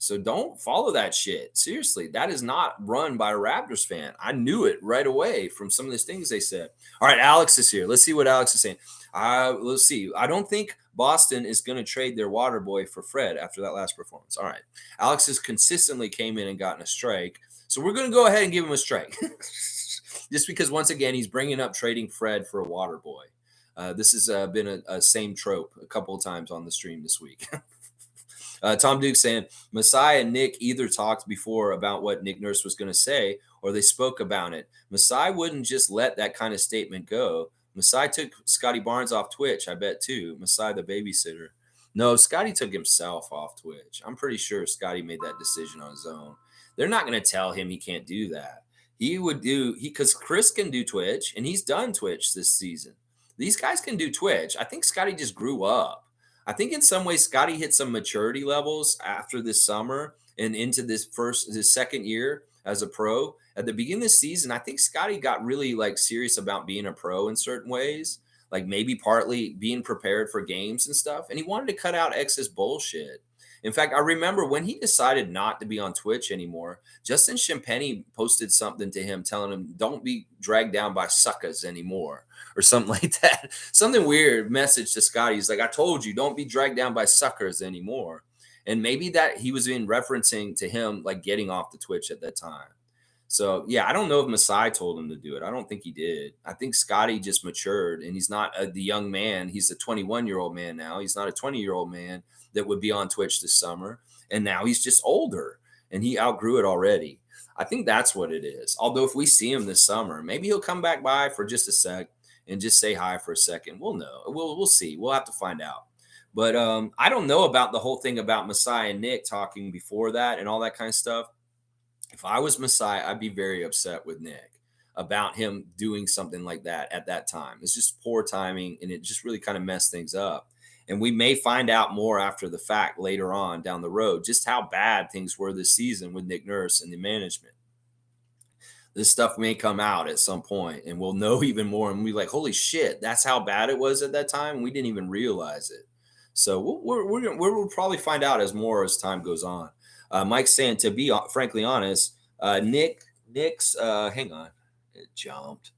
[SPEAKER 1] So don't follow that shit. Seriously, that is not run by a Raptors fan. I knew it right away from some of these things they said. All right, Alex is here. Let's see what Alex is saying. Let's see. I don't think Boston is going to trade their water boy for Fred after that last performance. All right. Alex has consistently came in and gotten a strike. So we're going to go ahead and give him a strike. Just because, once again, he's bringing up trading Fred for a water boy. This has been a same trope a couple of times on the stream this week. Tom Duke saying, Masai and Nick either talked before about what Nick Nurse was going to say, or they spoke about it. Masai wouldn't just let that kind of statement go. Masai took Scottie Barnes off Twitch, I bet, too. Masai, the babysitter. No, Scottie took himself off Twitch. I'm pretty sure Scottie made that decision on his own. They're not going to tell him he can't do that. Because Chris can do Twitch, and he's done Twitch this season. These guys can do Twitch. I think Scottie just grew up. I think in some ways Scottie hit some maturity levels after this summer and into his second year as a pro. At the beginning of the season, I think Scottie got really serious about being a pro in certain ways, like maybe partly being prepared for games and stuff. And he wanted to cut out excess bullshit. In fact, I remember when he decided not to be on Twitch anymore, Justin Champagny posted something to him telling him, don't be dragged down by suckers anymore, or something like that. Something weird message to Scottie. He's like, I told you, don't be dragged down by suckers anymore. And maybe that he was in referencing to him getting off the Twitch at that time. So, yeah, I don't know if Masai told him to do it. I don't think he did. I think Scottie just matured, and he's not the young man. He's a 21-year-old man now. He's not a 20-year-old man that would be on Twitch this summer. And now he's just older, and he outgrew it already. I think that's what it is. Although if we see him this summer, maybe he'll come back by for just a sec and just say hi for a second. We'll know. We'll see. We'll have to find out. But I don't know about the whole thing about Masai and Nick talking before that and all that kind of stuff. If I was Masai, I'd be very upset with Nick. about him doing something like that at that time. It's just poor timing, and it just really kind of messed things up. And we may find out more after the fact later on down the road just how bad things were this season with Nick Nurse and the management. This stuff may come out at some point, and we'll know even more. And we're like, holy shit, that's how bad it was at that time. We didn't even realize it. So we'll probably find out as time goes on. Mike's saying, to be frankly honest, Nick's, hang on, it jumped.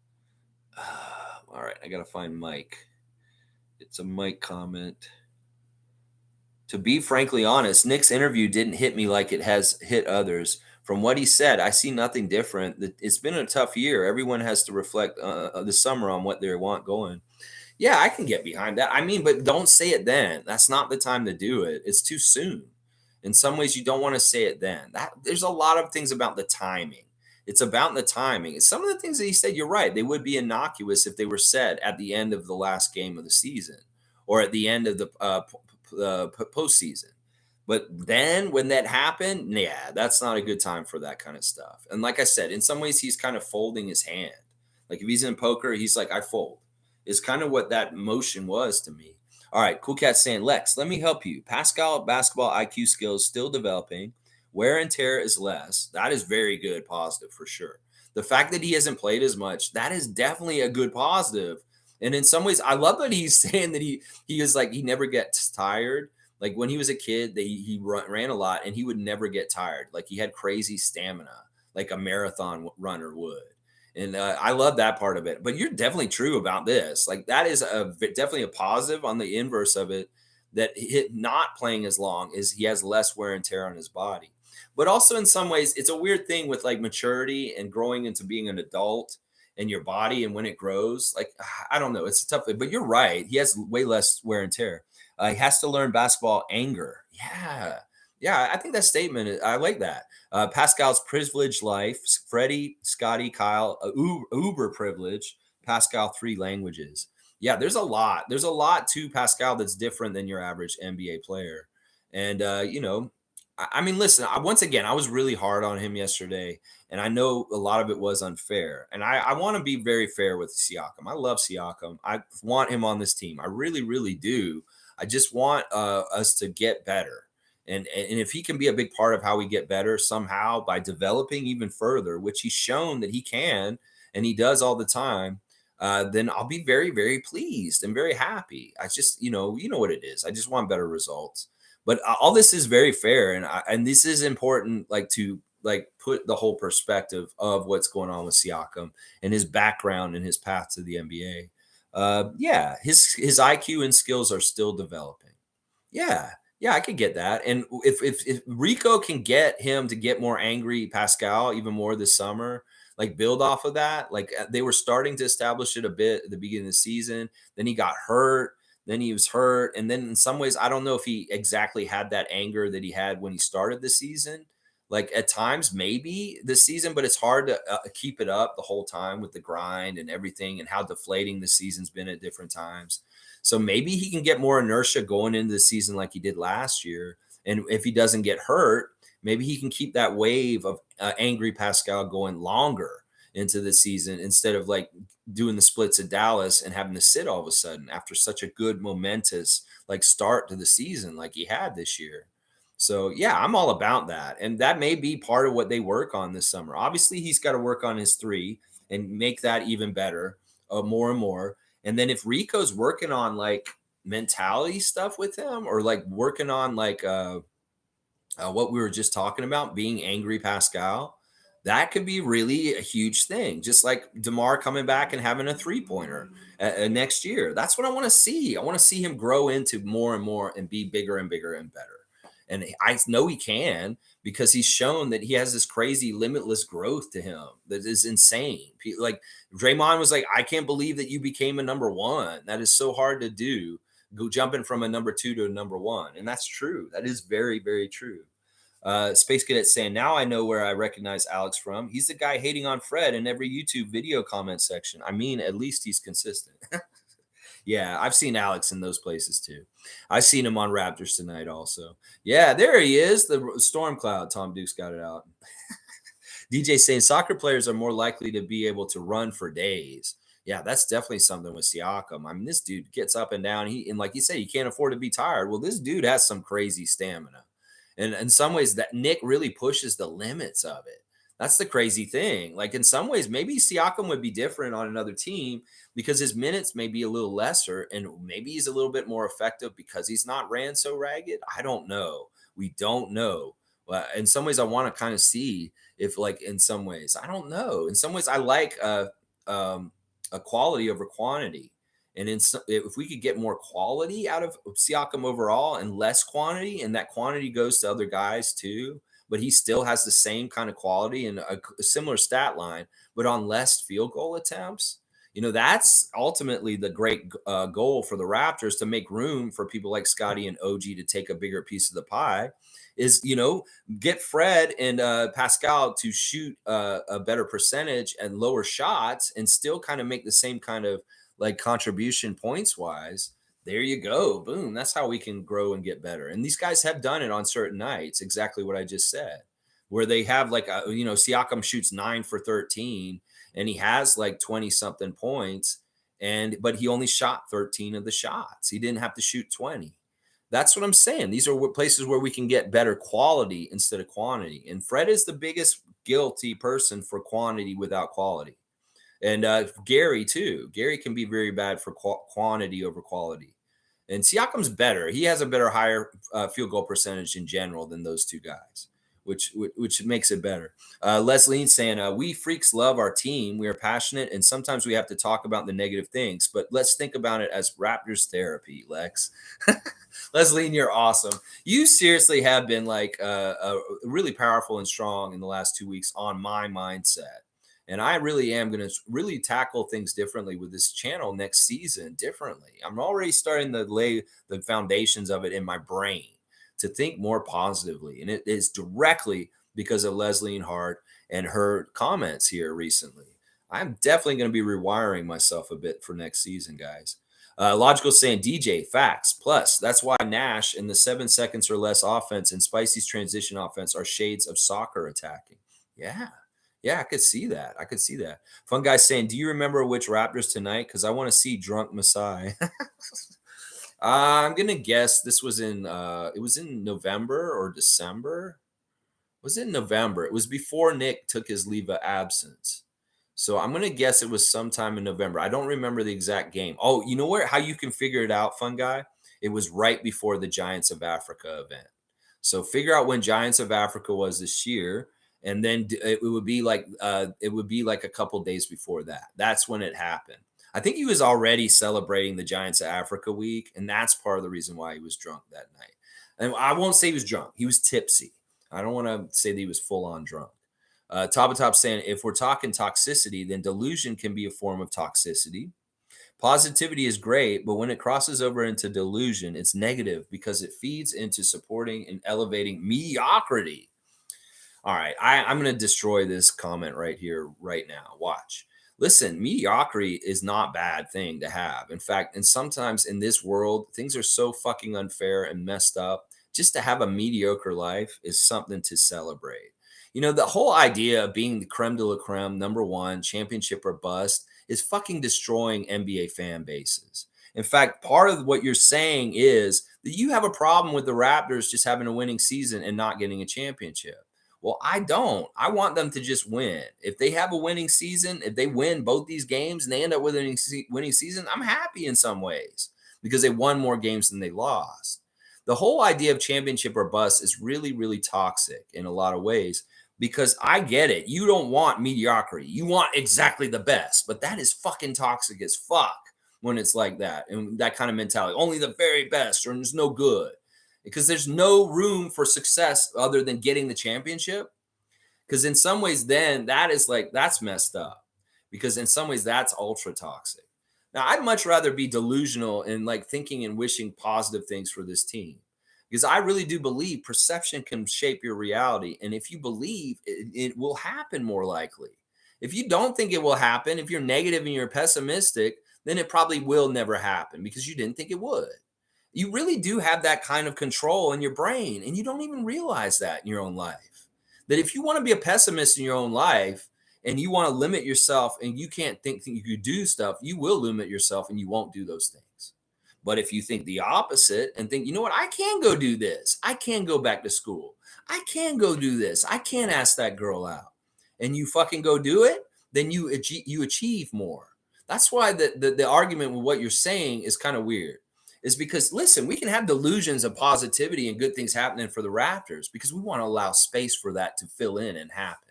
[SPEAKER 1] All right, I got to find Mike. It's a Mike comment. To be frankly honest, Nick's interview didn't hit me like it has hit others. From what he said, I see nothing different. It's been a tough year. Everyone has to reflect this summer on what they want going. Yeah, I can get behind that. I mean, but don't say it then. That's not the time to do it. It's too soon. In some ways, you don't want to say it then. There's a lot of things about the timing. It's about the timing. Some of the things that he said, you're right. They would be innocuous if they were said at the end of the last game of the season or at the end of the postseason. But then when that happened, yeah, that's not a good time for that kind of stuff. And like I said, in some ways, he's kind of folding his hand. Like if he's in poker, he's like, I fold. Is kind of what that motion was to me. All right, Cool Cat saying, Lex, let me help you. Pascal basketball IQ skills still developing. Wear and tear is less. That is very good, positive for sure. The fact that he hasn't played as much, that is definitely a good positive. And in some ways, I love that he's saying that he is like, he never gets tired. Like when he was a kid, he ran a lot and he would never get tired. Like he had crazy stamina, like a marathon runner would. And I love that part of it. But you're definitely true about this. Like that is definitely a positive on the inverse of it, that not playing as long is he has less wear and tear on his body. But also in some ways, it's a weird thing with like maturity and growing into being an adult and your body and when it grows. Like, I don't know. It's a tough thing. But you're right. He has way less wear and tear. He has to learn basketball anger. Yeah. Yeah, I think that statement, I like that. Pascal's privileged life, Freddie, Scottie, Kyle, uber privileged, Pascal, 3 languages. Yeah, there's a lot. There's a lot to Pascal that's different than your average NBA player. And, I mean, listen, once again, I was really hard on him yesterday, and I know a lot of it was unfair. And I want to be very fair with Siakam. I love Siakam. I want him on this team. I really, really do. I just want us to get better. And if he can be a big part of how we get better somehow by developing even further, which he's shown that he can, and he does all the time, then I'll be very, very pleased and very happy. I just, you know what it is. I just want better results. But all this is very fair, and this is important, like to put the whole perspective of what's going on with Siakam and his background and his path to the NBA. Yeah, his IQ and skills are still developing. Yeah, I could get that. And if Rico can get him to get more angry, Pascal, even more this summer, like build off of that. Like they were starting to establish it a bit at the beginning of the season. Then he got hurt. Then he was hurt. And then in some ways, I don't know if he exactly had that anger that he had when he started the season. Like at times, maybe this season, but it's hard to keep it up the whole time with the grind and everything and how deflating the season's been at different times. So maybe he can get more inertia going into the season like he did last year. And if he doesn't get hurt, maybe he can keep that wave of angry Pascal going longer into the season instead of like doing the splits at Dallas and having to sit all of a sudden after such a good momentous like start to the season like he had this year. So yeah, I'm all about that. And that may be part of what they work on this summer. Obviously, he's got to work on his 3 and make that even better, more and more. And then if Rico's working on like mentality stuff with him or like working on like what we were just talking about, being angry Pascal, that could be really a huge thing. Just like DeMar coming back and having a 3-pointer next year. That's what I want to see. I want to see him grow into more and more and be bigger and bigger and better. And I know he can because he's shown that he has this crazy limitless growth to him that is insane. Like Draymond was like, I can't believe that you became a number 1. That is so hard to do. Go jumping from a number 2 to a number 1. And that's true. That is very, very true. Space Cadet saying, now I know where I recognize Alex from. He's the guy hating on Fred in every YouTube video comment section. I mean, at least he's consistent. Yeah, I've seen Alex in those places too. I've seen him on Raptors Tonight also. Yeah, there he is. The storm cloud. Tom Duke's got it out. DJ saying soccer players are more likely to be able to run for days. Yeah, that's definitely something with Siakam. I mean, this dude gets up and down. And like you say, you can't afford to be tired. Well, this dude has some crazy stamina. And in some ways, that Nick really pushes the limits of it. That's the crazy thing. Like in some ways, maybe Siakam would be different on another team because his minutes may be a little lesser and maybe he's a little bit more effective because he's not ran so ragged. I don't know. We don't know. But in some ways, I want to kind of see if, like, in some ways, I don't know. In some ways, I like a quality over quantity. And if we could get more quality out of Siakam overall and less quantity, and that quantity goes to other guys too, but he still has the same kind of quality and a similar stat line, but on less field goal attempts, that's ultimately the great goal for the Raptors, to make room for people like Scottie and OG to take a bigger piece of the pie. Is get Fred and Pascal to shoot a better percentage and lower shots, and still kind of make the same kind of like contribution points wise. There you go. Boom. That's how we can grow and get better. And these guys have done it on certain nights. Exactly what I just said, where they have like, Siakam shoots 9 for 13 and he has like 20 something points. But he only shot 13 of the shots. He didn't have to shoot 20. That's what I'm saying. These are places where we can get better quality instead of quantity. And Fred is the biggest guilty person for quantity without quality. And Gary too. Gary can be very bad for quantity over quality. And Siakam's better. He has a better, higher field goal percentage in general than those two guys, which makes it better. Leslie saying, we freaks love our team. We are passionate, and sometimes we have to talk about the negative things. But let's think about it as Raptors therapy, Lex. Leslie, you're awesome. You seriously have been like really powerful and strong in the last 2 weeks on my mindset. And I really am going to really tackle things differently with this channel next season differently. I'm already starting to lay the foundations of it in my brain to think more positively. And it is directly because of Leslie Hart and her comments here recently. I'm definitely going to be rewiring myself a bit for next season, guys. Logical saying, DJ, facts. Plus, that's why Nash in the 7 seconds or less offense and Spicy's transition offense are shades of soccer attacking. Yeah, I could see that. Fun guy saying, do you remember which Raptors tonight? Because I want to see drunk Masai. I'm going to guess this was it was in November or December. Was it November? It was before Nick took his leave of absence. So I'm going to guess it was sometime in November. I don't remember the exact game. Oh, you know how you can figure it out, fun guy? It was right before the Giants of Africa event. So figure out when Giants of Africa was this year. And then it would be like a couple days before that. That's when it happened. I think he was already celebrating the Giants of Africa week, and that's part of the reason why he was drunk that night. And I won't say he was drunk. He was tipsy. I don't want to say that he was full on drunk. Top saying, if we're talking toxicity, then delusion can be a form of toxicity. Positivity is great, but when it crosses over into delusion, it's negative because it feeds into supporting and elevating mediocrity. All right, I'm going to destroy this comment right here, right now. Watch. Listen, mediocrity is not a bad thing to have. In fact, and sometimes in this world, things are so fucking unfair and messed up. Just to have a mediocre life is something to celebrate. The whole idea of being the creme de la creme, number one, championship or bust, is fucking destroying NBA fan bases. In fact, part of what you're saying is that you have a problem with the Raptors just having a winning season and not getting a championship. Well, I don't. I want them to just win. If they have a winning season, if they win both these games and they end up with a winning season, I'm happy in some ways because they won more games than they lost. The whole idea of championship or bust is really, really toxic in a lot of ways because I get it. You don't want mediocrity. You want exactly the best, but that is fucking toxic as fuck when it's like that and that kind of mentality. Only the very best or there's no good. Because there's no room for success other than getting the championship. Because in some ways, then that's messed up. Because in some ways, that's ultra toxic. Now, I'd much rather be delusional and like thinking and wishing positive things for this team. Because I really do believe perception can shape your reality. And if you believe, it will happen more likely. If you don't think it will happen, if you're negative and you're pessimistic, then it probably will never happen because you didn't think it would. You really do have that kind of control in your brain, and you don't even realize that in your own life. that if you want to be a pessimist in your own life and you want to limit yourself and you can't think that you could do stuff, you will limit yourself and you won't do those things. But if you think the opposite and think, you know what, I can go do this, I can go back to school, I can go do this, I can ask that girl out, and you fucking go do it, then you achieve more. That's why the argument with what you're saying is kind of weird. Is because, listen, we can have delusions of positivity and good things happening for the Raptors because we want to allow space for that to fill in and happen.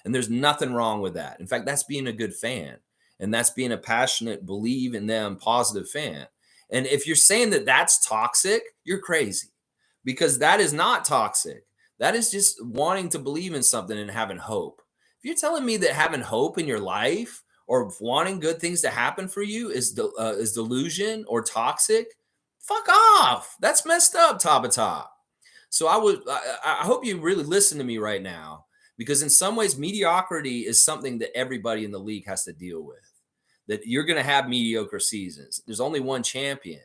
[SPEAKER 1] And there's nothing wrong with that. In fact, that's being a good fan. And that's being a passionate, believe in them, positive fan. And if you're saying that that's toxic, you're crazy, because that is not toxic. That is just wanting to believe in something and having hope. If you're telling me that having hope in your life or wanting good things to happen for you is delusion or toxic, fuck off. That's messed up, top of top. So I hope you really listen to me right now, because in some ways mediocrity is something that everybody in the league has to deal with. That you're going to have mediocre seasons. There's only one champion.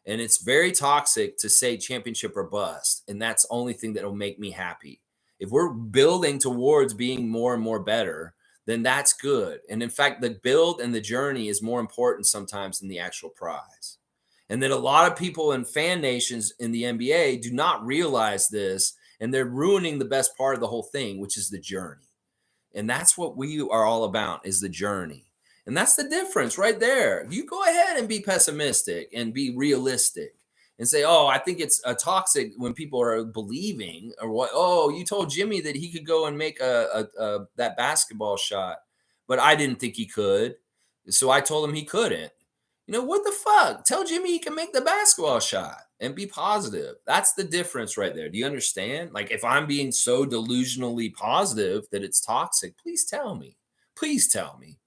[SPEAKER 1] And it's very toxic to say championship or bust. And that's the only thing that will make me happy. If we're building towards being more and more better, then that's good. And in fact, the build and the journey is more important sometimes than the actual prize. And that a lot of people in fan nations in the NBA do not realize this, and they're ruining the best part of the whole thing, which is the journey. And that's what we are all about, is the journey. And that's the difference right there. You go ahead and be pessimistic and be realistic and say, oh, I think it's toxic when people are believing, or what? Oh, you told Jimmy that he could go and make that basketball shot, but I didn't think he could. So I told him he couldn't. You know, what the fuck? Tell Jimmy he can make the basketball shot and be positive. That's the difference right there. Do you understand? Like, if I'm being so delusionally positive that it's toxic, please tell me. Please tell me.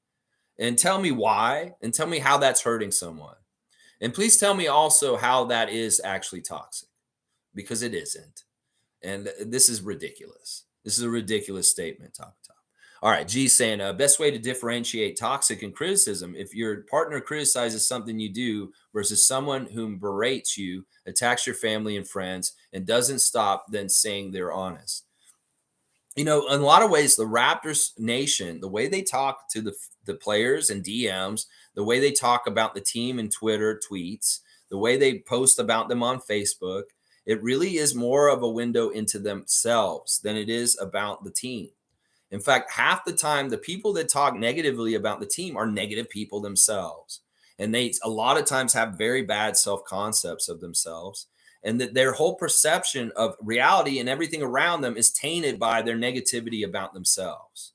[SPEAKER 1] And tell me why, and tell me how that's hurting someone. And please tell me also how that is actually toxic, because it isn't. And this is ridiculous. This is a ridiculous statement, top to top. All right, G saying, best way to differentiate toxic and criticism: if your partner criticizes something you do versus someone whom berates you, attacks your family and friends, and doesn't stop then saying they're honest. You know, in a lot of ways, the Raptors nation, the way they talk to the players and DMs, the way they talk about the team in Twitter tweets, the way they post about them on Facebook, it really is more of a window into themselves than it is about the team. In fact, half the time, the people that talk negatively about the team are negative people themselves. And they a lot of times have very bad self-concepts of themselves. And that their whole perception of reality and everything around them is tainted by their negativity about themselves.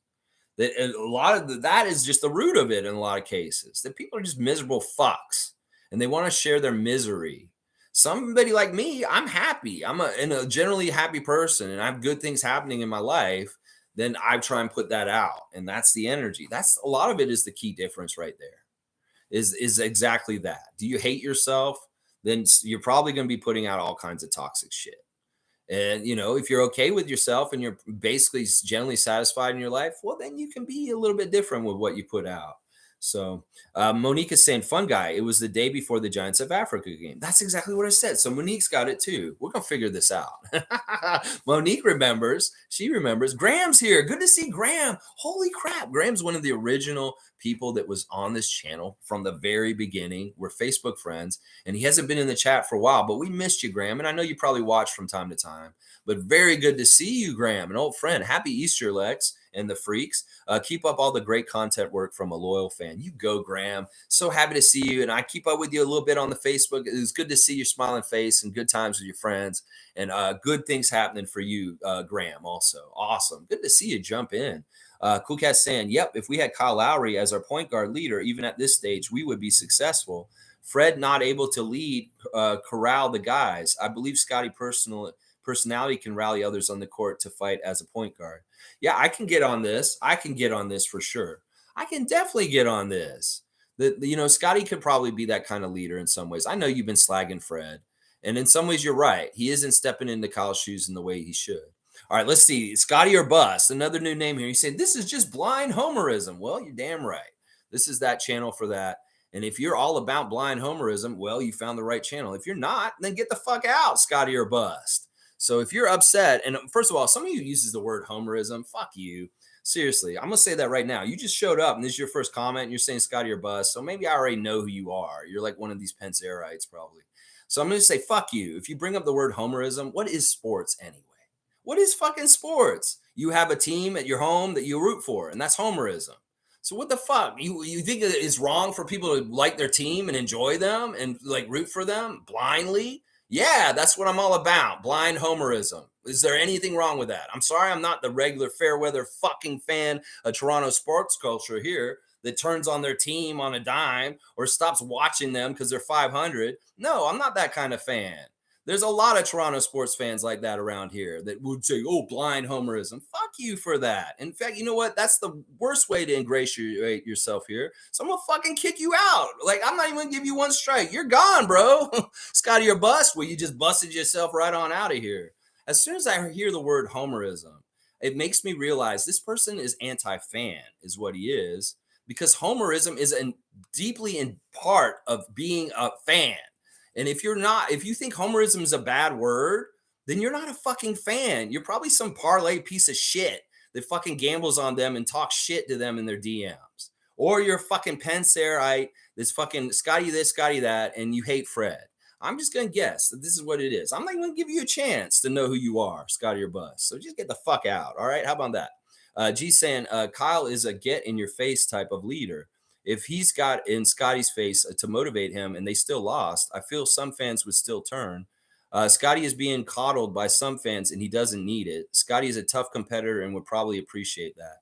[SPEAKER 1] That a lot of that is just the root of it in a lot of cases. That people are just miserable fucks, and they want to share their misery. Somebody like me, I'm happy. I'm a generally happy person, and I have good things happening in my life. Then I try and put that out, and that's the energy. That's a lot of it. Is the key difference right there. Is exactly that. Do you hate yourself? Then you're probably going to be putting out all kinds of toxic shit. And, you know, if you're okay with yourself and you're basically generally satisfied in your life, well, then you can be a little bit different with what you put out. So Monique is saying, fun guy. It was the day before the Giants of Africa game. That's exactly what I said. So Monique's got it too. We're going to figure this out. Monique remembers. She remembers. Graham's here. Good to see Graham. Holy crap. Graham's one of the original people that was on this channel from the very beginning. We're Facebook friends, and he hasn't been in the chat for a while, but we missed you, Graham. And I know you probably watch from time to time, but very good to see you, Graham, an old friend. Happy Easter, Lex and the freaks. Keep up all the great content work from a loyal fan. You go, Graham. So happy to see you. And I keep up with you a little bit on the Facebook. It's good to see your smiling face and good times with your friends, and good things happening for you, Graham, also. Awesome. Good to see you jump in. Cool Cat saying, yep, if we had Kyle Lowry as our point guard leader, even at this stage, we would be successful. Fred not able to lead, corral the guys. I believe Scottie personality can rally others on the court to fight as a point guard. Yeah, I can get on this. I can get on this for sure. I can definitely get on this. Scottie could probably be that kind of leader in some ways. I know you've been slagging Fred, and in some ways you're right. He isn't stepping into Kyle's shoes in the way he should. All right, let's see. Scottie or bust, another new name here. He said, this is just blind homerism. Well, you're damn right. This is that channel for that. And if you're all about blind homerism, well, you found the right channel. If you're not, then get the fuck out, Scottie or bust. So if you're upset, and first of all, somebody who uses the word homerism, fuck you. Seriously, I'm gonna say that right now. You just showed up, and this is your first comment, and you're saying Scottie or bust. So maybe I already know who you are. You're like one of these Pencearites, probably. So I'm gonna say fuck you. If you bring up the word homerism, what is sports anyway? What is fucking sports? You have a team at your home that you root for, and that's homerism. So what the fuck? You think it's wrong for people to like their team and enjoy them and like root for them blindly? Yeah, that's what I'm all about. Blind homerism. Is there anything wrong with that? I'm sorry, I'm not the regular fair weather fucking fan of Toronto sports culture here that turns on their team on a dime or stops watching them because they're 500. No, I'm not that kind of fan. There's a lot of Toronto sports fans like that around here that would say, oh, blind homerism. Fuck you for that. In fact, you know what? That's the worst way to ingratiate yourself here. So I'm going to fucking kick you out. Like, I'm not even going to give you one strike. You're gone, bro. Scottie or bust, well, you just busted yourself right on out of here. As soon as I hear the word homerism, it makes me realize this person is anti-fan, is what he is, because homerism is deeply in part of being a fan. And if you think homerism is a bad word, then you're not a fucking fan. You're probably some parlay piece of shit that fucking gambles on them and talks shit to them in their DMs. Or you're a fucking Pencearite that's fucking Scottie this, Scottie that, and you hate Fred. I'm just going to guess that this is what it is. I'm not going to give you a chance to know who you are, Scottie or bust. So just get the fuck out. All right. How about that? G saying Kyle is a get in your face type of leader. If he's got in Scottie's face to motivate him and they still lost, I feel some fans would still turn. Scottie is being coddled by some fans and he doesn't need it. Scottie is a tough competitor and would probably appreciate that.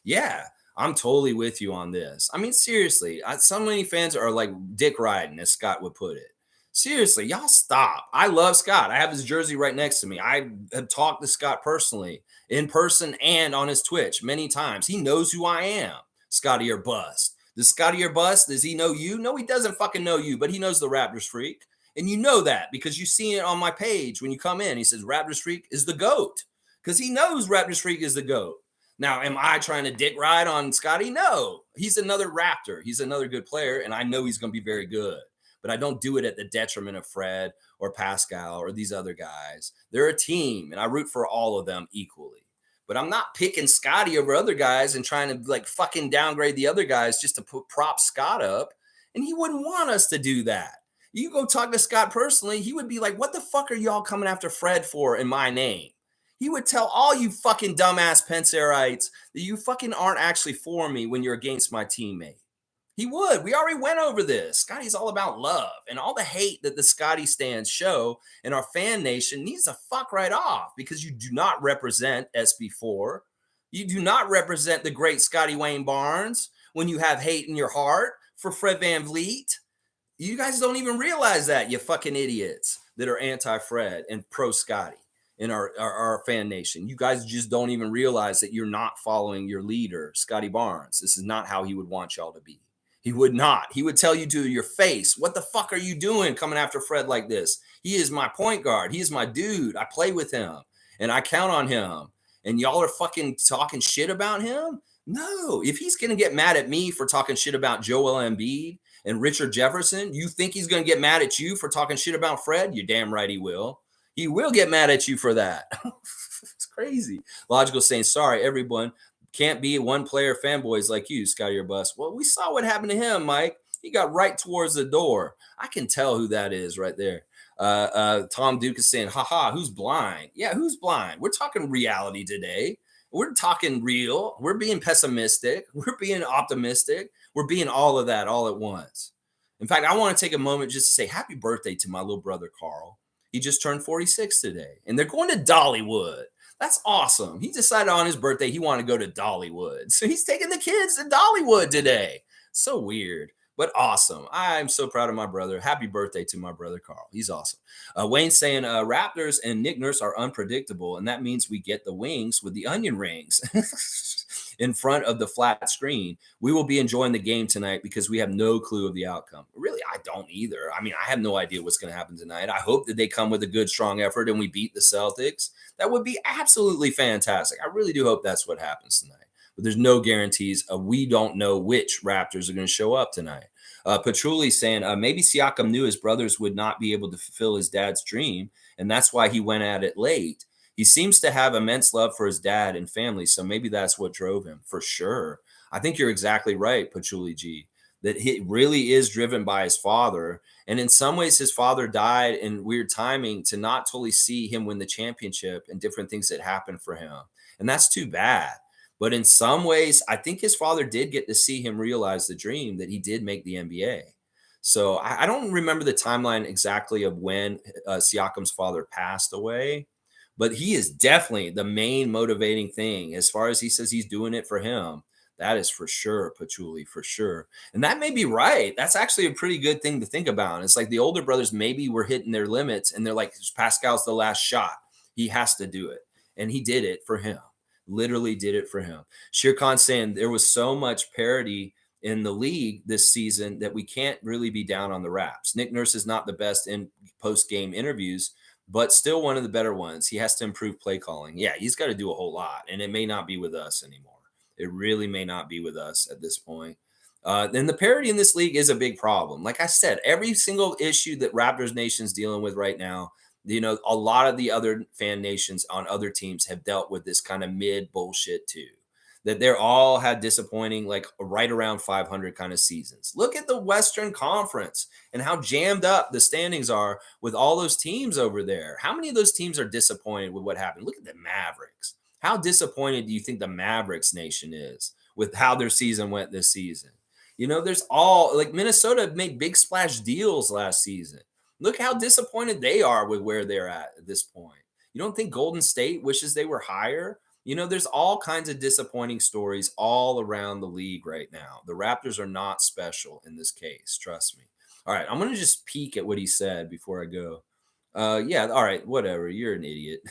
[SPEAKER 1] Yeah, I'm totally with you on this. I mean, seriously, so many fans are like dick riding, as Scott would put it. Seriously, y'all stop. I love Scott. I have his jersey right next to me. I have talked to Scott personally, in person and on his Twitch many times. He knows who I am, Scottie or bust. Does Scottie or bust? Does he know you? No, he doesn't fucking know you, but he knows the Raptors freak. And you know that because you see it on my page when you come in. He says Raptors freak is the GOAT because he knows Raptors freak is the GOAT. Now, am I trying to dick ride on Scottie? No, he's another Raptor. He's another good player, and I know he's going to be very good. But I don't do it at the detriment of Fred or Pascal or these other guys. They're a team, and I root for all of them equally. But I'm not picking Scottie over other guys and trying to like fucking downgrade the other guys just to prop Scott up. And he wouldn't want us to do that. You go talk to Scott personally, he would be like, what the fuck are y'all coming after Fred for in my name? He would tell all you fucking dumbass Pencearites that you fucking aren't actually for me when you're against my teammate. He would. We already went over this. Scottie's all about love, and all the hate that the Scottie stands show in our fan nation needs to fuck right off because you do not represent SB4. You do not represent the great Scottie Wayne Barnes when you have hate in your heart for Fred VanVleet. You guys don't even realize that, you fucking idiots that are anti-Fred and pro-Scottie in our fan nation. You guys just don't even realize that you're not following your leader, Scottie Barnes. This is not how he would want y'all to be. He would not. He would tell you to your face, what the fuck are you doing coming after Fred like this? He is my point guard. He is my dude. I play with him and I count on him. And y'all are fucking talking shit about him? No. If he's going to get mad at me for talking shit about Joel Embiid and Richard Jefferson, you think he's going to get mad at you for talking shit about Fred? You're damn right he will. He will get mad at you for that. It's crazy. Logical saying, sorry, everyone. Can't be one player fanboys like you, Scottie or bust. Well, we saw what happened to him, Mike. He got right towards the door. I can tell who that is right there. Tom Duke is saying, haha, who's blind? Yeah, who's blind? We're talking reality today. We're talking real. We're being pessimistic. We're being optimistic. We're being all of that all at once. In fact, I want to take a moment just to say happy birthday to my little brother, Carl. He just turned 46 today, and they're going to Dollywood. That's awesome. He decided on his birthday he wanted to go to Dollywood. So he's taking the kids to Dollywood today. So weird, but awesome. I'm so proud of my brother. Happy birthday to my brother, Carl. He's awesome. Wayne's saying Raptors and Nick Nurse are unpredictable, and that means we get the wings with the onion rings in front of the flat screen. We will be enjoying the game tonight because we have no clue of the outcome. Really, I don't either. I mean, I have no idea what's going to happen tonight. I hope that they come with a good, strong effort and we beat the Celtics. That would be absolutely fantastic. I really do hope that's what happens tonight. but there's no guarantees. We don't know which Raptors are going to show up tonight. Patchouli saying maybe Siakam knew his brothers would not be able to fulfill his dad's dream, and that's why he went at it late. He seems to have immense love for his dad and family, so maybe that's what drove him for sure. I think you're exactly right, Patchouli G, that he really is driven by his father. And in some ways, his father died in weird timing to not totally see him win the championship and different things that happened for him. And that's too bad. But in some ways, I think his father did get to see him realize the dream that he did make the NBA. So I don't remember the timeline exactly of when Siakam's father passed away, but he is definitely the main motivating thing. As far as he says he's doing it for him, that is for sure, Patchouli, for sure. And that may be right. That's actually a pretty good thing to think about. It's like the older brothers maybe were hitting their limits and they're like, Pascal's the last shot. He has to do it. And he did it for him. Literally did it for him. Shere Khan saying there was so much parity in the league this season that we can't really be down on the Raps. Nick Nurse is not the best in post-game interviews, but still one of the better ones. He has to improve play calling. Yeah, he's got to do a whole lot, and it may not be with us anymore. It really may not be with us at this point. Then the parity in this league is a big problem. Like I said, every single issue that Raptors Nation's dealing with right now, a lot of the other fan nations on other teams have dealt with this kind of mid bullshit too. That they're all had disappointing, like right around 500 kind of seasons. Look at the Western Conference and how jammed up the standings are with all those teams over there. How many of those teams are disappointed with what happened? Look at the Mavericks. How disappointed do you think the Mavericks nation is with how their season went this season? There's all like Minnesota made big splash deals last season. Look how disappointed they are with where they're at this point. You don't think Golden State wishes they were higher? There's all kinds of disappointing stories all around the league right now. The Raptors are not special in this case. Trust me. All right. I'm going to just peek at what he said before I go. Yeah. All right. Whatever. You're an idiot.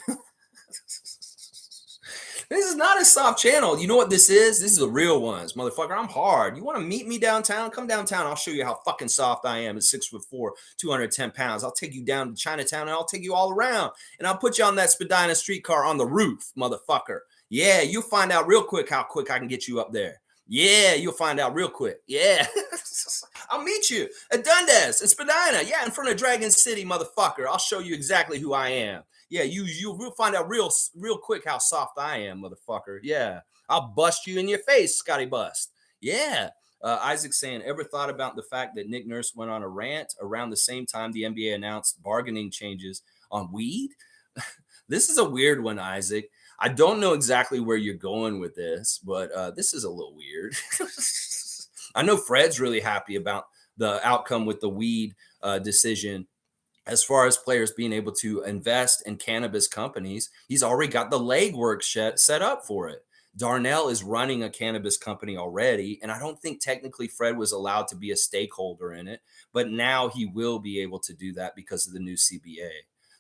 [SPEAKER 1] This is not a soft channel. You know what this is? This is the real ones, motherfucker. I'm hard. You want to meet me downtown? Come downtown. I'll show you how fucking soft I am at 6'4", 210 pounds. I'll take you down to Chinatown and I'll take you all around. And I'll put you on that Spadina streetcar on the roof, motherfucker. Yeah, you'll find out real quick how quick I can get you up there. Yeah, you'll find out real quick. Yeah. I'll meet you at Dundas and Spadina. Yeah, in front of Dragon City, motherfucker. I'll show you exactly who I am. Yeah, you'll find out real quick how soft I am, motherfucker. Yeah, I'll bust you in your face, Scottie Bust. Yeah. Isaac saying, ever thought about the fact that Nick Nurse went on a rant around the same time the NBA announced bargaining changes on weed? This is a weird one, Isaac. I don't know exactly where you're going with this, but this is a little weird. I know Fred's really happy about the outcome with the weed decision. As far as players being able to invest in cannabis companies, he's already got the legwork set up for it. Darnell is running a cannabis company already, and I don't think technically Fred was allowed to be a stakeholder in it, but now he will be able to do that because of the new CBA.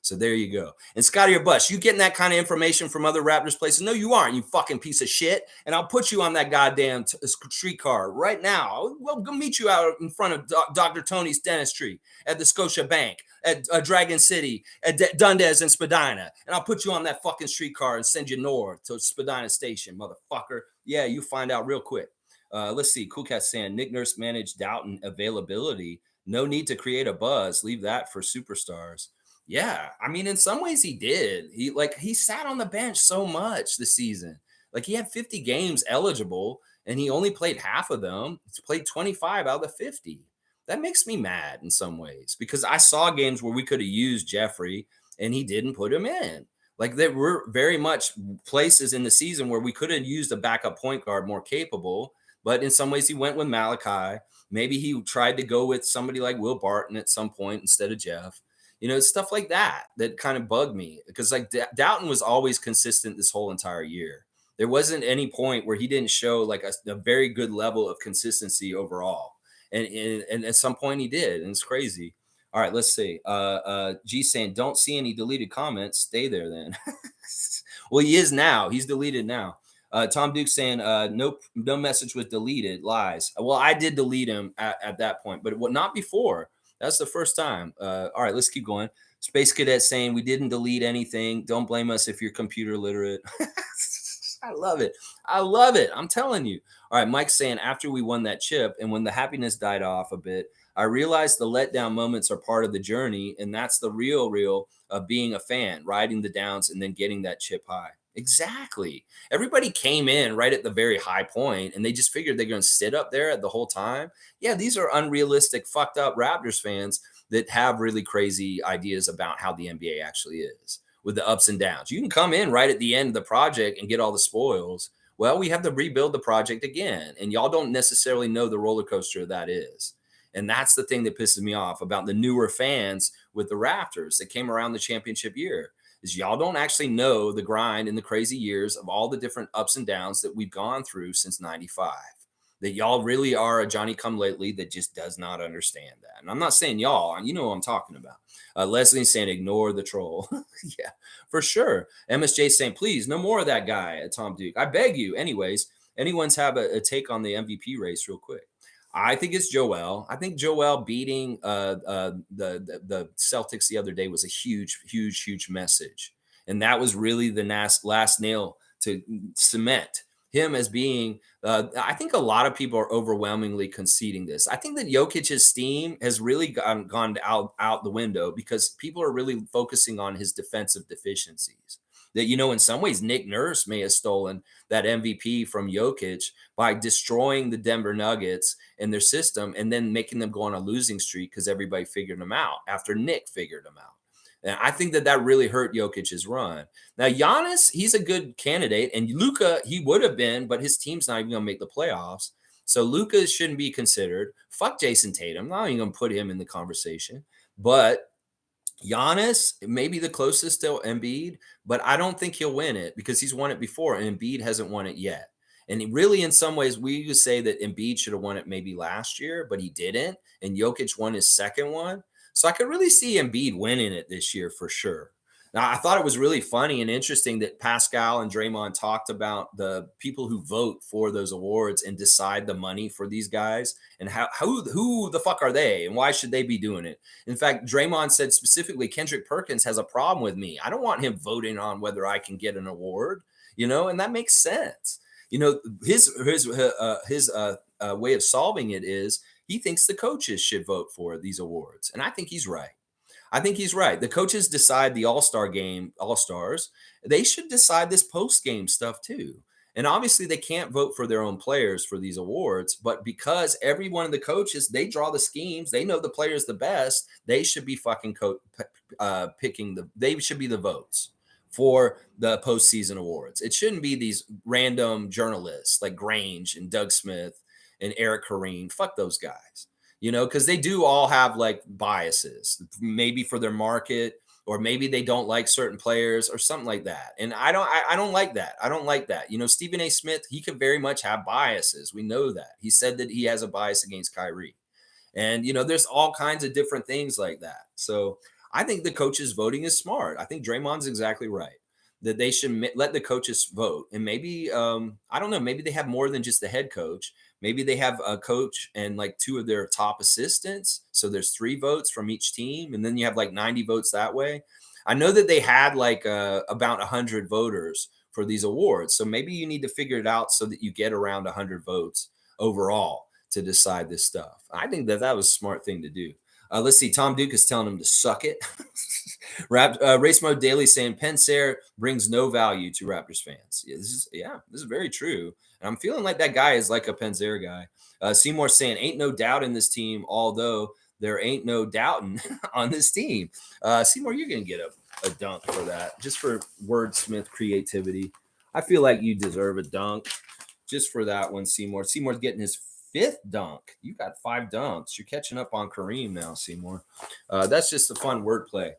[SPEAKER 1] So there you go. And Scottie or Bus, you getting that kind of information from other Raptors places? No, you aren't, you fucking piece of shit. And I'll put you on that goddamn streetcar right now. We'll go meet you out in front of Dr. Tony's dentistry at the Scotia Bank, at Dragon City, at Dundas and Spadina. And I'll put you on that fucking streetcar and send you north to Spadina Station, motherfucker. Yeah, you find out real quick. Let's see. Cool Cat saying, Nick Nurse managed Dowtin availability. No need to create a buzz. Leave that for superstars. Yeah, I mean, in some ways he did. He sat on the bench so much this season. Like he had 50 games eligible and he only played half of them. He played 25 out of the 50. That makes me mad in some ways because I saw games where we could have used Jeffrey and he didn't put him in. Like there were very much places in the season where we could have used a backup point guard more capable, but in some ways he went with Malachi. Maybe he tried to go with somebody like Will Barton at some point instead of Jeff. Stuff like that kind of bugged me because like Dowtin was always consistent this whole entire year. There wasn't any point where he didn't show like a very good level of consistency overall. And at some point he did. And it's crazy. All right, let's see. G saying, don't see any deleted comments. Stay there then. Well, he is now. He's deleted now. Tom Duke saying, no message was deleted. Lies. Well, I did delete him at that point, but not before. That's the first time. All right, let's keep going. Space Cadet saying we didn't delete anything. Don't blame us if you're computer literate. I love it. I love it. I'm telling you. All right, Mike's saying after we won that chip and when the happiness died off a bit, I realized the letdown moments are part of the journey, and that's the real of being a fan, riding the downs and then getting that chip high. Exactly. Everybody came in right at the very high point and they just figured they're going to sit up there the whole time. Yeah, these are unrealistic, fucked up Raptors fans that have really crazy ideas about how the NBA actually is with the ups and downs. You can come in right at the end of the project and get all the spoils. Well, we have to rebuild the project again. And y'all don't necessarily know the roller coaster that is. And that's the thing that pisses me off about the newer fans with the Raptors that came around the championship year is y'all don't actually know the grind and the crazy years of all the different ups and downs that we've gone through since 95. That y'all really are a Johnny come lately that just does not understand that. And I'm not saying y'all, you know what I'm talking about. Leslie's saying ignore the troll. Yeah, for sure. MSJ saying, please, no more of that guy, Tom Duke. I beg you. Anyways, anyone's have a take on the MVP race real quick. I think it's Joel. I think Joel beating the Celtics the other day was a huge message. And that was really the last nail to cement him as being, I think a lot of people are overwhelmingly conceding this. I think that Jokic's steam has really gone out the window because people are really focusing on his defensive deficiencies. That, in some ways, Nick Nurse may have stolen that MVP from Jokic by destroying the Denver Nuggets and their system and then making them go on a losing streak because everybody figured them out after Nick figured them out. And I think that really hurt Jokic's run. Now, Giannis, he's a good candidate. And Luka, he would have been, but his team's not even going to make the playoffs. So Luka shouldn't be considered. Fuck Jason Tatum. I'm not even going to put him in the conversation. But Giannis may be the closest to Embiid, but I don't think he'll win it because he's won it before and Embiid hasn't won it yet. And really, in some ways, we could say that Embiid should have won it maybe last year, but he didn't. And Jokic won his second one. So I could really see Embiid winning it this year for sure. Now, I thought it was really funny and interesting that Pascal and Draymond talked about the people who vote for those awards and decide the money for these guys and who the fuck are they and why should they be doing it? In fact, Draymond said specifically, Kendrick Perkins has a problem with me. I don't want him voting on whether I can get an award, and that makes sense. His way of solving it is he thinks the coaches should vote for these awards, and I think he's right. The coaches decide the All-Star game, All-Stars. They should decide this post-game stuff too. And obviously they can't vote for their own players for these awards, but because every one of the coaches, they draw the schemes, they know the players the best, they should be fucking they should be the votes for the postseason awards. It shouldn't be these random journalists like Grange and Doug Smith and Eric Kareem. Fuck those guys. Because they do all have like biases, maybe for their market, or maybe they don't like certain players or something like that. And I don't like that. I don't like that. Stephen A. Smith, he could very much have biases. We know that. He said that he has a bias against Kyrie. And, there's all kinds of different things like that. So I think the coaches voting is smart. I think Draymond's exactly right that they should let the coaches vote. And maybe, I don't know, maybe they have more than just the head coach. Maybe they have a coach and like two of their top assistants. So there's 3 votes from each team. And then you have like 90 votes that way. I know that they had like about 100 voters for these awards. So maybe you need to figure it out so that you get around 100 votes overall to decide this stuff. I think that was a smart thing to do. Let's see. Tom Duke is telling him to suck it. Race Mode Daily saying Pensair brings no value to Raptors fans. Yeah, this is very true. And I'm feeling like that guy is like a Pensair guy. Seymour saying ain't no doubt in this team, although there ain't no doubting on this team. Seymour, you're going to get a dunk for that, just for wordsmith creativity. I feel like you deserve a dunk just for that one, Seymour. Seymour's getting his 5th dunk. You got 5 dunks. You're catching up on Kareem now, Seymour. That's just a fun wordplay.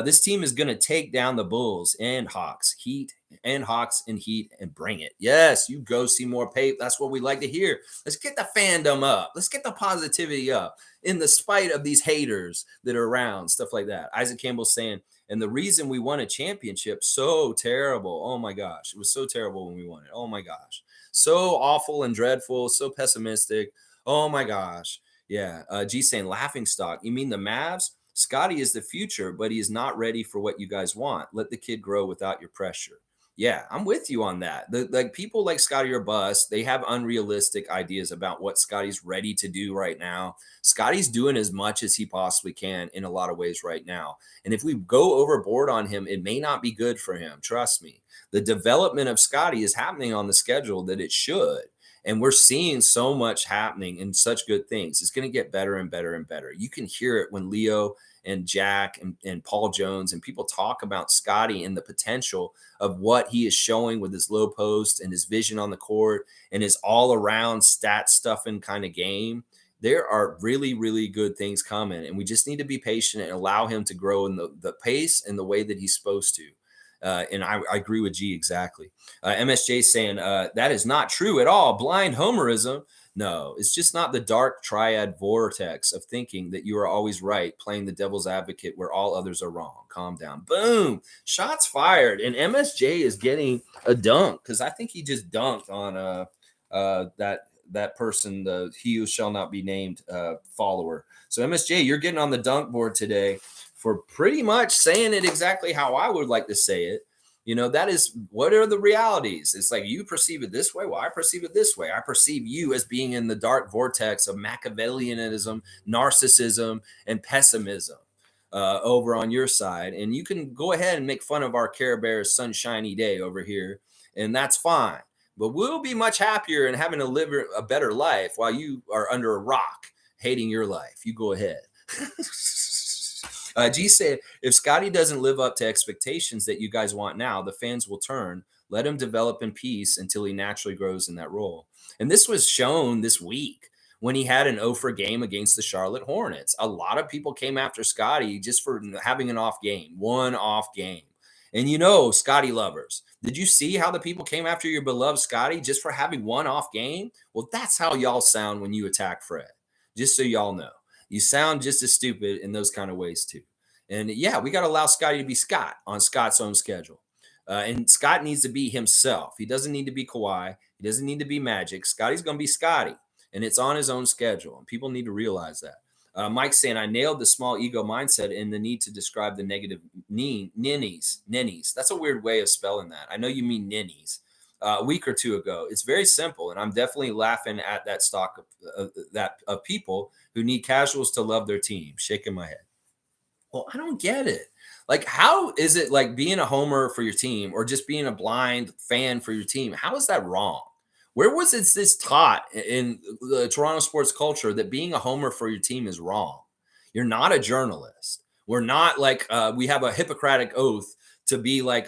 [SPEAKER 1] This team is going to take down the Bulls and Hawks, Heat and Hawks and Heat and bring it. Yes, you go, Seymour Pape. That's what we like to hear. Let's get the fandom up. Let's get the positivity up in the spite of these haters that are around, stuff like that. Isaac Campbell saying, and the reason we won a championship, so terrible. Oh my gosh. It was so terrible when we won it. Oh my gosh. So awful and dreadful, so pessimistic. Oh my gosh. Yeah. G saying laughing stock. You mean the Mavs? Scottie is the future, but he is not ready for what you guys want. Let the kid grow without your pressure. Yeah, I'm with you on that. Like people like Scottie or Bust, they have unrealistic ideas about what Scottie's ready to do right now. Scottie's doing as much as he possibly can in a lot of ways right now. And if we go overboard on him, it may not be good for him. Trust me. The development of Scottie is happening on the schedule that it should. And we're seeing so much happening and such good things. It's going to get better and better and better. You can hear it when Leo and Jack and Paul Jones and people talk about Scottie and the potential of what he is showing with his low post and his vision on the court and his all around stat stuffing kind of game. There are really, really good things coming. And we just need to be patient and allow him to grow in the pace and the way that he's supposed to. And I agree with G exactly. MSJ saying that is not true at all. Blind homerism. No, it's just not the dark triad vortex of thinking that you are always right, playing the devil's advocate where all others are wrong. Calm down. Boom. Shots fired. And MSJ is getting a dunk because I think he just dunked on that person, the he who shall not be named follower. So MSJ, you're getting on the dunk board today for pretty much saying it exactly how I would like to say it. You know, that is what are the realities? It's like you perceive it this way. Well, I perceive it this way. I perceive you as being in the dark vortex of Machiavellianism, narcissism, and pessimism over on your side. And you can go ahead and make fun of our Care Bears sunshiny day over here, and that's fine. But we'll be much happier and having to live a better life while you are under a rock hating your life. You go ahead. G said, if Scottie doesn't live up to expectations that you guys want now, the fans will turn. Let him develop in peace until he naturally grows in that role. And this was shown this week when he had an 0 for game against the Charlotte Hornets. A lot of people came after Scottie just for having an off game, one off game. And you know, Scottie lovers, did you see how the people came after your beloved Scottie just for having one off game? Well, that's how y'all sound when you attack Fred, just so y'all know. You sound just as stupid in those kind of ways too. And yeah, we got to allow Scottie to be Scott on Scott's own schedule. And Scott needs to be himself. He doesn't need to be Kawhi. He doesn't need to be Magic. Scottie's going to be Scottie, and it's on his own schedule. And people need to realize that. Mike's saying, I nailed the small ego mindset and the need to describe the negative ninnies. Ninnies. That's a weird way of spelling that. I know you mean ninnies. A week or two ago. It's very simple, and I'm definitely laughing at that stock of people who need casuals to love their team. Shaking my head. Well, I don't get it. Like, how is it like being a homer for your team or just being a blind fan for your team? How is that wrong? Where was this taught in the Toronto sports culture that being a homer for your team is wrong? You're not a journalist. We're not like we have a Hippocratic oath to be like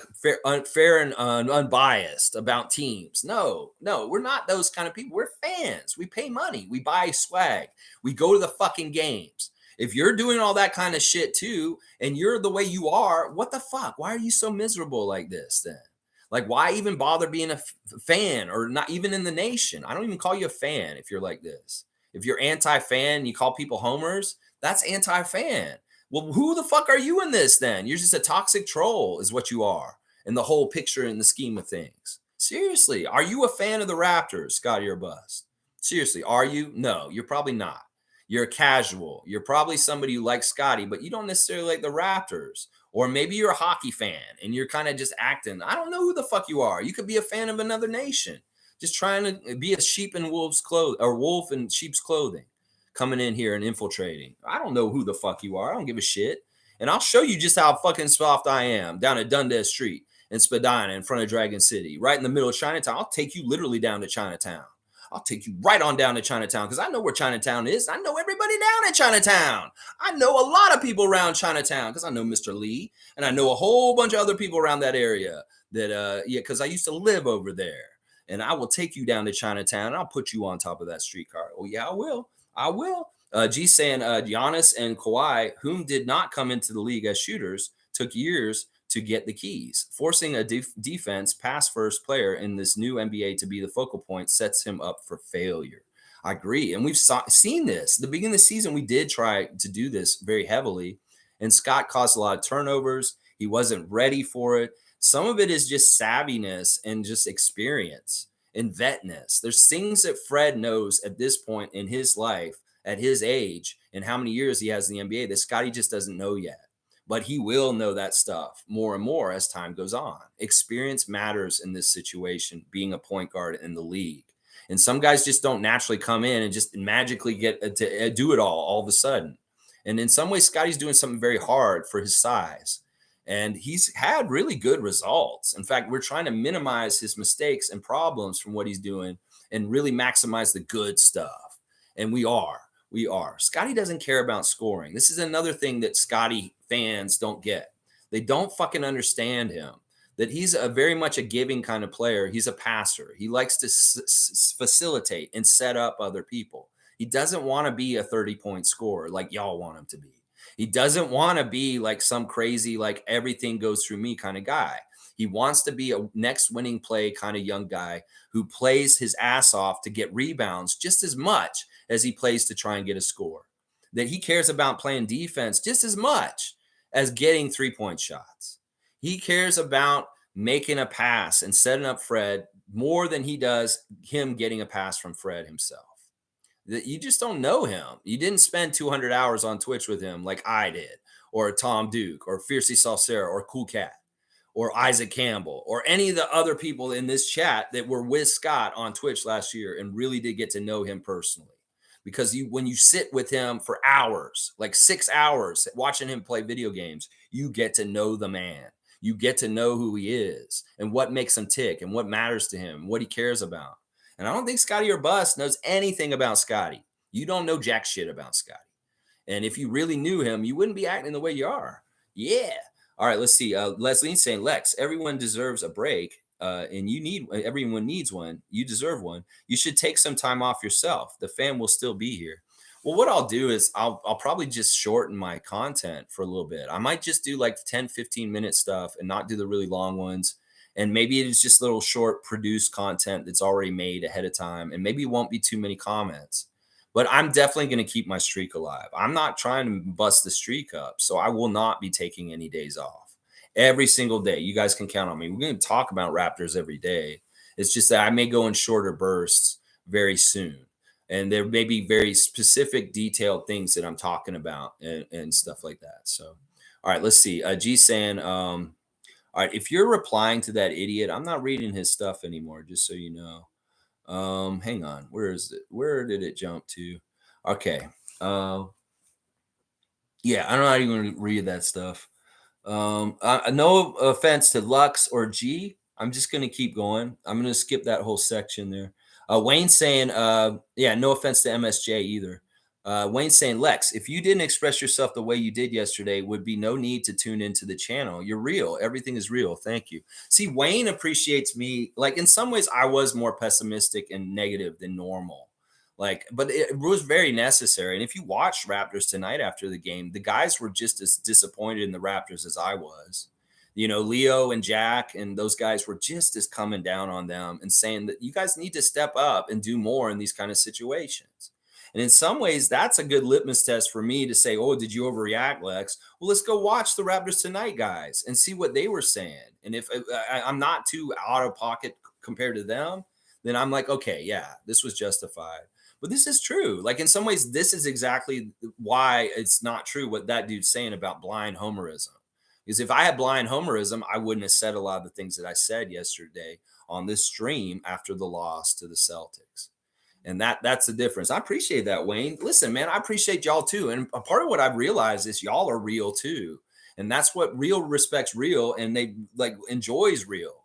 [SPEAKER 1] fair and unbiased about teams. No, we're not those kind of people. We're fans. We pay money. We buy swag. We go to the fucking games. If you're doing all that kind of shit too, and you're the way you are, what the fuck? Why are you so miserable like this then? Like, why even bother being a fan or not even in the nation? I don't even call you a fan if you're like this. If you're anti-fan, you call people homers, that's anti-fan. Well, who the fuck are you in this then? You're just a toxic troll is what you are in the whole picture in the scheme of things. Seriously, are you a fan of the Raptors, Scottie or Bust? Seriously, are you? No, you're probably not. You're a casual. You're probably somebody who likes Scottie, but you don't necessarily like the Raptors. Or maybe you're a hockey fan and you're kind of just acting. I don't know who the fuck you are. You could be a fan of another nation, just trying to be a sheep in wolf's clothing or wolf in sheep's clothing, coming in here and infiltrating. I don't know who the fuck you are. I don't give a shit. And I'll show you just how fucking soft I am down at Dundas Street in Spadina in front of Dragon City, right in the middle of Chinatown. I'll take you literally down to Chinatown. I'll take you right on down to Chinatown because I know where Chinatown is. I know everybody down at Chinatown. I know a lot of people around Chinatown because I know Mr. Lee and I know a whole bunch of other people around that area because I used to live over there. And I will take you down to Chinatown and I'll put you on top of that streetcar. Oh, yeah, I will. I will. G saying Giannis and Kawhi, whom did not come into the league as shooters, took years to get the keys. Forcing a defense pass first player in this new NBA to be the focal point sets him up for failure. I agree. And we've seen this. The beginning of the season, we did try to do this very heavily. And Scott caused a lot of turnovers. He wasn't ready for it. Some of it is just savviness and just experience and vetness. There's things that Fred knows at this point in his life, at his age, and how many years he has in the NBA that Scottie just doesn't know yet. but he will know that stuff more and more as time goes on. Experience matters in this situation, being a point guard in the league. And some guys just don't naturally come in and just magically get to do it all of a sudden. And in some ways, Scottie's doing something very hard for his size. And he's had really good results. In fact, we're trying to minimize his mistakes and problems from what he's doing and really maximize the good stuff. And we are. We are. Scottie doesn't care about scoring. This is another thing that Scottie fans don't get. They don't fucking understand him. That he's a very much a giving kind of player. He's a passer. He likes to facilitate and set up other people. He doesn't want to be a 30-point scorer like y'all want him to be. He doesn't want to be like some crazy, like everything goes through me kind of guy. He wants to be a next winning play kind of young guy who plays his ass off to get rebounds just as much as he plays to try and get a score. That he cares about playing defense just as much as getting 3-point shots. He cares about making a pass and setting up Fred more than he does him getting a pass from Fred himself. That you just don't know him. You didn't spend 200 hours on Twitch with him like I did, or Tom Duke, or Fiercey Salsera, or Cool Cat, or Isaac Campbell, or any of the other people in this chat that were with Scott on Twitch last year and really did get to know him personally. Because when you sit with him for hours, like 6 hours, watching him play video games, you get to know the man. You get to know who he is and what makes him tick and what matters to him, what he cares about. And I don't think Scottie or Bust knows anything about Scottie. You don't know jack shit about Scottie. And if you really knew him, you wouldn't be acting the way you are. Yeah. All right, let's see. Leslie's saying, Lex, everyone deserves a break. And everyone needs one. You deserve one. You should take some time off yourself. The fan will still be here. Well, what I'll do is I'll probably just shorten my content for a little bit. I might just do like 10, 15-minute stuff and not do the really long ones. And maybe it's just little short produced content that's already made ahead of time. And maybe it won't be too many comments. But I'm definitely going to keep my streak alive. I'm not trying to bust the streak up. So I will not be taking any days off. Every single day. You guys can count on me. We're going to talk about Raptors every day. It's just that I may go in shorter bursts very soon. And there may be very specific, detailed things that I'm talking about and stuff like that. So, all right, let's see. G saying, all right, if you're replying to that idiot, I'm not reading his stuff anymore, just so you know. Hang on. Where is it? Where did it jump to? Okay. Yeah, I don't know how you're going to read that stuff. No offense to Lux or G. I'm just going to keep going. I'm going to skip that whole section there. Wayne saying, yeah, no offense to MSJ either. Wayne saying, Lex, if you didn't express yourself the way you did yesterday, would be no need to tune into the channel. You're real. Everything is real. Thank you. See, Wayne appreciates me. Like in some ways, I was more pessimistic and negative than normal. Like, but it was very necessary. And if you watched Raptors Tonight after the game, the guys were just as disappointed in the Raptors as I was. You know, Leo and Jack and those guys were just as coming down on them and saying that you guys need to step up and do more in these kind of situations. And in some ways, that's a good litmus test for me to say, oh, did you overreact, Lex? Well, let's go watch the Raptors Tonight guys and see what they were saying. And if I'm not too out of pocket compared to them, then I'm like, okay, yeah, this was justified. But this is true. Like in some ways, this is exactly why it's not true what that dude's saying about blind homerism. Because if I had blind homerism, I wouldn't have said a lot of the things that I said yesterday on this stream after the loss to the Celtics. And that's the difference. I appreciate that, Wayne. Listen, man, I appreciate y'all too. And a part of what I've realized is y'all are real too. And that's what real respects real and they like enjoys real.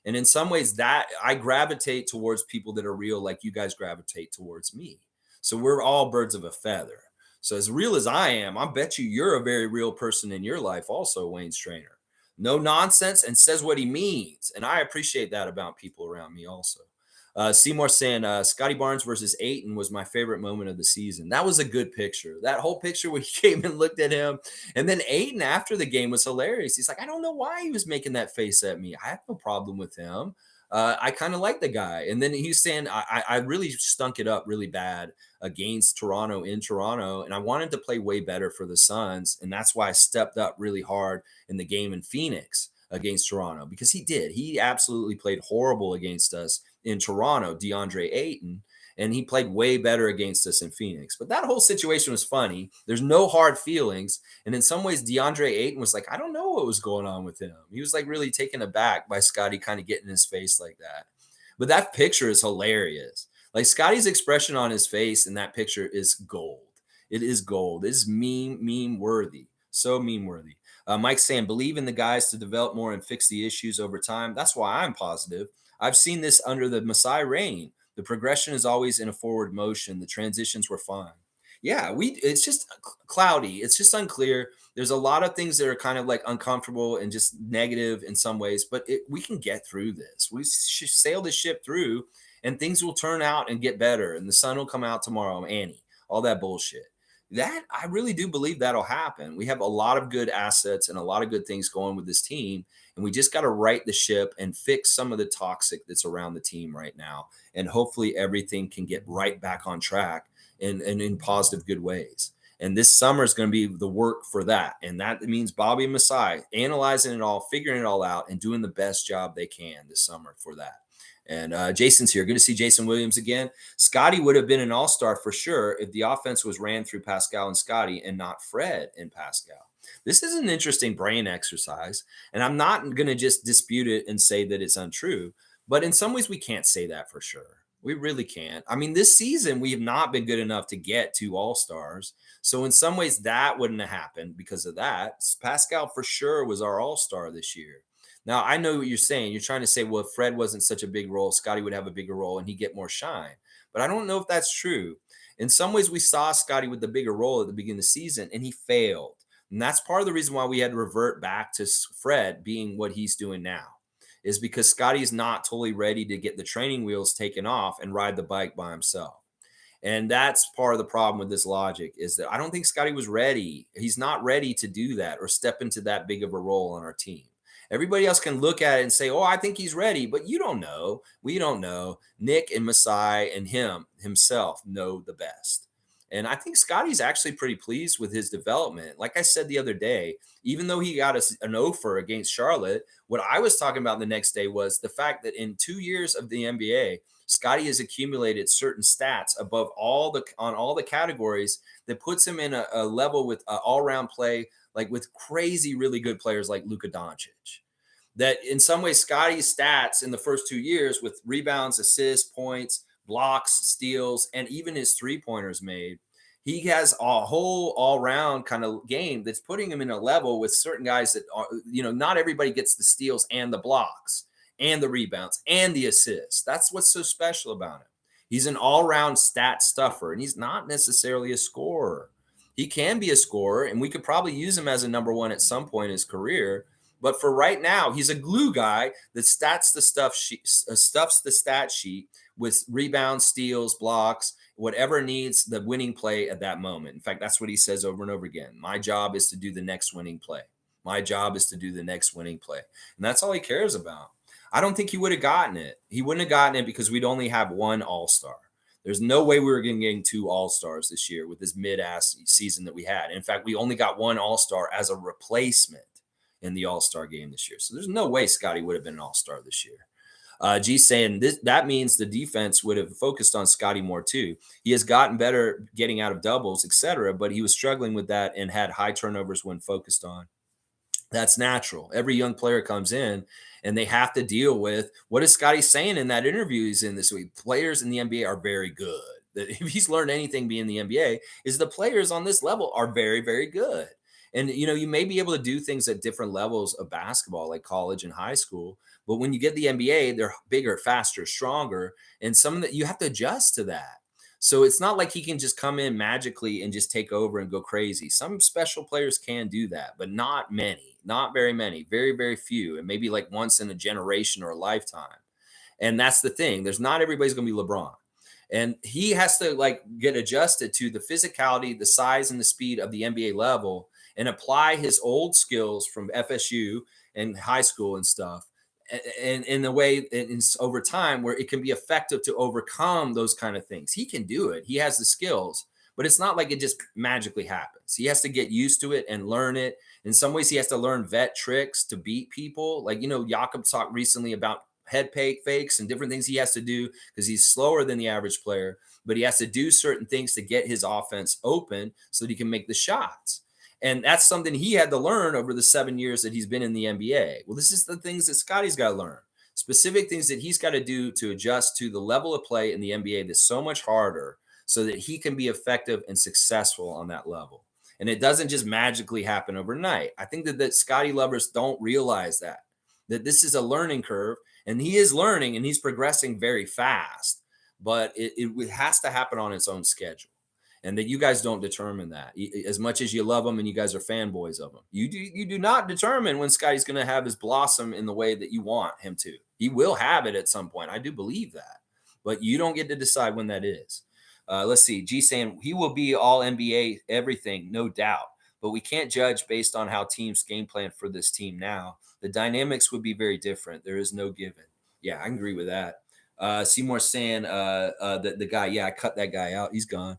[SPEAKER 1] And in some ways that I gravitate towards people that are real like you guys gravitate towards me. So we're all birds of a feather. So as real as I am, I bet you're a very real person in your life also, Wayne Strainer. No nonsense and says what he means. And I appreciate that about people around me also. Seymour saying Scottie Barnes versus Ayton was my favorite moment of the season. That was a good picture. That whole picture when he came and looked at him. And then Ayton after the game was hilarious. He's like, I don't know why he was making that face at me. I have no problem with him. I kind of like the guy. And then he's saying, I really stunk it up really bad against Toronto in Toronto. And I wanted to play way better for the Suns. And that's why I stepped up really hard in the game in Phoenix against Toronto, because he did. He absolutely played horrible against us in Toronto, DeAndre Ayton. And he played way better against us in Phoenix. But that whole situation was funny. There's no hard feelings. And in some ways, DeAndre Ayton was like, I don't know what was going on with him. He was like really taken aback by Scottie kind of getting in his face like that. But that picture is hilarious. Like Scottie's expression on his face in that picture is gold. It is gold. It is meme worthy. So meme worthy. Mike's saying, believe in the guys to develop more and fix the issues over time. That's why I'm positive. I've seen this under the Masai reign. The progression is always in a forward motion. The transitions were fine. Yeah, it's just cloudy. It's just unclear. There's a lot of things that are kind of like uncomfortable and just negative in some ways, but we can get through this. We sail the ship through and things will turn out and get better. And the sun will come out tomorrow, Annie, all that bullshit. That I really do believe that'll happen. We have a lot of good assets and a lot of good things going with this team. And we just got to right the ship and fix some of the toxic that's around the team right now. And hopefully everything can get right back on track and in positive, good ways. And this summer is going to be the work for that. And that means Bobby and Masai analyzing it all, figuring it all out, and doing the best job they can this summer for that. And Jason's here. Good to see Jason Williams again. Scottie would have been an all-star for sure if the offense was ran through Pascal and Scottie and not Fred and Pascal. This is an interesting brain exercise, and I'm not going to just dispute it and say that it's untrue, but in some ways we can't say that for sure. We really can't. I mean, this season we have not been good enough to get to all-stars. So in some ways that wouldn't have happened because of that. Pascal for sure was our all-star this year. Now, I know what you're saying. You're trying to say, well, if Fred wasn't such a big role, Scottie would have a bigger role and he'd get more shine. But I don't know if that's true. In some ways, we saw Scottie with the bigger role at the beginning of the season and he failed. And that's part of the reason why we had to revert back to Fred being what he's doing now, is because Scottie is not totally ready to get the training wheels taken off and ride the bike by himself. And that's part of the problem with this logic, is that I don't think Scottie was ready. He's not ready to do that or step into that big of a role on our team. Everybody else can look at it and say, oh, I think he's ready, but you don't know. We don't know. Nick and Masai and himself know the best. And I think Scottie's actually pretty pleased with his development. Like I said the other day, even though he got an offer against Charlotte, what I was talking about the next day was the fact that in 2 years of the NBA, Scottie has accumulated certain stats above on all the categories that puts him in a level with all-around play, like with crazy, really good players like Luka Doncic. That in some ways, Scottie's stats in the first 2 years with rebounds, assists, points, blocks, steals, and even his three-pointers made, he has a whole all-round kind of game that's putting him in a level with certain guys that are, not everybody gets the steals and the blocks and the rebounds and the assists. That's what's so special about him. He's an all-round stat stuffer, and he's not necessarily a scorer. He can be a scorer, and we could probably use him as a number one at some point in his career. But for right now, he's a glue guy that stuffs the stat sheet with rebounds, steals, blocks, whatever needs the winning play at that moment. In fact, that's what he says over and over again. My job is to do the next winning play. My job is to do the next winning play. And that's all he cares about. I don't think he would have gotten it. He wouldn't have gotten it because we'd only have one all-star. There's no way we were getting two all-stars this year with this mid-ass season that we had. In fact, we only got one all-star as a replacement in the all-star game this year. So there's no way Scottie would have been an all-star this year. G's saying that means the defense would have focused on Scottie more too. He has gotten better getting out of doubles, etc., but he was struggling with that and had high turnovers when focused on. That's natural. Every young player comes in and they have to deal with what is Scottie saying in that interview he's in this week. Players in the NBA are very good. That if he's learned anything being in the NBA is the players on this level are very, very good. And, you may be able to do things at different levels of basketball, like college and high school. But when you get the NBA, they're bigger, faster, stronger. And some of that you have to adjust to that. So it's not like he can just come in magically and just take over and go crazy. Some special players can do that, but not many, not very many, very, very few. And maybe like once in a generation or a lifetime. And that's the thing. There's not everybody's going to be LeBron. And he has to get adjusted to the physicality, the size, and the speed of the NBA level and apply his old skills from FSU and high school and stuff and in a way over time where it can be effective to overcome those kind of things. He can do it. He has the skills, but it's not like it just magically happens. He has to get used to it and learn it. In some ways, he has to learn vet tricks to beat people. Siakam talked recently about fakes and different things he has to do because he's slower than the average player, but he has to do certain things to get his offense open so that he can make the shots. And that's something he had to learn over the 7 years that he's been in the NBA. Well, this is the things that Scotty's got to learn. Specific things that he's got to do to adjust to the level of play in the NBA that's so much harder so that he can be effective and successful on that level. And it doesn't just magically happen overnight. I think that Scotty lovers don't realize that this is a learning curve, and he is learning and he's progressing very fast, but it has to happen on its own schedule. And that you guys don't determine that. As much as you love him and you guys are fanboys of him, you do not determine when Scotty's going to have his blossom in the way that you want him to. He will have it at some point. I do believe that, but you don't get to decide when that is. Let's see. G saying he will be all NBA everything, no doubt, but we can't judge based on how teams game plan for this team now. The dynamics would be very different. There is no given. Yeah, I agree with that. Seymour saying the guy, yeah, I cut that guy out. He's gone.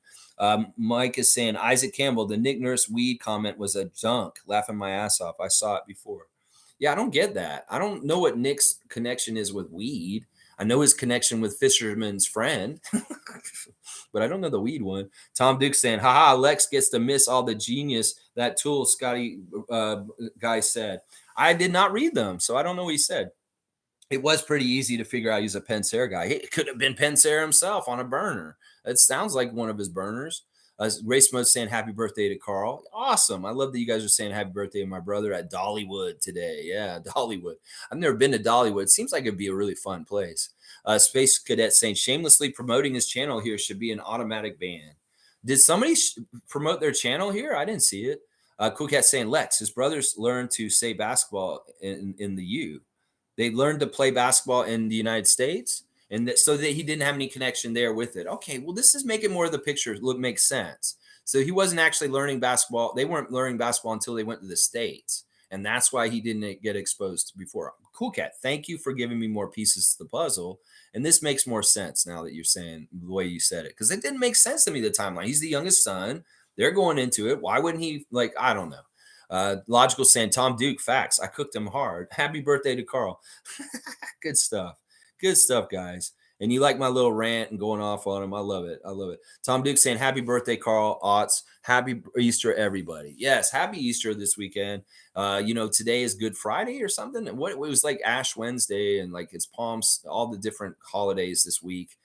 [SPEAKER 1] Mike is saying Isaac Campbell, the Nick Nurse weed comment was a dunk, laughing my ass off. I saw it before. Yeah, I don't get that. I don't know what Nick's connection is with weed. I know his connection with Fisherman's Friend, but I don't know the weed one. Tom Duke saying, haha, Lex gets to miss all the genius that Tool Scotty guy said. I did not read them, so I don't know what he said. It was pretty easy to figure out he's a Pensair guy. It could have been Pensair himself on a burner. It sounds like one of his burners. Race Mode saying happy birthday to Carl. Awesome. I love that you guys are saying happy birthday to my brother at Dollywood today. Yeah, Dollywood. I've never been to Dollywood. Seems like it'd be a really fun place. Space Cadet saying shamelessly promoting his channel here should be an automatic ban. Did somebody promote their channel here? I didn't see it. Cool Cat saying Lex, his brothers learned to say basketball in the U. They learned to play basketball in the United States, and so that he didn't have any connection there with it. Okay, well, this is making more of the picture make sense. So he wasn't actually learning basketball. They weren't learning basketball until they went to the States, and that's why he didn't get exposed before. Cool Cat, thank you for giving me more pieces to the puzzle, and this makes more sense now that you're saying the way you said it, because it didn't make sense to me, the timeline. He's the youngest son. They're going into it. Why wouldn't he, I don't know. Logical saying Tom Duke, facts. I cooked him hard. Happy birthday to Carl. Good stuff. Good stuff, guys. And you like my little rant and going off on him. I love it. I love it. Tom Duke saying happy birthday, Carl Otts. Happy Easter, everybody. Yes, happy Easter this weekend. Today is Good Friday or something. What it was like Ash Wednesday and like it's Palms, all the different holidays this week.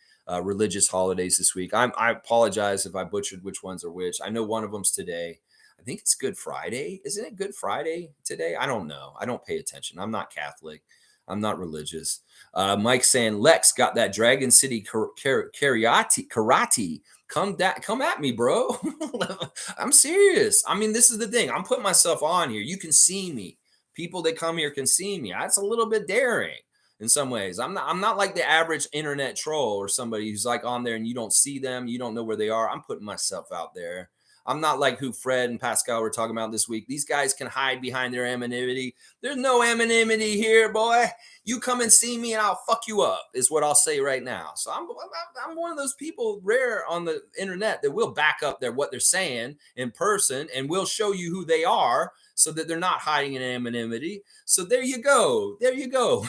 [SPEAKER 1] Religious holidays this week. I apologize if I butchered which ones are which. I know one of them's today. I think it's Good Friday. Isn't it Good Friday today? I don't know. I don't pay attention. I'm not Catholic. I'm not religious. Mike saying, Lex got that Dragon City karate. Come at me, bro. I'm serious. I mean, this is the thing. I'm putting myself on here. You can see me. People that come here can see me. That's a little bit daring in some ways. I'm not like the average internet troll or somebody who's like on there and you don't see them. You don't know where they are. I'm putting myself out there. I'm not like who Fred and Pascal were talking about this week. These guys can hide behind their anonymity. There's no anonymity here, boy. You come and see me and I'll fuck you up is what I'll say right now. So I'm one of those people rare on the internet that will back up what they're saying in person and will show you who they are so that they're not hiding in anonymity. So there you go. There you go.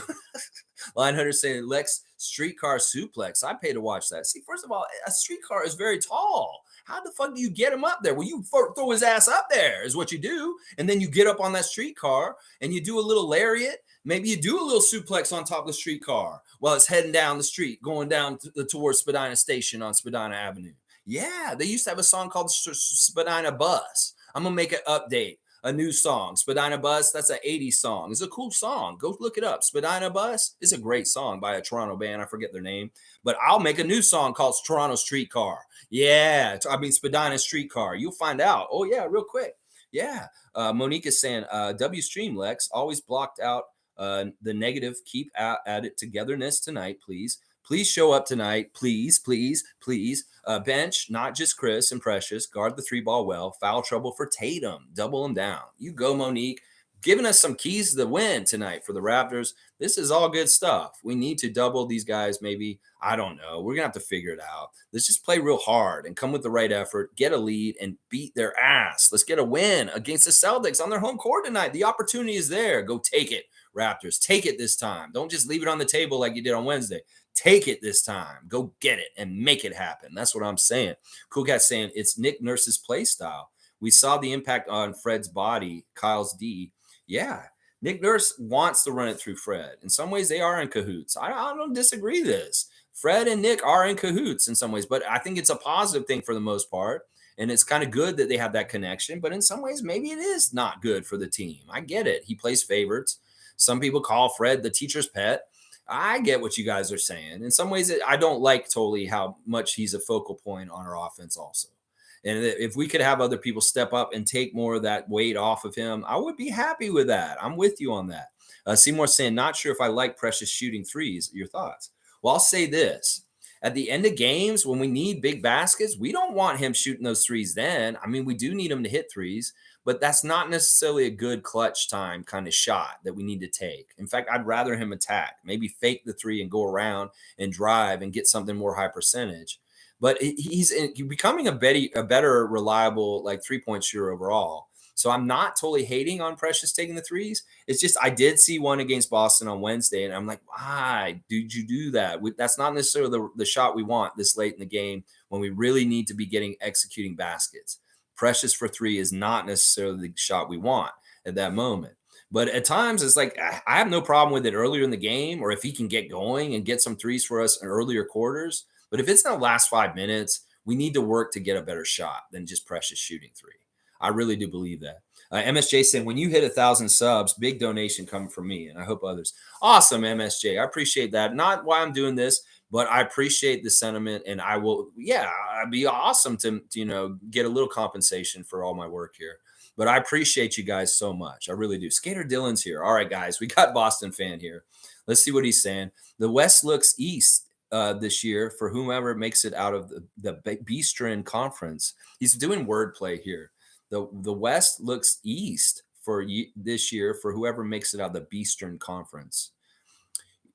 [SPEAKER 1] Line Hunter saying, Lex, streetcar suplex. I pay to watch that. See, first of all, a streetcar is very tall. How the fuck do you get him up there? Well, you throw his ass up there is what you do. And then you get up on that streetcar and you do a little lariat. Maybe you do a little suplex on top of the streetcar while it's heading down the street, going down towards Spadina Station on Spadina Avenue. Yeah, they used to have a song called Spadina Bus. I'm going to make an update. A new song, Spadina Bus. That's an 80s song. It's a cool song. Go look it up. Spadina Bus is a great song by a Toronto band. I forget their name, but I'll make a new song called Toronto Streetcar. Yeah, Spadina Streetcar. You'll find out. Oh yeah, real quick. Yeah. Monique is saying, W stream Lex always blocked out the negative. Keep at it togetherness tonight, please. Please show up tonight. Please, please, please. Bench, not just Chris and Precious. Guard the 3-ball well. Foul trouble for Tatum. Double him down. You go, Monique. Giving us some keys to the win tonight for the Raptors. This is all good stuff. We need to double these guys maybe. I don't know. We're going to have to figure it out. Let's just play real hard and come with the right effort, get a lead, and beat their ass. Let's get a win against the Celtics on their home court tonight. The opportunity is there. Go take it. Raptors. Take it this time. Don't just leave it on the table like you did on Wednesday. Take it this time. Go get it and make it happen. That's what I'm saying. Cool Cat saying it's Nick Nurse's play style. We saw the impact on Fred's body, Kyle's D. Yeah, Nick Nurse wants to run it through Fred. In some ways, they are in cahoots. I don't disagree this. Fred and Nick are in cahoots in some ways, but I think it's a positive thing for the most part. And it's kind of good that they have that connection, but in some ways, maybe it is not good for the team. I get it. He plays favorites. Some people call Fred the teacher's pet. I get what you guys are saying. In some ways, I don't like totally how much he's a focal point on our offense also. And if we could have other people step up and take more of that weight off of him, I would be happy with that. I'm with you on that. Seymour saying, not sure if I like Precious shooting threes. Your thoughts? Well, I'll say this. At the end of games, when we need big baskets, we don't want him shooting those threes then. I mean, we do need him to hit threes, but that's not necessarily a good clutch time kind of shot that we need to take. In fact, I'd rather him attack, maybe fake the three and go around and drive and get something more high percentage. But he's becoming a better reliable like 3-point shooter overall. So I'm not totally hating on Precious taking the threes. It's just I did see one against Boston on Wednesday, and I'm like, why did you do that? That's not necessarily the shot we want this late in the game when we really need to be executing baskets. Precious for three is not necessarily the shot we want at that moment. But at times, it's like I have no problem with it earlier in the game, or if he can get going and get some threes for us in earlier quarters. But if it's in the last 5 minutes, we need to work to get a better shot than just Precious shooting three. I really do believe that. MSJ saying, when you hit 1,000 subs, big donation coming from me, and I hope others. Awesome, MSJ. I appreciate that. Not why I'm doing this, but I appreciate the sentiment, and I will, it'd be awesome to get a little compensation for all my work here. But I appreciate you guys so much. I really do. Skater Dylan's here. All right, guys, we got Boston fan here. Let's see what he's saying. The West looks east this year for whomever makes it out of the Beastrin Conference. He's doing wordplay here. The West looks east for this year for whoever makes it out of the Beastern Conference.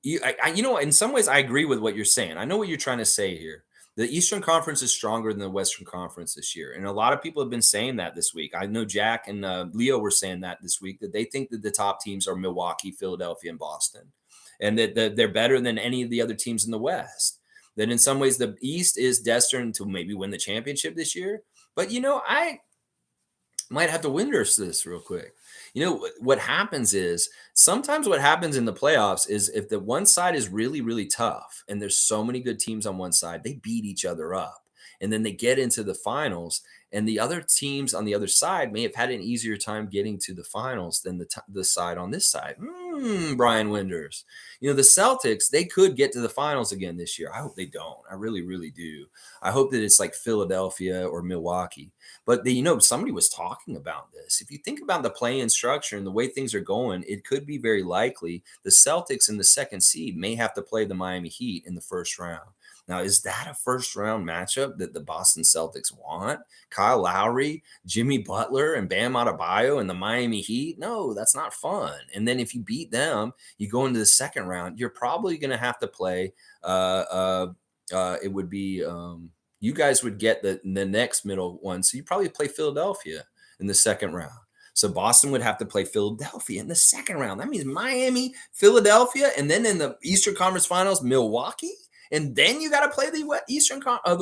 [SPEAKER 1] In some ways, I agree with what you're saying. I know what you're trying to say here. The Eastern Conference is stronger than the Western Conference this year. And a lot of people have been saying that this week. I know Jack and Leo were saying that this week, that they think that the top teams are Milwaukee, Philadelphia, and Boston, and that they're better than any of the other teams in the West. That in some ways, the East is destined to maybe win the championship this year. But, I might have to winders this real quick. What happens is sometimes what happens in the playoffs is if the one side is really, really tough and there's so many good teams on one side, they beat each other up. And then they get into the finals, and the other teams on the other side may have had an easier time getting to the finals than the side on this side. Brian Winders. The Celtics, they could get to the finals again this year. I hope they don't. I really, really do. I hope that it's like Philadelphia or Milwaukee. But somebody was talking about this. If you think about the play-in structure and the way things are going, it could be very likely the Celtics in the second seed may have to play the Miami Heat in the first round. Now, is that a first-round matchup that the Boston Celtics want? Kyle Lowry, Jimmy Butler, and Bam Adebayo and the Miami Heat? No, that's not fun. And then if you beat them, you go into the second round, you're probably going to have to play it would be you guys would get the next middle one. So you probably play Philadelphia in the second round. So Boston would have to play Philadelphia in the second round. That means Miami, Philadelphia, and then in the Eastern Conference Finals, Milwaukee. And then you got to play the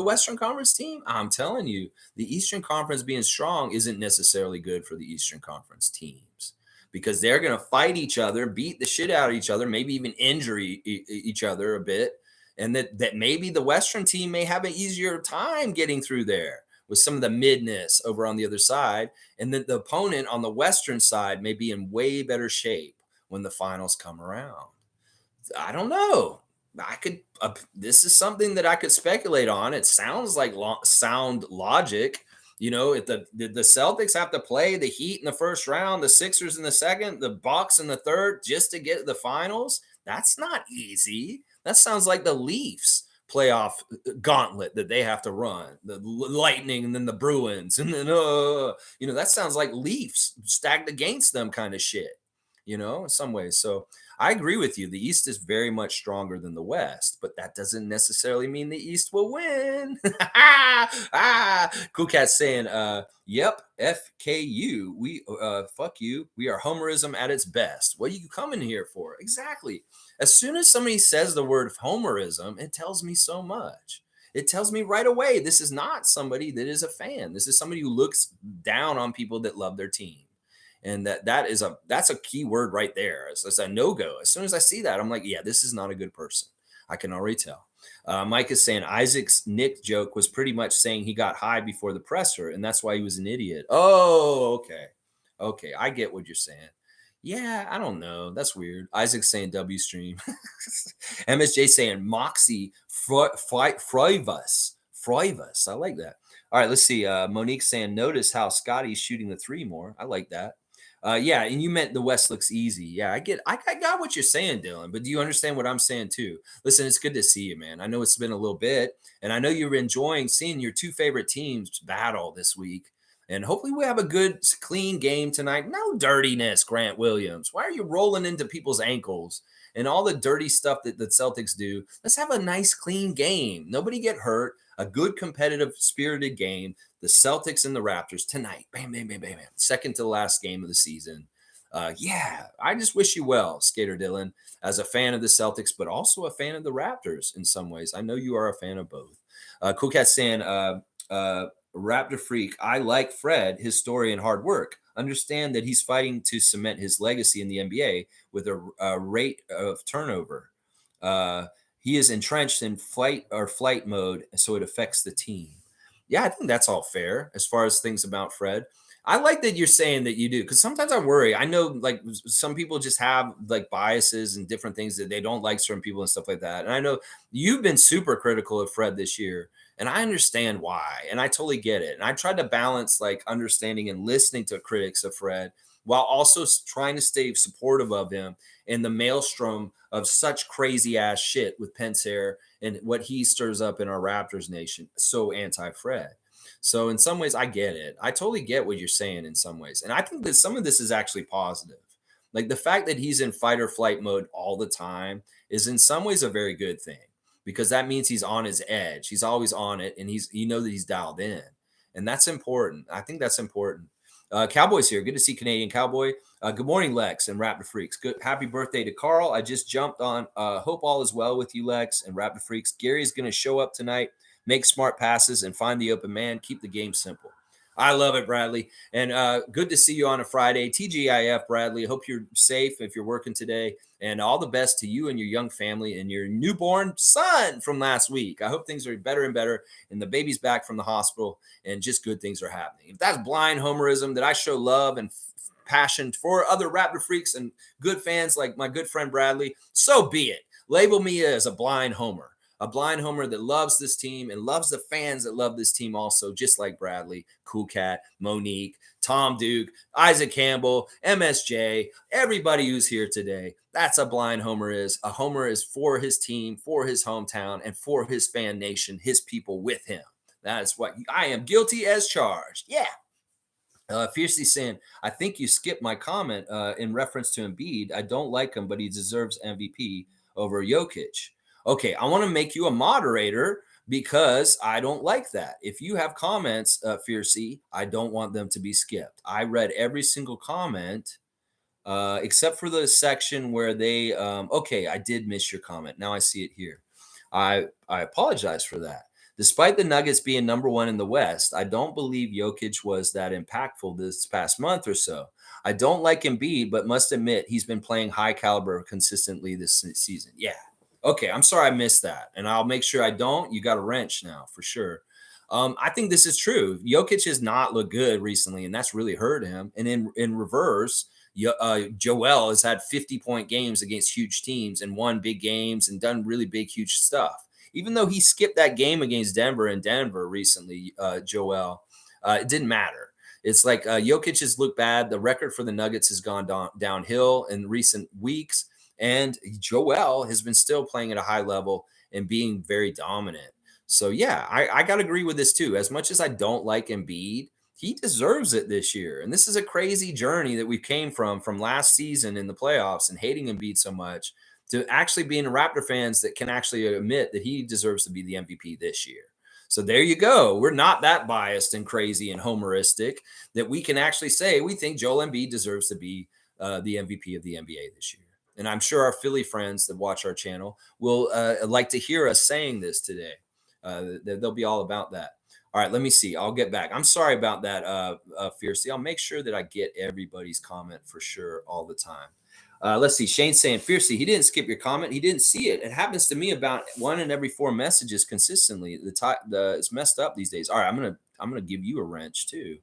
[SPEAKER 1] Western Conference team. I'm telling you, the Eastern Conference being strong isn't necessarily good for the Eastern Conference teams, because they're going to fight each other, beat the shit out of each other, maybe even injure each other a bit. And that maybe the Western team may have an easier time getting through there with some of the midness over on the other side. And that the opponent on the Western side may be in way better shape when the finals come around. I don't know. This is something that I could speculate on. It sounds like sound logic. If the Celtics have to play the Heat in the first round, the Sixers in the second, the Bucks in the third, just to get to the finals, that's not easy. That sounds like the Leafs playoff gauntlet that they have to run. The Lightning and then the Bruins. And then, that sounds like Leafs stacked against them kind of shit. in some ways. So I agree with you. The East is very much stronger than the West, but that doesn't necessarily mean the East will win. Cool Cat saying, yep, FKU. Fuck you. We are Homerism at its best. What are you coming here for? Exactly. As soon as somebody says the word Homerism, it tells me so much. It tells me right away this is not somebody that is a fan. This is somebody who looks down on people that love their team. And that's a key word right there. It's a no-go. As soon as I see that, I'm like, yeah, this is not a good person. I can already tell. Mike is saying Isaac's Nick joke was pretty much saying he got high before the presser, and that's why he was an idiot. Oh, okay. Okay, I get what you're saying. Yeah, I don't know. That's weird. Isaac's saying W stream. MSJ saying Moxie Freivus. Freivus. I like that. All right, let's see. Monique saying, notice how Scottie's shooting the three more. I like that. Yeah, and you meant the West looks easy. Yeah, I got what you're saying, Dylan, but do you understand what I'm saying too? Listen, it's good to see you, man. I know it's been a little bit, and I know you're enjoying seeing your two favorite teams battle this week. And hopefully we have a good, clean game tonight. No dirtiness, Grant Williams. Why are you rolling into people's ankles and all the dirty stuff that the Celtics do? Let's have a nice, clean game. Nobody get hurt. A good, competitive, spirited game. The Celtics and the Raptors tonight. Bam, bam, bam, bam, bam. Second to the last game of the season. Yeah, I just wish you well, Skater Dylan, as a fan of the Celtics, but also a fan of the Raptors in some ways. I know you are a fan of both. Cool Cat saying, Raptor freak, I like Fred, his story and hard work. Understand that he's fighting to cement his legacy in the NBA with a rate of turnover. He is entrenched in flight mode, so it affects the team. Yeah, I think that's all fair as far as things about Fred. I like that you're saying that you do, because sometimes I worry. I know like some people just have like biases and different things that they don't like certain people and stuff like that. And I know you've been super critical of Fred this year, and I understand why, and I totally get it. And I tried to balance like understanding and listening to critics of Fred while also trying to stay supportive of him in the maelstrom of such crazy ass shit with Pensair and what he stirs up in our Raptors nation. So anti-Fred. So in some ways, I get it. I totally get what you're saying in some ways. And I think that some of this is actually positive. Like the fact that he's in fight or flight mode all the time is in some ways a very good thing, because that means he's on his edge. He's always on it, and that he's dialed in. And that's important. I think that's important. Cowboys here. Good to see Canadian Cowboy. Good morning, Lex and Raptor Freaks. Good. Happy birthday to Carl. I just jumped on. Hope all is well with you, Lex and Raptor Freaks. Gary's going to show up tonight, make smart passes, and find the open man. Keep the game simple. I love it, Bradley. And good to see you on a Friday. TGIF, Bradley. Hope you're safe if you're working today. And all the best to you and your young family and your newborn son from last week. I hope things are better and better, and the baby's back from the hospital, and just good things are happening. If that's blind homerism, that I show love and passion for other Raptor freaks and good fans like my good friend Bradley, so be it. Label me as a blind homer. A blind homer that loves this team and loves the fans that love this team also, just like Bradley, Cool Cat, Monique, Tom Duke, Isaac Campbell, MSJ, everybody who's here today. That's a blind homer is. A homer is for his team, for his hometown, and for his fan nation, his people with him. That is what I am guilty as charged. Yeah. Fiercely saying, I think you skipped my comment in reference to Embiid. I don't like him, but he deserves MVP over Jokic. Okay, I want to make you a moderator because I don't like that. If you have comments, Fiercey, I don't want them to be skipped. I read every single comment except for the section where they, okay, I did miss your comment. Now I see it here. I apologize for that. Despite the Nuggets being number one in the West, I don't believe Jokic was that impactful this past month or so. I don't like Embiid, but must admit he's been playing high caliber consistently this season. Yeah. Okay, I'm sorry I missed that, and I'll make sure I don't. You got a wrench now for sure. I think this is true. Jokic has not looked good recently, and that's really hurt him. And in reverse, Joel has had 50-point games against huge teams and won big games and done really big, huge stuff. Even though he skipped that game against Denver in Denver recently, Joel, it didn't matter. It's like Jokic has looked bad. The record for the Nuggets has gone downhill in recent weeks. And Joel has been still playing at a high level and being very dominant. So, yeah, I got to agree with this, too. As much as I don't like Embiid, he deserves it this year. And this is a crazy journey that we came from last season in the playoffs and hating Embiid so much to actually being Raptor fans that can actually admit that he deserves to be the MVP this year. So there you go. We're not that biased and crazy and homeristic that we can actually say we think Joel Embiid deserves to be the MVP of the NBA this year. And I'm sure our Philly friends that watch our channel will like to hear us saying this today. They'll be all about that. All right, let me see. I'll get back. I'm sorry about that, Fiercely. I'll make sure that I get everybody's comment for sure all the time. Let's see. Shane's saying, Fiercely, he didn't skip your comment. He didn't see it. It happens to me about 1 in every 4 messages consistently. It's messed up these days. All right, I'm gonna give you a wrench too.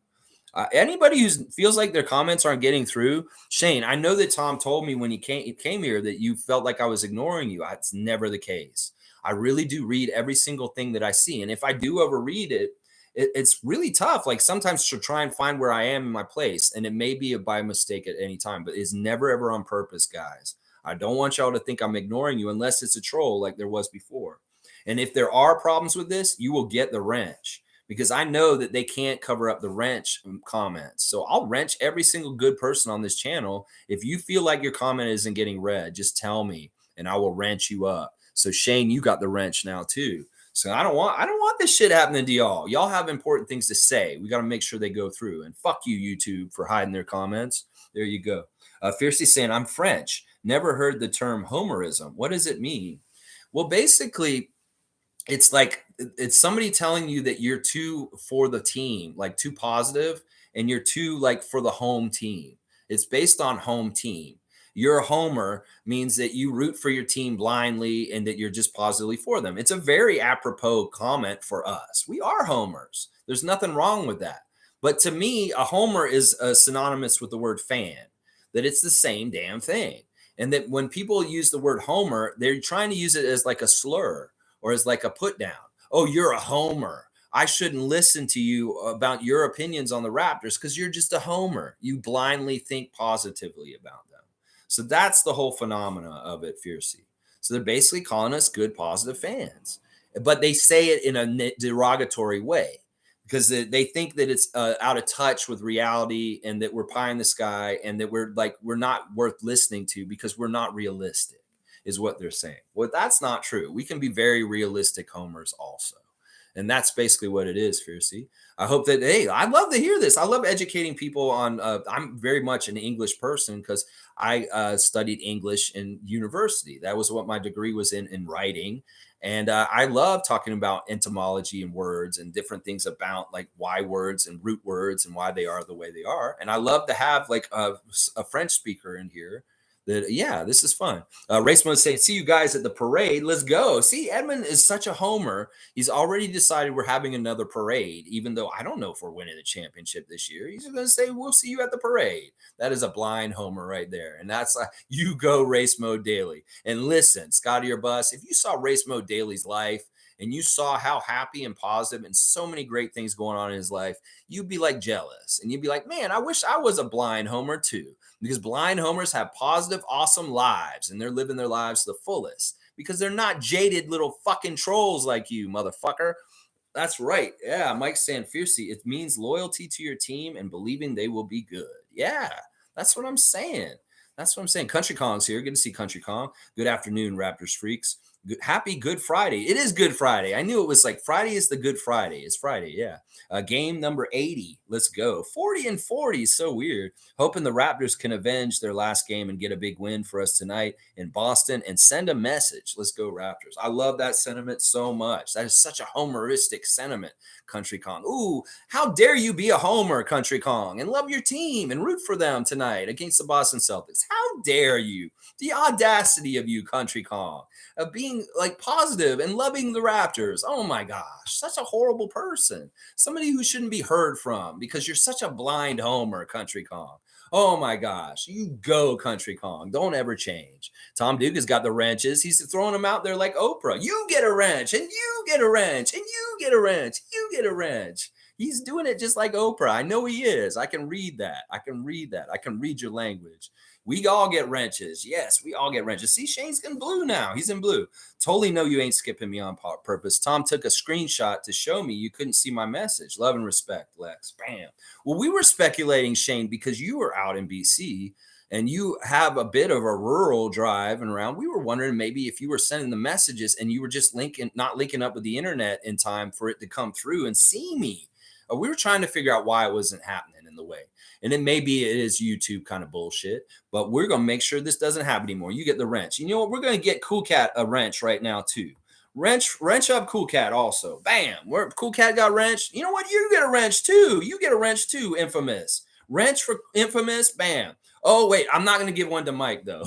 [SPEAKER 1] Anybody who feels like their comments aren't getting through, Shane, I know that Tom told me when he came here that you felt like I was ignoring you. It's never the case. I really do read every single thing that I see. And if I do overread it, it's really tough. Like sometimes to try and find where I am in my place. And it may be by mistake at any time, but it's never, ever on purpose, guys. I don't want y'all to think I'm ignoring you unless it's a troll like there was before. And if there are problems with this, you will get the wrench because I know that they can't cover up the wrench comments. So I'll wrench every single good person on this channel. If you feel like your comment isn't getting read, just tell me and I will wrench you up. So Shane, you got the wrench now too. So I don't want this shit happening to y'all. Y'all have important things to say. We got to make sure they go through. And fuck you, YouTube, for hiding their comments. There you go. Fiercely saying, I'm French. Never heard the term Homerism. What does it mean? Well, basically, it's like it's somebody telling you that you're too for the team, like too positive, and you're too like for the home team. It's based on home team. You're a homer means that you root for your team blindly and that you're just positively for them. It's a very apropos comment for us. We are homers. There's nothing wrong with that. But to me, a homer is synonymous with the word fan, that it's the same damn thing. And that when people use the word homer, they're trying to use it as like a slur or as like a put down. Oh, you're a homer. I shouldn't listen to you about your opinions on the Raptors because you're just a homer. You blindly think positively about them. So that's the whole phenomena of it, Fiercey. So they're basically calling us good, positive fans. But they say it in a derogatory way because they think that it's out of touch with reality and that we're pie in the sky and that we're not worth listening to because we're not realistic, is what they're saying. Well, that's not true. We can be very realistic homers also. And that's basically what it is, Fiercey. I hope that, hey, I'd love to hear this. I love educating people on, I'm very much an English person because I studied English in university. That was what my degree was in writing. And I love talking about etymology and words and different things about like why words and root words and why they are the way they are. And I love to have like a French speaker in here. Yeah, this is fun. Race Mode saying, see you guys at the parade. Let's go. See, Edmund is such a homer. He's already decided we're having another parade, even though I don't know if we're winning the championship this year. He's going to say, we'll see you at the parade. That is a blind homer right there. And that's you go Race Mode Daily. And listen, Scottie or Bus, if you saw Race Mode Daily's life, and you saw how happy and positive and so many great things going on in his life, you'd be like jealous. And you'd be like, man, I wish I was a blind homer too. Because blind homers have positive, awesome lives. And they're living their lives to the fullest. Because they're not jaded little fucking trolls like you, motherfucker. That's right. Yeah, Mike's saying fiercely. It means loyalty to your team and believing they will be good. Yeah, that's what I'm saying. That's what I'm saying. Country Kong's here. Good to see Country Kong. Good afternoon, Raptors freaks. Happy Good Friday. It is Good Friday. I knew it was like Friday is the Good Friday. It's Friday, yeah. Game number 80. Let's go. 40 and 40 is so weird. Hoping the Raptors can avenge their last game and get a big win for us tonight in Boston and send a message. Let's go Raptors. I love that sentiment so much. That is such a homeristic sentiment, Country Kong. Ooh, how dare you be a homer, Country Kong, and love your team and root for them tonight against the Boston Celtics. How dare you? The audacity of you, Country Kong, of being like positive and loving the Raptors. Oh my gosh, such a horrible person. Somebody who shouldn't be heard from because you're such a blind homer, Country Kong. Oh my gosh, you go, Country Kong. Don't ever change. Tom Duke has got the wrenches. He's throwing them out there like Oprah. You get a wrench, and you get a wrench, and you get a wrench. You get a wrench. He's doing it just like Oprah. I know he is. I can read that. I can read your language. We all get wrenches. Yes, we all get wrenches. See, Shane's in blue now. He's in blue. Totally know you ain't skipping me on purpose. Tom took a screenshot to show me you couldn't see my message. Love and respect, Lex. Bam. Well, we were speculating, Shane, because you were out in BC and you have a bit of a rural drive and around. We were wondering maybe if you were sending the messages and you were just not linking up with the internet in time for it to come through and see me. We were trying to figure out why it wasn't happening in the way. And it is YouTube kind of bullshit, but we're going to make sure this doesn't happen anymore. You get the wrench. You know what? We're going to get Cool Cat a wrench right now too. Wrench up Cool Cat also. Bam. Cool Cat got wrench. You know what? You get a wrench too. You get a wrench too, Infamous. Wrench for Infamous. Bam. Oh, wait. I'm not going to give one to Mike though.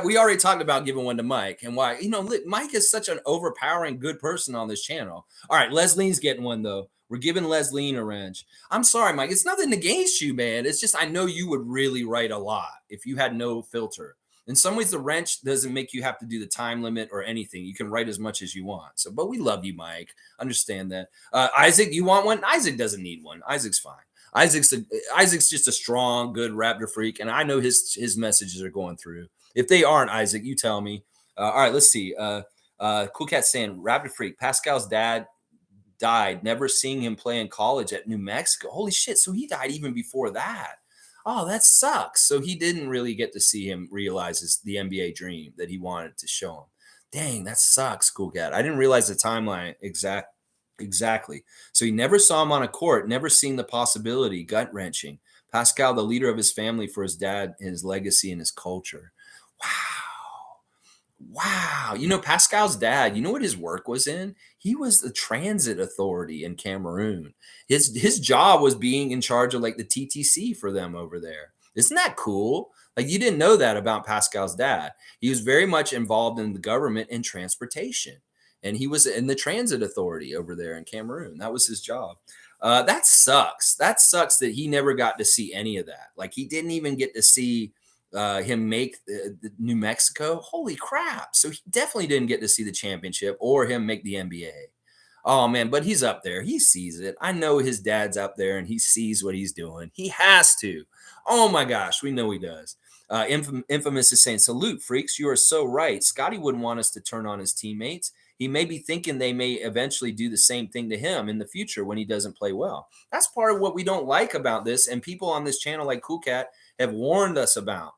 [SPEAKER 1] We already talked about giving one to Mike and why. Mike is such an overpowering good person on this channel. All right, Leslie's getting one though. We're giving Leslie a wrench. I'm sorry, Mike. It's nothing against you, man. It's just I know you would really write a lot if you had no filter. In some ways, the wrench doesn't make you have to do the time limit or anything. You can write as much as you want. So, but we love you, Mike. Understand that. Isaac, you want one? Isaac doesn't need one. Isaac's fine. Isaac's just a strong, good Raptor freak, and I know his messages are going through. If they aren't, Isaac, you tell me. All right, let's see. Cool Cat saying, Raptor freak, Pascal's dad died, never seeing him play in college at New Mexico. Holy shit. So he died even before that. Oh, that sucks. So he didn't really get to see him realize the NBA dream that he wanted to show him. Dang, that sucks, Cool Cat. I didn't realize the timeline exactly. So he never saw him on a court, never seen the possibility, gut-wrenching. Pascal, the leader of his family for his dad and his legacy and his culture. Wow. Pascal's dad, you know what his work was in? He was the transit authority in Cameroon. His job was being in charge of like the TTC for them over there. Isn't that cool? Like you didn't know that about Pascal's dad. He was very much involved in the government and transportation. And he was in the transit authority over there in Cameroon. That was his job. That sucks. That sucks that he never got to see any of that. Like he didn't even get to see him make the New Mexico. Holy crap. So he definitely didn't get to see the championship or him make the NBA. Oh, man, but he's up there. He sees it. I know his dad's up there and he sees what he's doing. He has to. Oh, my gosh. We know he does. Infamous is saying, salute, freaks. You are so right. Scottie wouldn't want us to turn on his teammates. He may be thinking they may eventually do the same thing to him in the future when he doesn't play well. That's part of what we don't like about this. And people on this channel like Cool Cat have warned us about.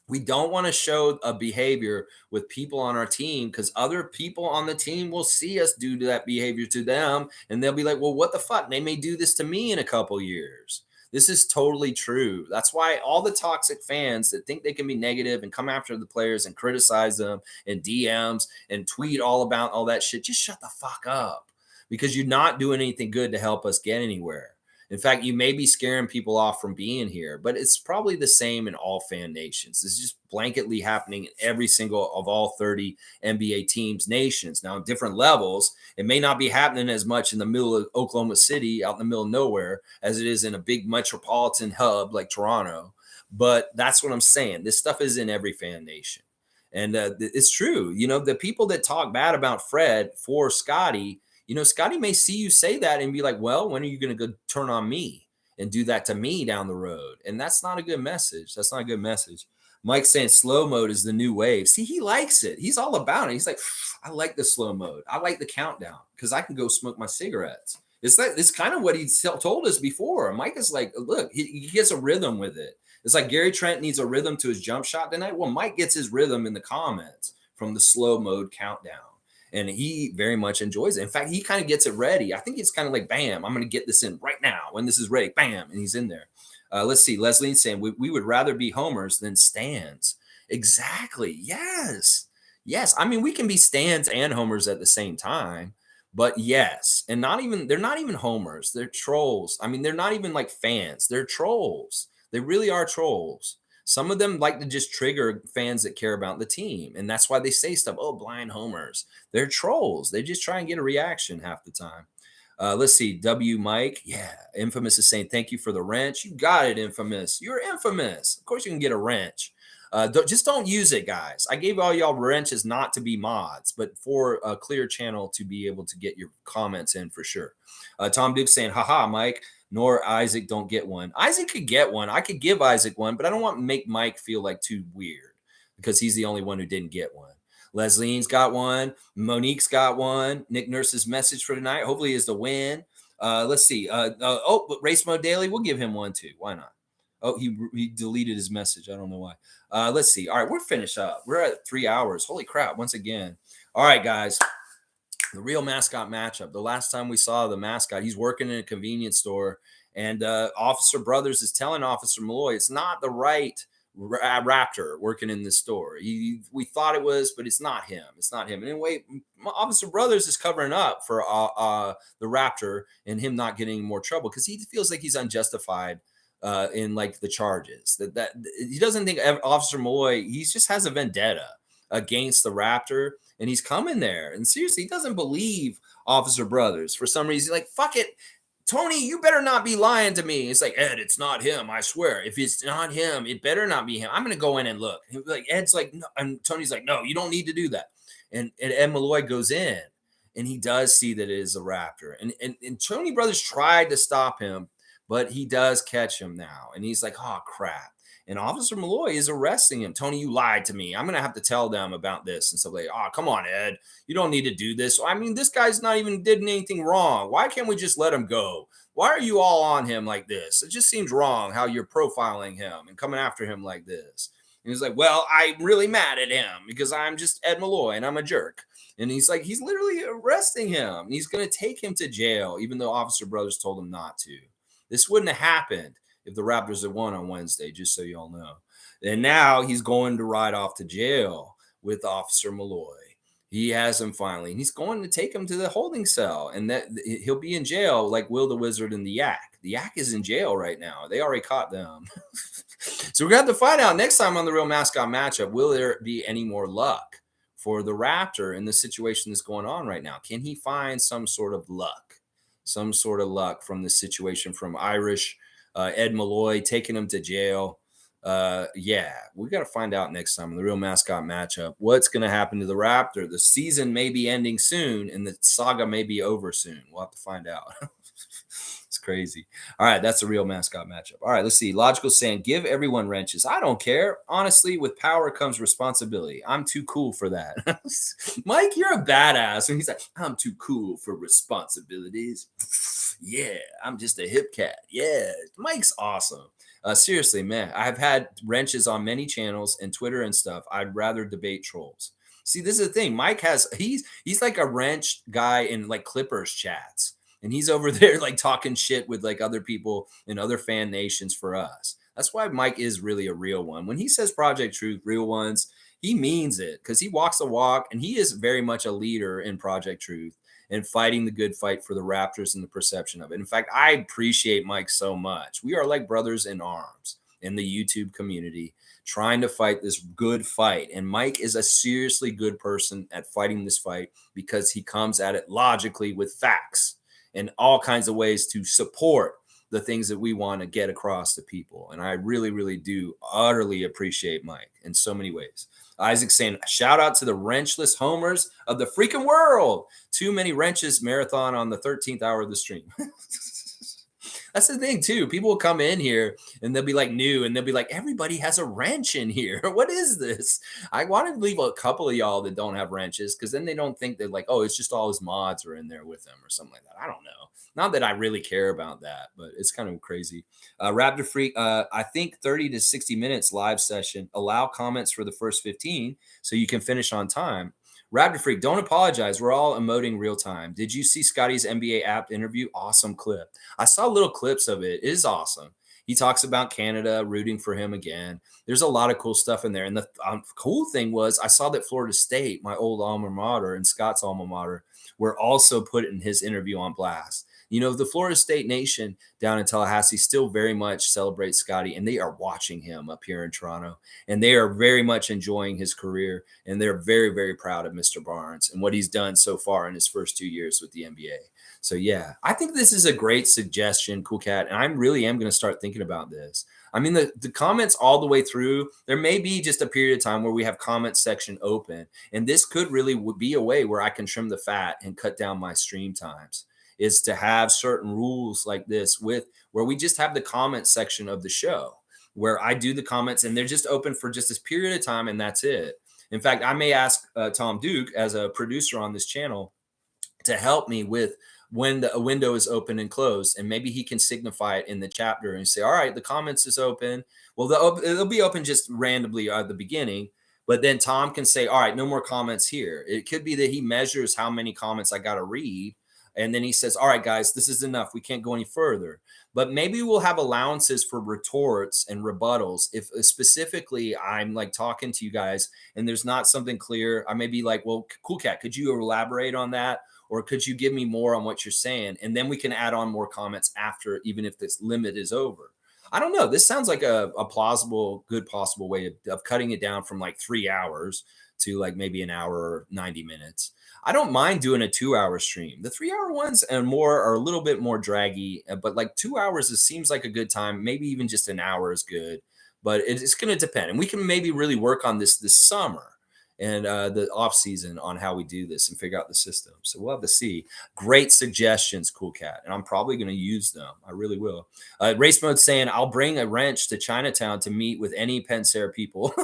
[SPEAKER 1] We don't want to show a behavior with people on our team because other people on the team will see us do that behavior to them. And they'll be like, well, what the fuck? They may do this to me in a couple years. This is totally true. That's why all the toxic fans that think they can be negative and come after the players and criticize them and DMs and tweet all about all that shit, just shut the fuck up because you're not doing anything good to help us get anywhere. In fact, you may be scaring people off from being here, but it's probably the same in all fan nations. It's just blanketly happening in every single of all 30 NBA teams' nations. Now, at different levels, it may not be happening as much in the middle of Oklahoma City, out in the middle of nowhere, as it is in a big metropolitan hub like Toronto. But that's what I'm saying. This stuff is in every fan nation. And it's true. The people that talk bad about Fred for Scottie, Scottie may see you say that and be like, well, when are you going to go turn on me and do that to me down the road? And that's not a good message. That's not a good message. Mike's saying slow mode is the new wave. See, he likes it. He's all about it. He's like, I like the slow mode. I like the countdown because I can go smoke my cigarettes. It's kind of what he told us before. Mike is like, look, he gets a rhythm with it. It's like Gary Trent needs a rhythm to his jump shot tonight. Well, Mike gets his rhythm in the comments from the slow mode countdown. And he very much enjoys it. In fact, he kind of gets it ready. I think it's kind of like, bam, I'm going to get this in right now when this is ready. Bam, and he's in there. Let's see. Leslie's saying, we would rather be homers than stands. Exactly. Yes. Yes. I mean, we can be stands and homers at the same time. But yes. And they're not even homers. They're trolls. I mean, they're not even like fans. They're trolls. They really are trolls. Some of them like to just trigger fans that care about the team. And that's why they say stuff. Oh, blind homers. They're trolls. They just try and get a reaction half the time. Let's see. W. Mike. Yeah. Infamous is saying, thank you for the wrench. You got it, Infamous. You're Infamous. Of course you can get a wrench. Just don't use it, guys. I gave all y'all wrenches not to be mods, but for a clear channel to be able to get your comments in for sure. Tom Duke saying, haha, Mike. nor Isaac don't get one. Isaac could get one. I could give Isaac one, but I don't want to make Mike feel like too weird because he's the only one who didn't get one. Leslie's got one. Monique's got one. Nick Nurse's message for tonight hopefully is the win. Let's see. But Race Mode Daily, we'll give him one too. Why not? Oh, he deleted his message. I don't know why. Let's see. All right, we're finished up. We're at 3 hours. Holy crap, once again. All right, guys. The real mascot matchup. The last time we saw the mascot, he's working in a convenience store, and Officer Brothers is telling Officer Malloy it's not the right Raptor working in this store. We thought it was, but it's not him. It's not him. Anyway, Officer Brothers is covering up for the Raptor and him not getting in more trouble because he feels like he's unjustified in like the charges. That he doesn't think Officer Malloy, he just has a vendetta against the Raptor, and he's coming there. And seriously, he doesn't believe Officer Brothers for some reason. Like, fuck it, Tony, you better not be lying to me. It's like, Ed, it's not him. I swear. If it's not him, it better not be him. I'm going to go in and look. Like, Ed's like, no. And Tony's like, no, you don't need to do that. And Ed Malloy goes in, and he does see that it is a Raptor. And Tony Brothers tried to stop him, but he does catch him now. And he's like, oh, crap. And Officer Malloy is arresting him. Tony, you lied to me. I'm going to have to tell them about this. And stuff like, oh, come on, Ed. You don't need to do this. I mean, this guy's not even did anything wrong. Why can't we just let him go? Why are you all on him like this? It just seems wrong how you're profiling him and coming after him like this. And he's like, well, I'm really mad at him because I'm just Ed Malloy and I'm a jerk. And he's like, he's literally arresting him. And he's going to take him to jail, even though Officer Brothers told him not to. This wouldn't have happened if the Raptors had won on Wednesday, just so y'all know. And now he's going to ride off to jail with Officer Malloy. He has him finally. And he's going to take him to the holding cell. And that he'll be in jail like Will the Wizard and the Yak. The Yak is in jail right now. They already caught them. So we're going to have to find out next time on the Real Mascot Matchup, will there be any more luck for the Raptor in the situation that's going on right now? Can he find some sort of luck? Some sort of luck from the situation from Irish Ed Malloy taking him to jail. Yeah, we got to find out next time in the Real Mascot Matchup what's going to happen to the Raptor. The season may be ending soon, and the saga may be over soon. We'll have to find out. It's crazy. All right, that's the Real Mascot Matchup. All right, let's see. Logical saying, give everyone wrenches. I don't care. Honestly, with power comes responsibility. I'm too cool for that. Mike, you're a badass. And he's like, I'm too cool for responsibilities. Yeah, I'm just a hip cat. Yeah, Mike's awesome. Seriously, man, I've had wrenches on many channels and Twitter and stuff. I'd rather debate trolls. See, this is the thing. Mike he's like a wrench guy in like Clippers chats. And he's over there like talking shit with like other people in other fan nations for us. That's why Mike is really a real one. When he says Project Truth, real ones, he means it because he walks the walk and he is very much a leader in Project Truth and fighting the good fight for the Raptors and the perception of it. In fact, I appreciate Mike so much. We are like brothers in arms in the YouTube community trying to fight this good fight. And Mike is a seriously good person at fighting this fight because he comes at it logically with facts and all kinds of ways to support the things that we want to get across to people. And I really, really do utterly appreciate Mike in so many ways. Isaac saying, shout out to the wrenchless homers of the freaking world. Too many wrenches marathon on the 13th hour of the stream. That's the thing, too. People will come in here and they'll be like new and they'll be like, everybody has a wrench in here. What is this? I want to leave a couple of y'all that don't have wrenches because then they don't think they're like, oh, it's just all his mods are in there with them or something like that. I don't know. Not that I really care about that, but it's kind of crazy. Raptor Freak, I think 30 to 60 minutes live session. Allow comments for the first 15 so you can finish on time. Raptor Freak, don't apologize. We're all emoting real time. Did you see Scotty's NBA app interview? Awesome clip. I saw little clips of it. It is awesome. He talks about Canada rooting for him again. There's a lot of cool stuff in there. And the cool thing was I saw that Florida State, my old alma mater and Scott's alma mater, were also putting his interview on blast. You know, the Florida State Nation down in Tallahassee still very much celebrates Scottie, and they are watching him up here in Toronto, and they are very much enjoying his career, and they're very, very proud of Mr. Barnes and what he's done so far in his first 2 years with the NBA. So, yeah, I think this is a great suggestion, Cool Cat, and I really am going to start thinking about this. I mean, the comments all the way through, there may be just a period of time where we have comment section open, and this could really be a way where I can trim the fat and cut down my stream times. is to have certain rules like this with where we just have the comment section of the show where I do the comments and they're just open for just this period of time and that's it. In fact, I may ask Tom Duke as a producer on this channel to help me with when a window is open and closed, and maybe he can signify it in the chapter and say, all right, the comments is open. Well, it'll be open just randomly at the beginning, but then Tom can say, all right, no more comments here. It could be that he measures how many comments I got to read. And then he says, all right, guys, this is enough. We can't go any further. But maybe we'll have allowances for retorts and rebuttals. If specifically I'm like talking to you guys and there's not something clear, I may be like, well, Cool Cat, could you elaborate on that? Or could you give me more on what you're saying? And then we can add on more comments after, even if this limit is over. I don't know. This sounds like a plausible, good possible way of cutting it down from like 3 hours to like maybe an hour or 90 minutes. I don't mind doing a 2-hour stream. The 3-hour ones and more are a little bit more draggy, but like 2 hours seems like a good time. Maybe even just an hour is good, but it's going to depend. And we can maybe really work on this summer and the off season on how we do this and figure out the system. So we'll have to see. Great suggestions, Cool Cat. And I'm probably going to use them. I really will. Race Mode saying, I'll bring a wrench to Chinatown to meet with any Pensera people.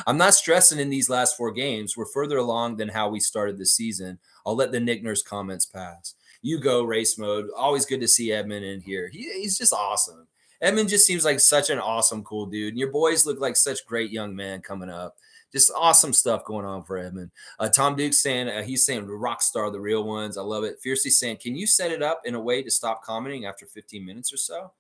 [SPEAKER 1] I'm not stressing in these last 4 games. We're further along than how we started the season. I'll let the Nick Nurse comments pass. You go, Race Mode. Always good to see Edmund in here. He's just awesome. Edmund just seems like such an awesome, cool dude. And your boys look like such great young men coming up. Just awesome stuff going on for Edmund. Tom Duke's saying, he's saying rock star, the real ones. I love it. Fiercely saying, can you set it up in a way to stop commenting after 15 minutes or so?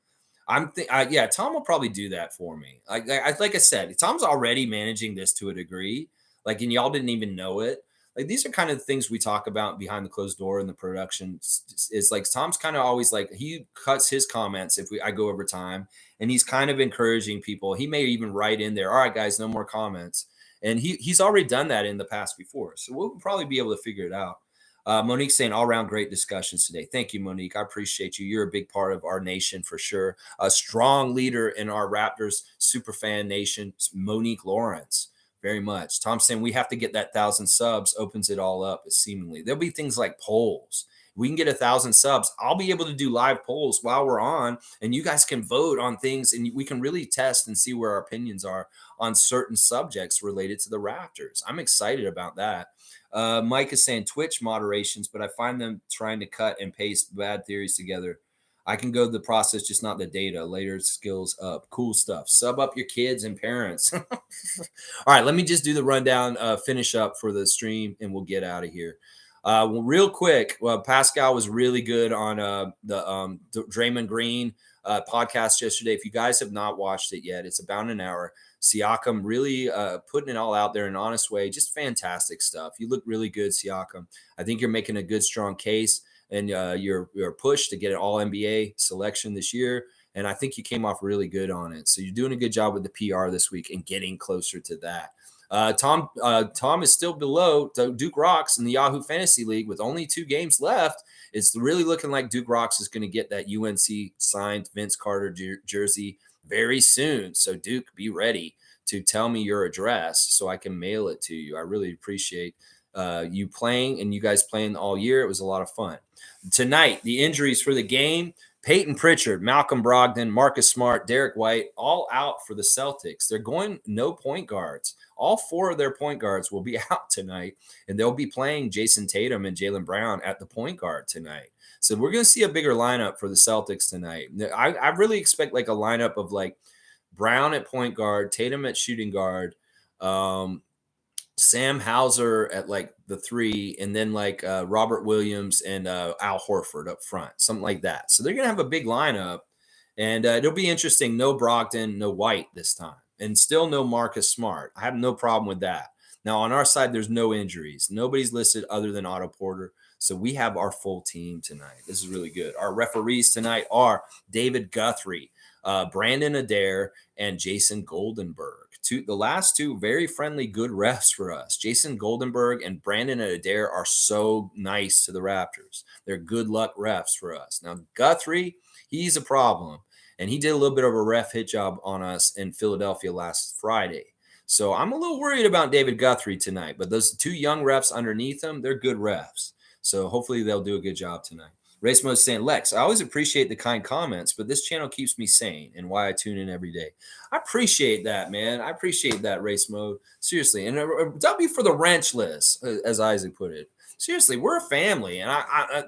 [SPEAKER 1] Yeah, Tom will probably do that for me. Like I said, Tom's already managing this to a degree. Like, and y'all didn't even know it. Like, these are kind of the things we talk about behind the closed door in the production. It's like Tom's kind of always like, he cuts his comments if I go over time, and he's kind of encouraging people. He may even write in there, all right, guys, no more comments. And he's already done that in the past before. So we'll probably be able to figure it out. Monique saying all around great discussions today. Thank you, Monique. I appreciate you. You're a big part of our nation for sure. A strong leader in our Raptors superfan nation, Monique Lawrence. Very much. Tom saying we have to get that 1,000 subs, opens it all up seemingly. There'll be things like polls. We can get 1,000 subs. I'll be able to do live polls while we're on, and you guys can vote on things, and we can really test and see where our opinions are on certain subjects related to the Raptors. I'm excited about that. Mike is saying Twitch moderations, but I find them trying to cut and paste bad theories together. I can go the process, just not the data. Later skills up. Cool stuff. Sub up your kids and parents. All right, let me just do the rundown, finish up for the stream, and we'll get out of here. Well, real quick, Pascal was really good on the Draymond Green podcast yesterday. If you guys have not watched it yet, it's about an hour. Siakam really putting it all out there in an honest way. Just fantastic stuff. You look really good, Siakam. I think you're making a good, strong case, and you're pushed to get an All-NBA selection this year. And I think you came off really good on it. So you're doing a good job with the PR this week and getting closer to that. Tom is still below Duke Rocks in the Yahoo Fantasy League with only 2 games left. It's really looking like Duke Rocks is going to get that UNC signed Vince Carter jersey very soon. So Duke, be ready to tell me your address so I can mail it to you. I really appreciate you playing and you guys playing all year. It was a lot of fun. Tonight, the injuries for the game. Peyton Pritchard, Malcolm Brogdon, Marcus Smart, Derek White, all out for the Celtics. They're going no point guards. All 4 of their point guards will be out tonight, and they'll be playing Jason Tatum and Jaylen Brown at the point guard tonight. So we're going to see a bigger lineup for the Celtics tonight. I really expect like a lineup of like Brown at point guard, Tatum at shooting guard, Sam Hauser at like the 3, and then like Robert Williams and Al Horford up front, something like that. So they're going to have a big lineup, and it'll be interesting. No Brogdon, no White this time, and still no Marcus Smart. I have no problem with that. Now, on our side, there's no injuries. Nobody's listed other than Otto Porter. So we have our full team tonight. This is really good. Our referees tonight are David Guthrie, Brandon Adair, and Jason Goldenberg. The last 2 very friendly, good refs for us. Jason Goldenberg and Brandon Adair are so nice to the Raptors. They're good luck refs for us. Now, Guthrie, he's a problem. And he did a little bit of a ref hit job on us in Philadelphia last Friday. So I'm a little worried about David Guthrie tonight. But those 2 young refs underneath him, they're good refs. So hopefully they'll do a good job tonight. Race Mode saying, Lex, I always appreciate the kind comments, but this channel keeps me sane and why I tune in every day. I appreciate that, man. I appreciate that, Race Mode. Seriously. And W for the wrenchless, as Isaac put it. Seriously, we're a family. And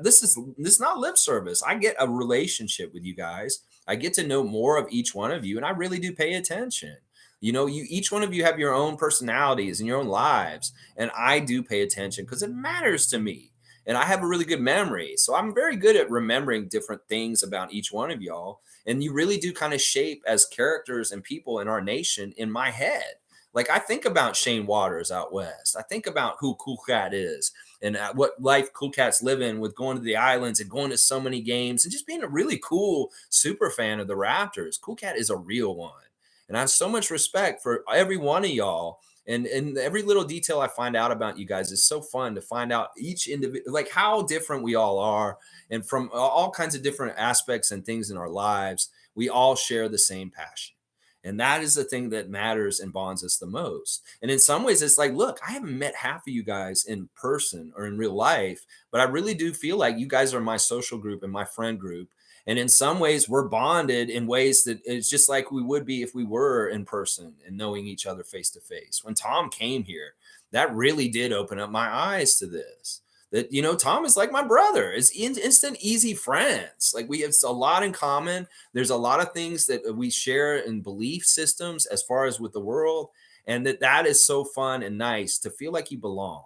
[SPEAKER 1] this is not lip service. I get a relationship with you guys. I get to know more of each one of you, and I really do pay attention. Each one of you have your own personalities and your own lives, and I do pay attention because it matters to me. And I have a really good memory. So I'm very good at remembering different things about each one of y'all. And you really do kind of shape as characters and people in our nation in my head. Like I think about Shane Waters out west. I think about who Cool Cat is and what life Cool Cat's living with going to the islands and going to so many games and just being a really cool super fan of the Raptors. Cool Cat is a real one. And I have so much respect for every one of y'all. And every little detail I find out about you guys is so fun to find out each individual, like how different we all are. And from all kinds of different aspects and things in our lives, we all share the same passion. And that is the thing that matters and bonds us the most. And in some ways, it's like, look, I haven't met half of you guys in person or in real life, but I really do feel like you guys are my social group and my friend group. And in some ways, we're bonded in ways that it's just like we would be if we were in person and knowing each other face to face. When Tom came here, that really did open up my eyes to this. That, Tom is like my brother. It's instant, easy friends. Like we have a lot in common. There's a lot of things that we share in belief systems as far as with the world. And that is so fun and nice to feel like you belong.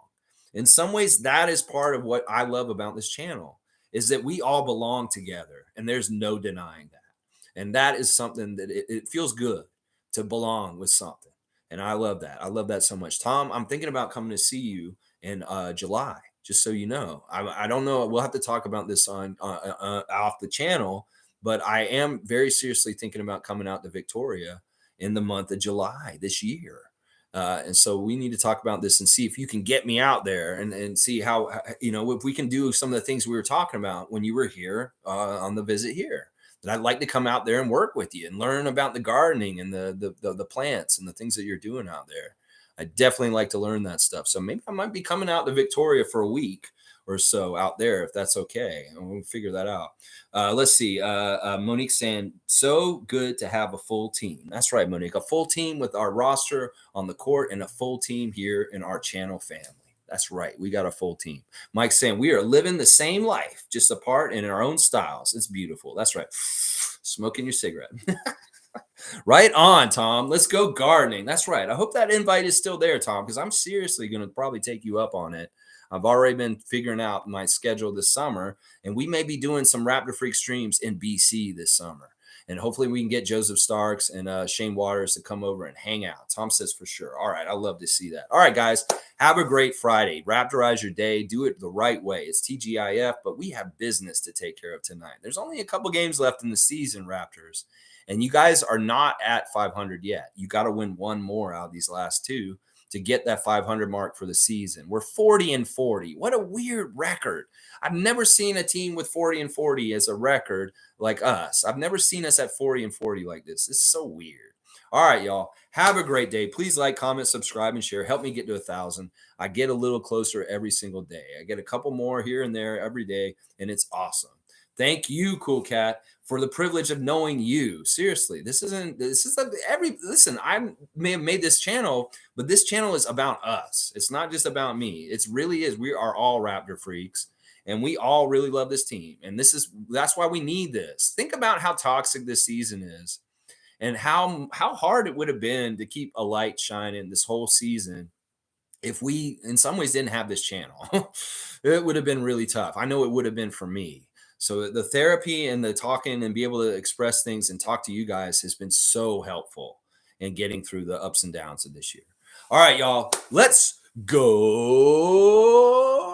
[SPEAKER 1] In some ways, that is part of what I love about this channel is that we all belong together and there's no denying that. And that is something that it feels good to belong with something. And I love that. I love that so much. Tom, I'm thinking about coming to see you in July, just so you know. I don't know. We'll have to talk about this on off the channel, but I am very seriously thinking about coming out to Victoria in the month of July this year. And so we need to talk about this and see if you can get me out there and see how, if we can do some of the things we were talking about when you were here on the visit here. That I'd like to come out there and work with you and learn about the gardening and the plants and the things that you're doing out there. I definitely like to learn that stuff. So maybe I might be coming out to Victoria for a week or so out there, if that's okay. And we'll figure that out. Let's see. Monique saying, so good to have a full team. That's right, Monique. A full team with our roster on the court and a full team here in our channel family. That's right. We got a full team. Mike's saying, we are living the same life, just apart and in our own styles. It's beautiful. That's right. Smoking your cigarette. Right on, Tom. Let's go gardening. That's right. I hope that invite is still there, Tom, because I'm seriously going to probably take you up on it. I've already been figuring out my schedule this summer, and we may be doing some Raptor Freak streams in BC this summer. And hopefully we can get Joseph Starks and Shane Waters to come over and hang out. Tom says for sure. All right. I love to see that. All right, guys. Have a great Friday. Raptorize your day. Do it the right way. It's TGIF, but we have business to take care of tonight. There's only a couple games left in the season, Raptors. And you guys are not at 500 yet. You got to win one more out of these last two to get that 500 mark for the season. We're 40-40. What a weird record. I've never seen a team with 40-40 as a record like us. I've never seen us at 40-40 like this. This is so weird. All right, y'all. Have a great day. Please like, comment, subscribe, and share. Help me get to 1,000. I get a little closer every single day. I get a couple more here and there every day, and it's awesome. Thank you, Cool Cat, for the privilege of knowing you. Seriously, listen, I may have made this channel, but this channel is about us. It's not just about me. It really is. We are all Raptor freaks, and we all really love this team. And that's why we need this. Think about how toxic this season is and how hard it would have been to keep a light shining this whole season if we, in some ways, didn't have this channel. It would have been really tough. I know it would have been for me. So the therapy and the talking and be able to express things and talk to you guys has been so helpful in getting through the ups and downs of this year. All right, y'all, let's go.